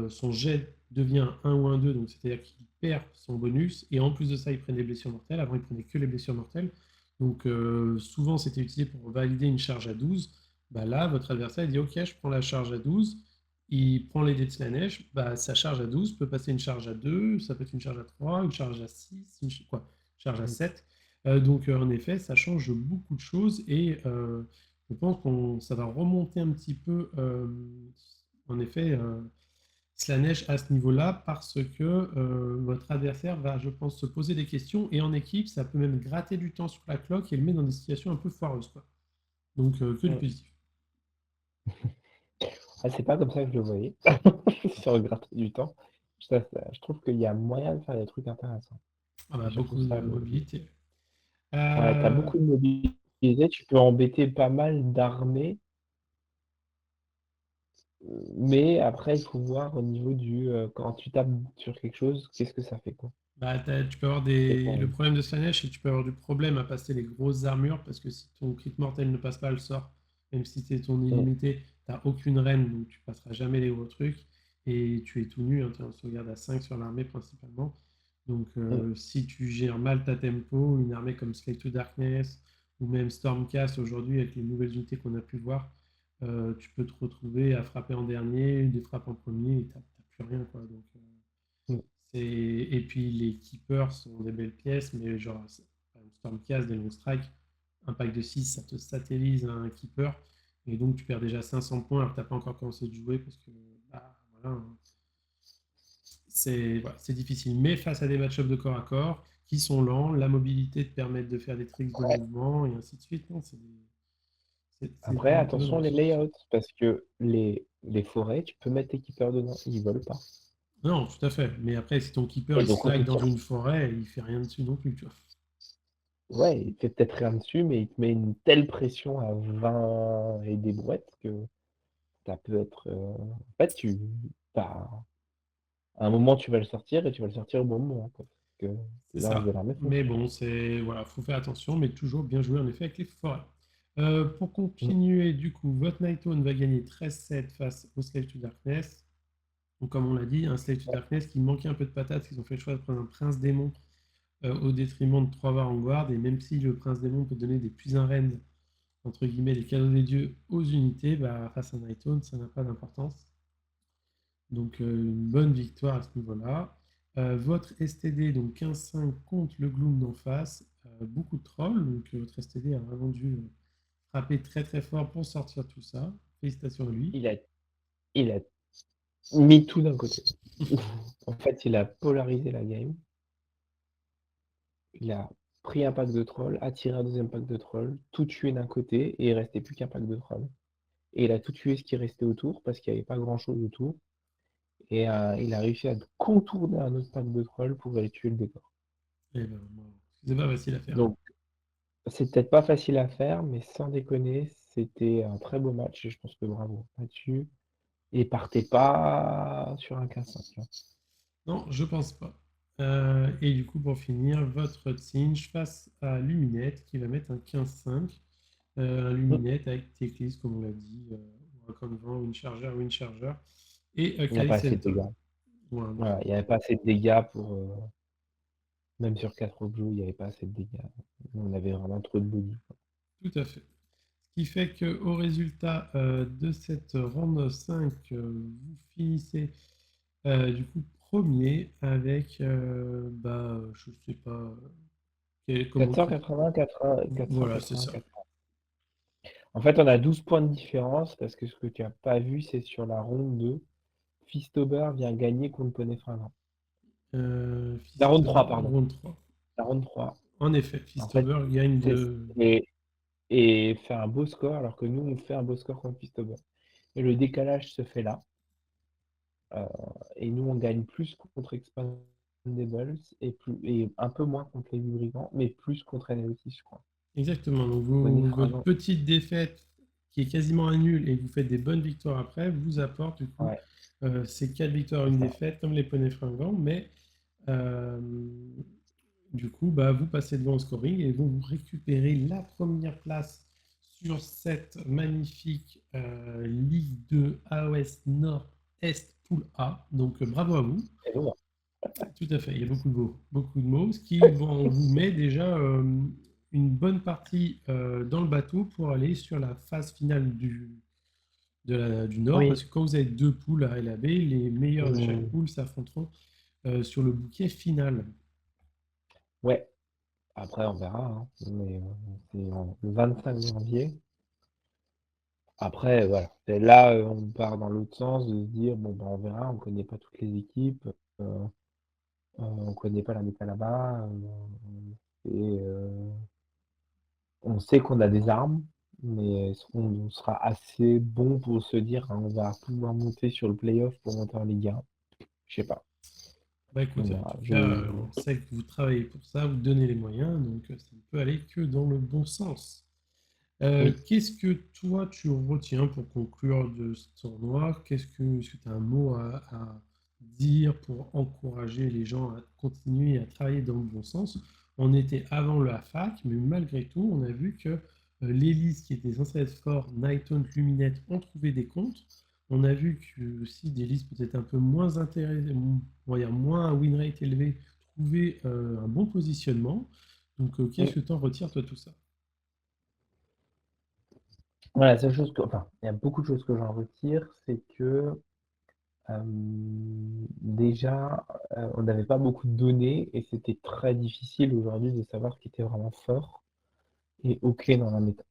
son jet devient un 1 ou un 2, donc c'est-à-dire qu'il perd son bonus, et en plus de ça, il prend des blessures mortelles. Avant, il prenait que les blessures mortelles. Donc souvent, c'était utilisé pour valider une charge à 12. Bah, là, votre adversaire dit, OK, je prends la charge à 12. Il prend les dés de Slanesh, bah, sa charge à 12 peut passer une charge à 2, ça peut être une charge à 3, une charge à 6, une charge à 7. Donc en effet, ça change beaucoup de choses, et je pense que ça va remonter un petit peu, en effet, Slanesh à ce niveau-là, parce que votre adversaire va, je pense, se poser des questions, et en équipe, ça peut même gratter du temps sur la cloque et le mettre dans des situations un peu foireuses, quoi. Donc que du Mm. positif. Ah, c'est pas comme ça que je le voyais, sur le gratter du temps. Je trouve qu'il y a moyen de faire des trucs intéressants. Ah bah, C'est surtout beaucoup de ça. mobilité. Ouais, t'as beaucoup de mobilité, tu peux embêter pas mal d'armées, mais après, il faut voir au niveau du quand tu tapes sur quelque chose, qu'est-ce que ça fait, quoi. Bah, tu peux avoir C'est le ton- problème de Slanesh, et tu peux avoir du problème à passer les grosses armures, parce que si ton crit mortel ne passe pas le sort, même si c'est ton Mm. illimité, t'as aucune reine, donc tu passeras jamais les gros trucs, et tu es tout nu, hein, tu es en sauvegarde à 5 sur l'armée principalement. Donc Mm. si tu gères mal ta tempo, une armée comme Slave to Darkness, ou même Stormcast aujourd'hui, avec les nouvelles unités qu'on a pu voir, tu peux te retrouver à frapper en dernier, des frappes en premier, et t'as plus rien, quoi. Donc, Mm. et puis les keepers sont des belles pièces, mais genre Stormcast, des long strike, un pack de 6, ça te satellise un keeper, et donc tu perds déjà 500 points alors que tu n'as pas encore commencé de jouer, parce que bah, voilà, hein, c'est difficile. Mais face à des match-ups de corps à corps qui sont lents, la mobilité te permet de faire des tricks de mouvement, et ainsi de suite. Non, c'est Après, des bonnes attention les ressources. layouts, parce que les forêts, tu peux mettre tes keepers dedans, ils volent pas. Non, tout à fait. Mais après, si ton keeper Et il donc, quand slide tu dans tires, une forêt, il fait rien dessus non plus, tu vois. ouais, il fait peut-être rien dessus, mais il te met une telle pression à 20 et des brouettes que ça peut être. En fait, bah, à un moment, tu vas le sortir et tu vas le sortir au bon moment, quoi. Parce que C'est le reste de ça. l'armée Mais fonctionne. bon, voilà, faut faire attention, mais toujours bien jouer en effet avec les forêts. Pour Mm. continuer, du coup, votre Night Owl va gagner 13-7 face au Slave to Darkness. Donc, comme on l'a dit, un Slave to Darkness qui manquait un peu de patates, ils ont fait le choix de prendre un Prince Démon au détriment de 3 Vanguard. Et même si le Prince Démon peut donner des puissants rends, entre guillemets, des cadeaux des dieux aux unités, bah, face à Night Owl, ça n'a pas d'importance. Donc une bonne victoire à ce niveau-là. Votre STD, donc 15-5 contre le Gloom d'en face. Beaucoup de trolls, donc votre STD a vraiment dû frapper très très fort pour sortir tout ça. Félicitations à lui. Il a, il a mis tout d'un côté. En fait, il a polarisé la game. Il a pris un pack de trolls, attiré un deuxième pack de trolls, tout tué d'un côté et il restait plus qu'un pack de trolls. Et il a tout tué ce qui restait autour parce qu'il n'y avait pas grand-chose autour. Et il a réussi à contourner un autre pack de trolls pour aller tuer le décor. Et ben, bon, c'est pas facile à faire. Donc, c'est peut-être pas facile à faire, mais sans déconner, c'était un très beau match et je pense que bravo là-dessus. Et partez pas sur un 15-5, hein. Non, je pense pas. Et du coup, pour finir, votre Tsinch face à Luminette qui va mettre un 15-5. Un Luminette avec Teclis, comme on l'a dit, comme vent, Wind Charger et Il n'y a pas Calice assez de dégâts. Elton. Voilà, Voilà, il n'y avait pas assez de dégâts pour. Même sur 4 objets, il n'y avait pas assez de dégâts. On avait vraiment trop de body. tout à fait. Ce qui fait qu'au résultat de cette round 5, vous finissez du coup premier avec, bah, je sais pas, comment 480, 480, voilà, c'est 480, ça. 480. En fait, on a 12 points de différence parce que ce que tu n'as pas vu, c'est sur la ronde 2. Fistober vient gagner contre Poney Fringant. La ronde 3, pardon. Round 3. La ronde 3. En effet, En fait, Fistover gagne c'est- de. et, et fait un beau score alors que nous, on fait un beau score contre Fistober. Et le décalage se fait là. Euh, et nous, on gagne plus contre Expandables et un peu moins contre les Brigands, mais plus contre NLT, je crois. Exactement. Donc, Poney votre Fringant. petite défaite qui est quasiment un nul et vous faites des bonnes victoires après, vous apporte du coup Ouais, ces 4 victoires, c'est une ça. défaite, comme les poneys fringants, mais euh, du coup, bah, vous passez devant au scoring et vous récupérez la première place sur cette magnifique Ligue 2 AOS Nord-Est Poule A. Donc bravo à vous. Et donc, Tout à fait, il y a beaucoup de mots, ce qui vous met déjà une bonne partie dans le bateau pour aller sur la phase finale du Nord, oui. parce que quand vous avez deux poules A et la B, les meilleurs de chaque Mmh, poule s'affronteront sur le bouquet final. ouais. Après, on verra, hein. Mais le 25 janvier. Après, voilà. Et là, on part dans l'autre sens de se dire, bon, ben, on verra, on connaît pas toutes les équipes, on connaît pas la méta là-bas, et on sait qu'on a des armes, mais est-ce qu'on sera assez bon pour se dire, hein, on va pouvoir monter sur le playoff pour monter en Ligue 1? Je sais pas. Bah On écoutez, en verra. tout cas, on sait que vous travaillez pour ça, vous donnez les moyens, donc ça ne peut aller que dans le bon sens. Oui. Qu'est-ce que toi tu retiens pour conclure de ce tournoi? Est-ce que tu as un mot à dire pour encourager les gens à continuer à travailler dans le bon sens? On était avant la fac, mais malgré tout, on a vu que les listes qui étaient censées être fortes, Nighthaunt, Luminette, ont trouvé des comptes. On a vu que aussi des listes peut-être un peu moins intéressées, on va dire moins à win rate élevé, trouvaient un bon positionnement. Donc, qu'est-ce Mm. que tu en retires, toi, tout ça? Voilà, la seule chose que, enfin, il y a beaucoup de choses que j'en retire, c'est que déjà, on n'avait pas beaucoup de données et c'était très difficile aujourd'hui de savoir ce qui était vraiment fort et OK dans la méta.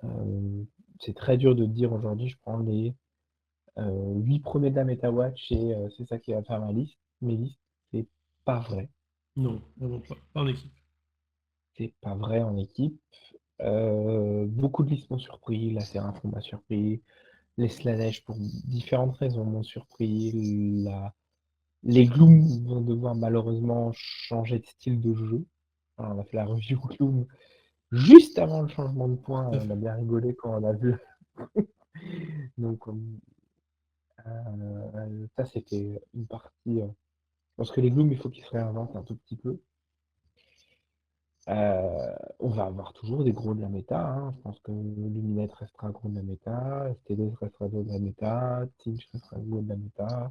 Euh, c'est très dur de dire aujourd'hui, je prends les 8 premiers de la MetaWatch et c'est ça qui va faire mes listes. C'est pas vrai. Non, vraiment pas. Pas en équipe. C'est pas vrai en équipe. Beaucoup de listes m'ont surpris, la Séraphin m'a surpris, les Slanesh pour différentes raisons m'ont surpris, les Gloom vont devoir malheureusement changer de style de jeu. Alors, on a fait la review Gloom juste avant le changement de point, Tout à on a fait. bien rigolé quand on a vu. Donc ça c'était une partie. Je pense que les Gloom, il faut qu'ils se réinventent un tout petit peu. On va avoir toujours des gros de la méta, hein. Je pense que Luminette restera gros de la méta, STD restera gros de la méta, Tinch restera gros de la méta.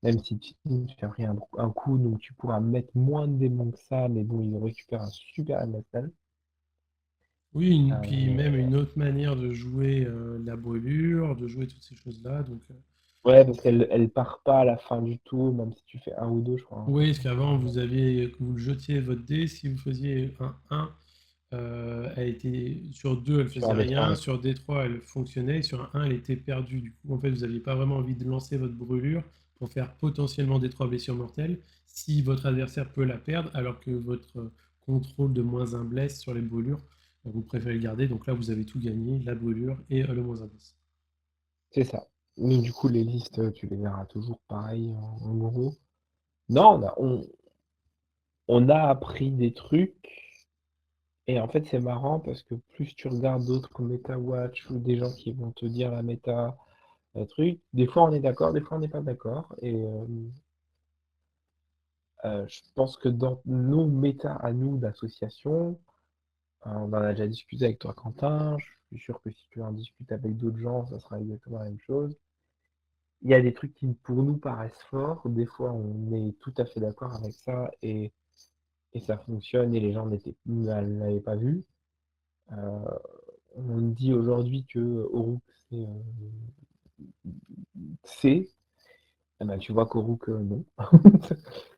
Même si Tinch fait rien un coup, donc tu pourras mettre moins de démons que ça, mais bon, ils récupèrent un super MSL. Oui, puis même Euh, une autre manière de jouer la brûlure, de jouer toutes ces choses-là. Donc, ouais, parce qu'elle part pas à la fin du tour, même si tu fais un ou deux, je crois, hein. oui, parce qu'avant, vous jetiez votre dé, si vous faisiez un 1, elle était sur 2, elle Sur faisait un des trois, rien, ouais. sur D3, elle fonctionnait, et sur un 1, elle était perdue. Du coup, en fait, vous n'aviez pas vraiment envie de lancer votre brûlure pour faire potentiellement D3 blessures mortelles si votre adversaire peut la perdre, alors que votre contrôle de moins un blesse sur les brûlures, vous préférez le garder. Donc là, vous avez tout gagné, la brûlure et le moins un blesse. C'est ça. Donc du coup, les listes, tu les verras toujours pareil en gros. Non, on a appris des trucs. Et en fait, c'est marrant parce que plus tu regardes d'autres MetaWatch ou des gens qui vont te dire la méta, truc, des fois on est d'accord, des fois on n'est pas d'accord. Et je pense que dans nos méta à nous d'association, on en a déjà discuté avec toi, Quentin. Je suis sûr que si tu en discutes avec d'autres gens, ça sera exactement la même chose. Il y a des trucs qui pour nous paraissent forts. Des fois, on est tout à fait d'accord avec ça et ça fonctionne et les gens ne l'avaient pas vu. Euh, on dit aujourd'hui que Oruk c'est, eh ben, tu vois qu'Oruk non.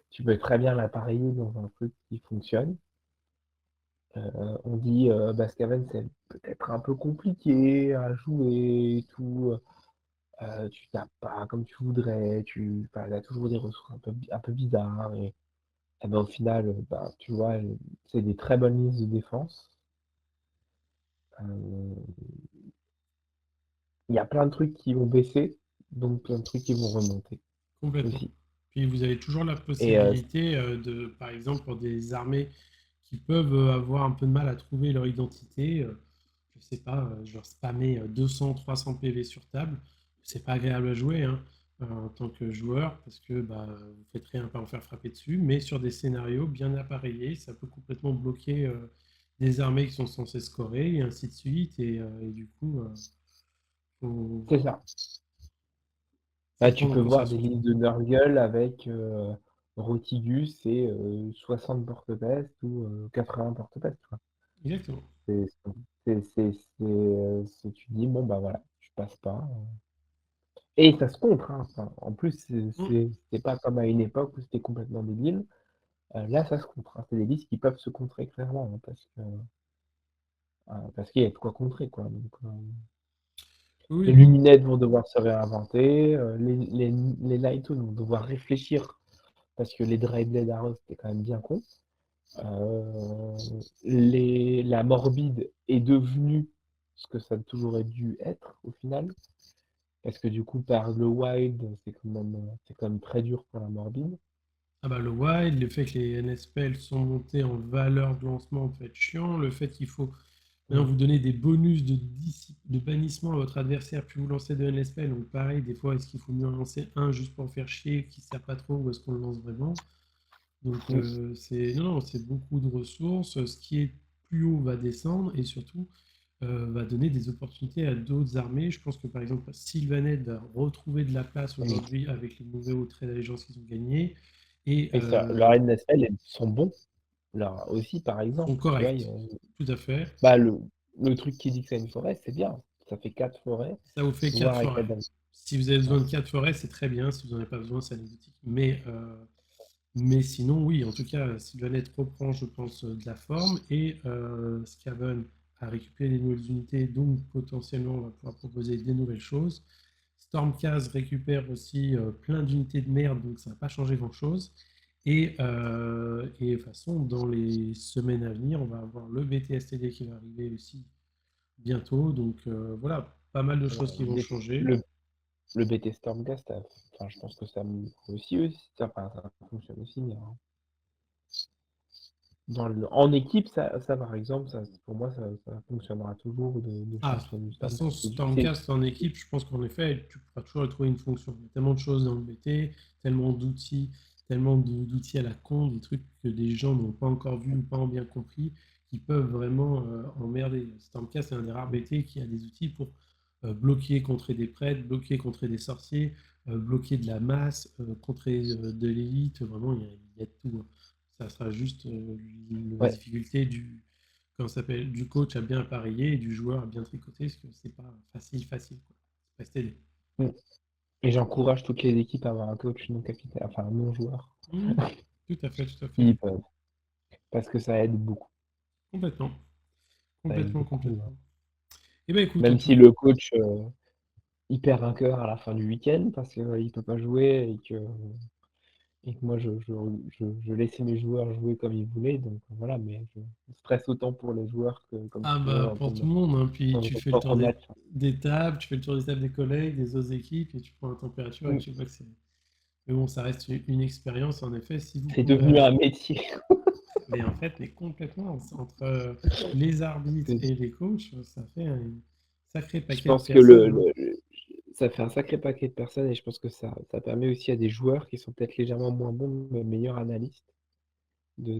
Tu peux très bien l'appareiller dans un truc qui fonctionne. On dit Bascaven c'est peut-être un peu compliqué à jouer et tout. Tu tapes pas comme tu voudrais, tu as toujours des ressources un peu bizarres. Et ben, au final, bah, tu vois, c'est des très bonnes listes de défense. Euh, Il y a plein de trucs qui vont baisser, donc plein de trucs qui vont remonter Complètement. aussi. Puis vous avez toujours la Et possibilité de, par exemple, pour des armées qui peuvent avoir un peu de mal à trouver leur identité, je sais pas, je leur spammer 200, 300 PV sur table, c'est pas agréable à jouer hein, en tant que joueur parce que bah, vous faites rien, pas en faire frapper dessus, mais sur des scénarios bien appareillés, ça peut complètement bloquer des armées qui sont censées scorer, et ainsi de suite. Et du coup, faut, C'est ça. Là, faut tu prendre en peux voir des considération tout. listes de Nurgle avec Rotigus et 60 porte-pestes ou 80 porte-pestes, quoi. Exactement. C'est, tu te dis, bon, bah voilà, je passe pas. Et ça se contre, hein. Enfin, en plus, Mm. c'est pas comme à une époque où c'était complètement débile. Là, ça se contre, hein. C'est des listes qui peuvent se contrer clairement, hein, parce qu'il y a de quoi contrer, quoi. Donc, Oui, les bon. Luminettes vont devoir se réinventer, les Nightoons vont devoir réfléchir, parce que les Dryblade Arrows, c'était quand même bien con. La Morbide est devenue ce que ça a toujours dû être, au final. Parce que du coup, par le Wild, c'est quand même très dur pour la Morbide. Ah bah, le wild, le fait que les NSPL sont montés en valeur de lancement peut être chiant, le fait qu'il faut maintenant Mm. vous donner des bonus de bannissement à votre adversaire, puis vous lancez de NSPL, donc pareil, des fois, est-ce qu'il faut mieux en lancer un juste pour faire chier, qui ne sert pas trop, ou est-ce qu'on le lance vraiment? Donc Mm. non, c'est beaucoup de ressources, ce qui est plus haut va descendre, et surtout va donner des opportunités à d'autres armées. Je pense que par exemple, Sylvaneth va retrouver de la place Mm. aujourd'hui avec les nouveaux traits d'allégeance qu'ils ont gagnés, et Et ça, leurs NSL elles sont bons. Là aussi, par sont exemple, tu vois, corrects. Tout à fait. bah, le truc qui dit que c'est une forêt, c'est bien. Ça fait 4 forêts, Ça vous fait 4 voire avec la forêts. dalle. Si vous avez Ouais. besoin de 4 forêts, c'est très bien. Si vous n'en avez pas besoin, c'est anecdotique. Mais sinon, oui, en tout cas, Sylvaneth reprend, je pense, de la forme, et Skaven a récupéré des nouvelles unités, donc potentiellement on va pouvoir proposer des nouvelles choses. Stormcast récupère aussi plein d'unités de merde, donc ça va pas changer grand-chose. Et de toute façon, dans les semaines à venir, on va avoir le BTSTD qui va arriver aussi bientôt. Donc voilà, pas mal de choses qui vont changer. Le, le BT Stormcast, enfin, je pense que ça aussi, enfin, ça fonctionne aussi bien, hein. En équipe, ça, par exemple, pour moi, ça fonctionnera toujours de Ah, de champion du toute façon, Stormcast. Stormcast en équipe, je pense qu'en effet, tu pourras toujours y trouver une fonction. Il y a tellement de choses dans le BT, tellement d'outils à la con, des trucs que des gens n'ont pas encore vus ou pas bien compris, qui peuvent vraiment emmerder. Stormcast, c'est un des rares BT qui a des outils pour bloquer, contrer des prêtres, bloquer, contrer des sorciers, bloquer de la masse, contrer de l'élite. Vraiment, il y a de tout, hein. Ça sera juste la Ouais. difficulté comment ça s'appelle, du coach à bien appareiller et du joueur à bien tricoter, parce que c'est pas facile, quoi. C'est pas stédé. Mm. Et j'encourage toutes les équipes à avoir un coach non capitaine, enfin un non-joueur, Mmh. Tout à fait, tout à fait. s'ils peuvent, parce que ça aide beaucoup. Complètement, Ça aide complètement, beaucoup, hein. complètement. Eh ben écoute, en Même tout si le coach il perd un cœur à la fin du week-end parce qu'il ne peut pas jouer et que moi je laissais mes joueurs jouer comme ils voulaient, donc voilà, mais je stresse autant pour les joueurs que comme ah toujours bah pour tout le monde, hein. Puis dans tu ton fais le tour propre match. des tables, tu fais le tour des tables des collègues, des autres équipes, et tu prends la température et Mm. tu vois que c'est. Mais bon, ça reste une expérience, en effet, si vous C'est pouvez. devenu un métier. Mais en fait, mais complètement, entre les arbitres C'est- et les coachs, ça fait un sacré Je paquet de pense que personnes, hein. ça fait un sacré paquet de personnes et je pense que ça permet aussi à des joueurs qui sont peut-être légèrement moins bons, mais meilleurs analystes, de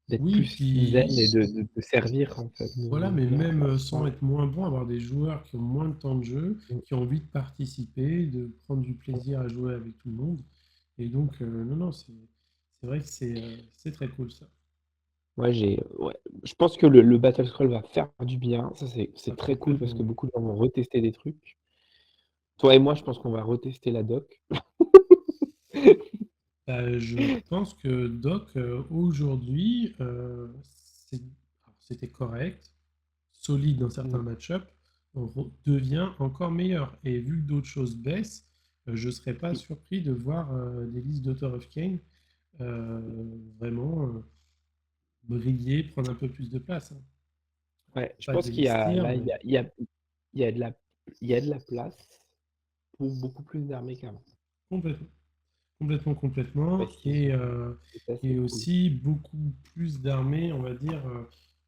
d'être Oui, plus zen puis et de servir en fait voilà, mais leur même classe. sans être moins bon, avoir des joueurs qui ont moins de temps de jeu, Mm. qui ont envie de participer, de prendre du plaisir à jouer avec tout le monde. Et donc, non, non, c'est vrai que c'est très cool ça. Ouais, je pense que le Battle Scroll va faire du bien. Ça, Ah, c'est très cool parce complètement. que beaucoup de gens vont retester des trucs. Toi et moi, je pense qu'on va retester la doc. Je pense que Doc, aujourd'hui, c'était correct, solide dans certains Mm. match-ups, devient encore meilleur. Et vu que d'autres choses baissent, je ne serais pas surpris de voir des listes d'Author of Kane euh, vraiment briller, prendre un peu plus de place, hein. Ouais, je Pas pense qu'il y a délistir, là, mais il y a de la, il y a de la place pour beaucoup plus d'armées qu'avant. complètement. Complètement, complètement. Ouais, c'est assez Et cool. aussi beaucoup plus d'armées, on va dire.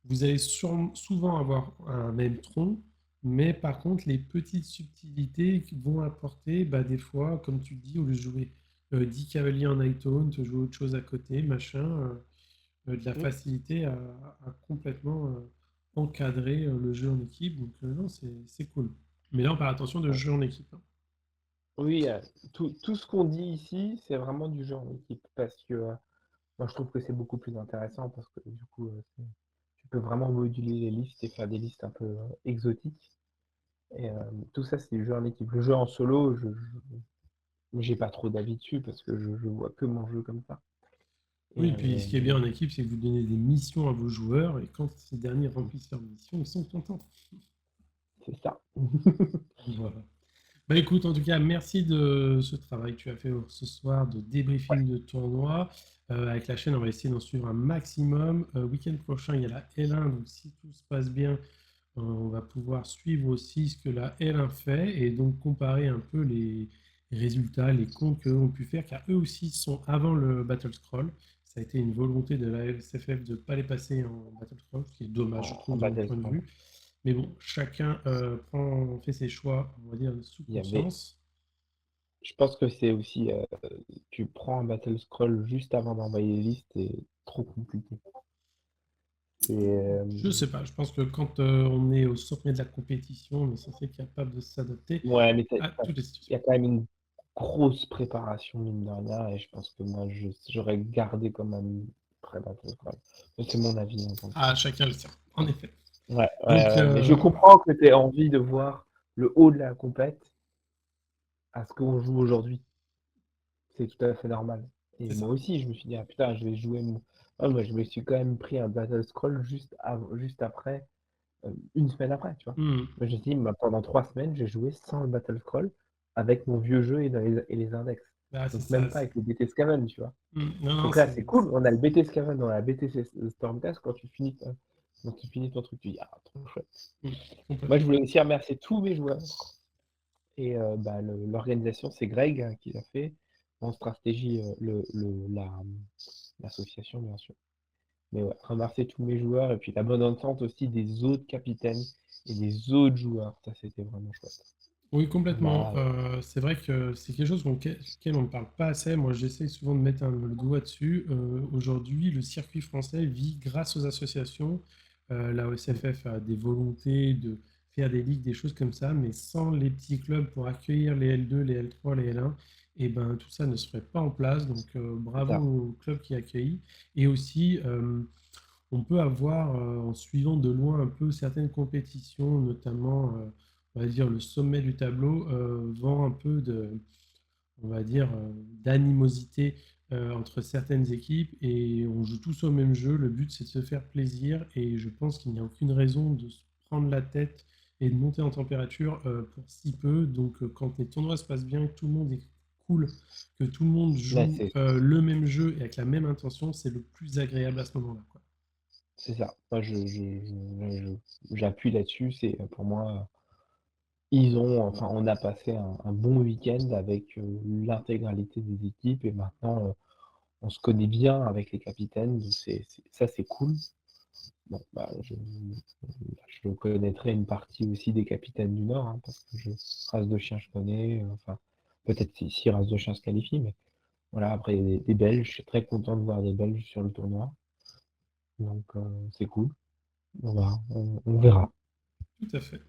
Vous allez souvent avoir un même tronc, mais par contre, les petites subtilités qui vont apporter, bah, des fois, comme tu dis, au lieu de jouer 10 cavaliers en high tone, te jouer autre chose à côté, machin. de la Mm. facilité à complètement encadrer le jeu en équipe. Donc, non, c'est cool. Mais là, on parle attention de Ouais. jeu en équipe, hein. Oui, tout ce qu'on dit ici, c'est vraiment du jeu en équipe parce que moi, je trouve que c'est beaucoup plus intéressant parce que du coup, tu peux vraiment moduler les listes et faire des listes un peu exotiques. Et tout ça, c'est du jeu en équipe. Le jeu en solo, j'ai pas trop d'avis dessus parce que je vois que mon jeu comme ça. Et Oui, puis ce qui est bien en équipe, c'est que vous donnez des missions à vos joueurs et quand ces derniers remplissent leurs missions, ils sont contents. c'est ça. Voilà. Bah écoute, en tout cas, merci de ce travail que tu as fait ce soir de Ouais, débriefing de tournoi. Avec la chaîne, on va essayer d'en suivre un maximum. Week-end prochain, il y a la L1, donc si tout se passe bien, on va pouvoir suivre aussi ce que la L1 fait et donc comparer un peu les résultats, les comptes qu'eux ont pu faire, car eux aussi sont avant le Battle Scroll. Ça a été une volonté de la LSFF de ne pas les passer en Battle Scroll, ce qui est dommage, je en trouve, de mon Battle point de Scroll. vue. Mais bon, chacun fait ses choix, on va dire, sous Il y avait, conscience. je pense que c'est aussi, tu prends un Battle Scroll juste avant d'envoyer les listes, c'est trop compliqué. Et, Je sais pas, je pense que quand on est au sommet de la compétition, on est censé être capable de s'adapter ouais, mais à toutes les situations. il y a quand même une grosse préparation, mine de rien, et je pense que moi, j'aurais gardé quand même près Battle Scroll. Mais c'est mon avis en tant que Ah, chacun le sien, en effet. Ouais, ouais, Donc, ouais, mais je comprends que tu aies envie de voir le haut de la compète à ce qu'on joue aujourd'hui. C'est tout à fait normal. Et c'est moi ça. aussi, je me suis dit, ah putain, je vais jouer mon. Ah, moi, je me suis quand même pris un Battle Scroll juste après, une semaine après, tu vois. Hmm. Moi, j'ai dit, bah, pendant 3 semaines, j'ai joué sans le Battle Scroll avec mon vieux jeu et les index. Bah, c'est Donc, ça. même pas avec le BT Scaven, tu vois. Non, non, Donc là, c'est cool. On a le BT Scaven, on a la BTC Stormcast. Quand tu finis ton truc, tu dis, ah, trop chouette. hmm, Moi, je complètement. voulais aussi remercier tous mes joueurs. Et bah, l'organisation, c'est Greg qui l'a fait. En stratégie, l'association, bien sûr. Mais ouais, remercier tous mes joueurs et puis la bonne entente aussi des autres capitaines et des autres joueurs. Ça, c'était vraiment chouette. Oui, complètement. Là, C'est vrai que c'est quelque chose auquel on ne parle pas assez. Moi, j'essaie souvent de mettre le doigt dessus. Aujourd'hui, le circuit français vit grâce aux associations. La OSFF a des volontés de faire des ligues, des choses comme ça, mais sans les petits clubs pour accueillir les L2, les L3, les L1, et ben, tout ça ne se ferait pas en place. Donc, c'est bravo ça. au club qui accueille. Et aussi, on peut avoir, en suivant de loin un peu certaines compétitions, notamment, on va dire, le sommet du tableau, vend un peu on va dire, d'animosité entre certaines équipes et on joue tous au même jeu. Le but, c'est de se faire plaisir et je pense qu'il n'y a aucune raison de se prendre la tête et de monter en température pour si peu. Donc, quand les tournois se passent bien, que tout le monde est cool, que tout le monde Là, joue c'est le même jeu et avec la même intention, c'est le plus agréable à ce moment-là, quoi. c'est ça. Moi, j'appuie là-dessus. C'est pour moi, enfin, on a passé un bon week-end avec l'intégralité des équipes et maintenant, on se connaît bien avec les capitaines. Donc ça, c'est cool. Bon, bah, je connaîtrai une partie aussi des capitaines du Nord, hein, parce que race de chien, je connais. Enfin, peut-être si race de chien se qualifie, mais voilà, après, il y a des Belges. Je suis très content de voir des Belges sur le tournoi. Donc, c'est cool. On verra. Tout à fait.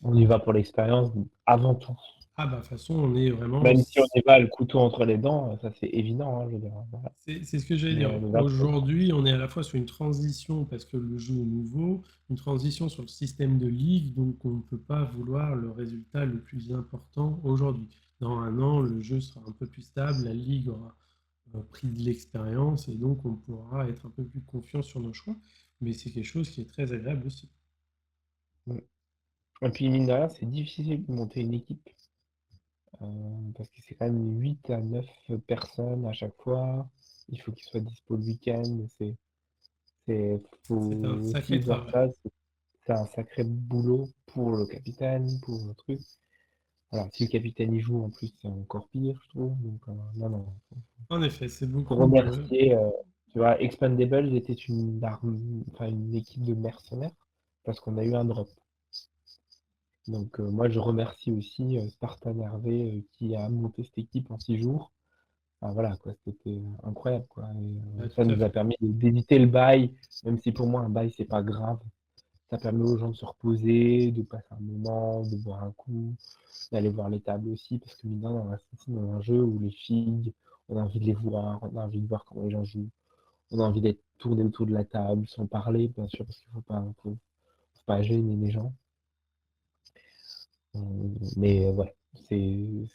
On y va pour l'expérience avant tout. Ah bah, de toute façon, on est vraiment. Même si on y va le couteau entre les dents, ça c'est évident, hein, je veux dire. Voilà. C'est ce que j'allais Mais dire. on y va pour l'expérience. Aujourd'hui, on est à la fois sur une transition parce que le jeu est nouveau, une transition sur le système de ligue, donc on ne peut pas vouloir le résultat le plus important aujourd'hui. Dans un an, le jeu sera un peu plus stable, la ligue aura pris de l'expérience et donc on pourra être un peu plus confiant sur nos choix. Mais c'est quelque chose qui est très agréable aussi. Mm. Et puis, mine de rien, c'est difficile de monter une équipe. Parce que c'est quand même 8 à 9 personnes à chaque fois. Il faut qu'ils soient dispo le week-end. Faut C'est un aussi sacré voir travail. ça. C'est un sacré boulot pour le capitaine, pour le truc. Alors, si le capitaine y joue en plus, c'est encore pire, je trouve. Donc, non, non. En effet, c'est Faut beaucoup de. remercier, tu vois, Expandables était une arme, enfin une équipe de mercenaires parce qu'on a eu un drop. Donc moi je remercie aussi Spartan Hervé qui a monté cette équipe en 6 jours enfin, voilà, quoi, c'était incroyable, quoi. Et, Ah, ça tout à nous a fait. permis d'éviter le bail, même si pour moi, un bail, c'est pas grave. Ça permet aux gens de se reposer, de passer un moment, de boire un coup, d'aller voir les tables aussi, parce que mine de rien, on reste aussi dans un jeu où les filles, on a envie de les voir, on a envie de voir comment les gens jouent, on a envie d'être tourné autour de la table, sans parler, bien sûr, parce qu'il faut pas gêner les gens. Mais ouais, ces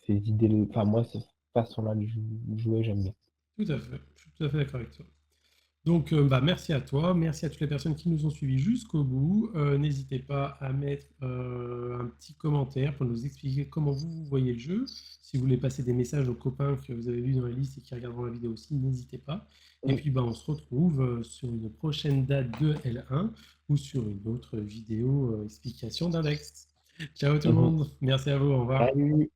idées, enfin moi, cette façon-là de jouer, j'aime bien. Tout à fait. Je suis tout à fait d'accord avec toi. Donc, bah, merci à toi, merci à toutes les personnes qui nous ont suivis jusqu'au bout. N'hésitez pas à mettre un petit commentaire pour nous expliquer comment vous voyez le jeu. Si vous voulez passer des messages aux copains que vous avez vus dans la liste et qui regarderont la vidéo aussi, n'hésitez pas. Et Mm. puis, bah, on se retrouve sur une prochaine date de L1 ou sur une autre vidéo explication d'index. Ciao tout le Mhm. monde, merci à vous, au revoir. Salut!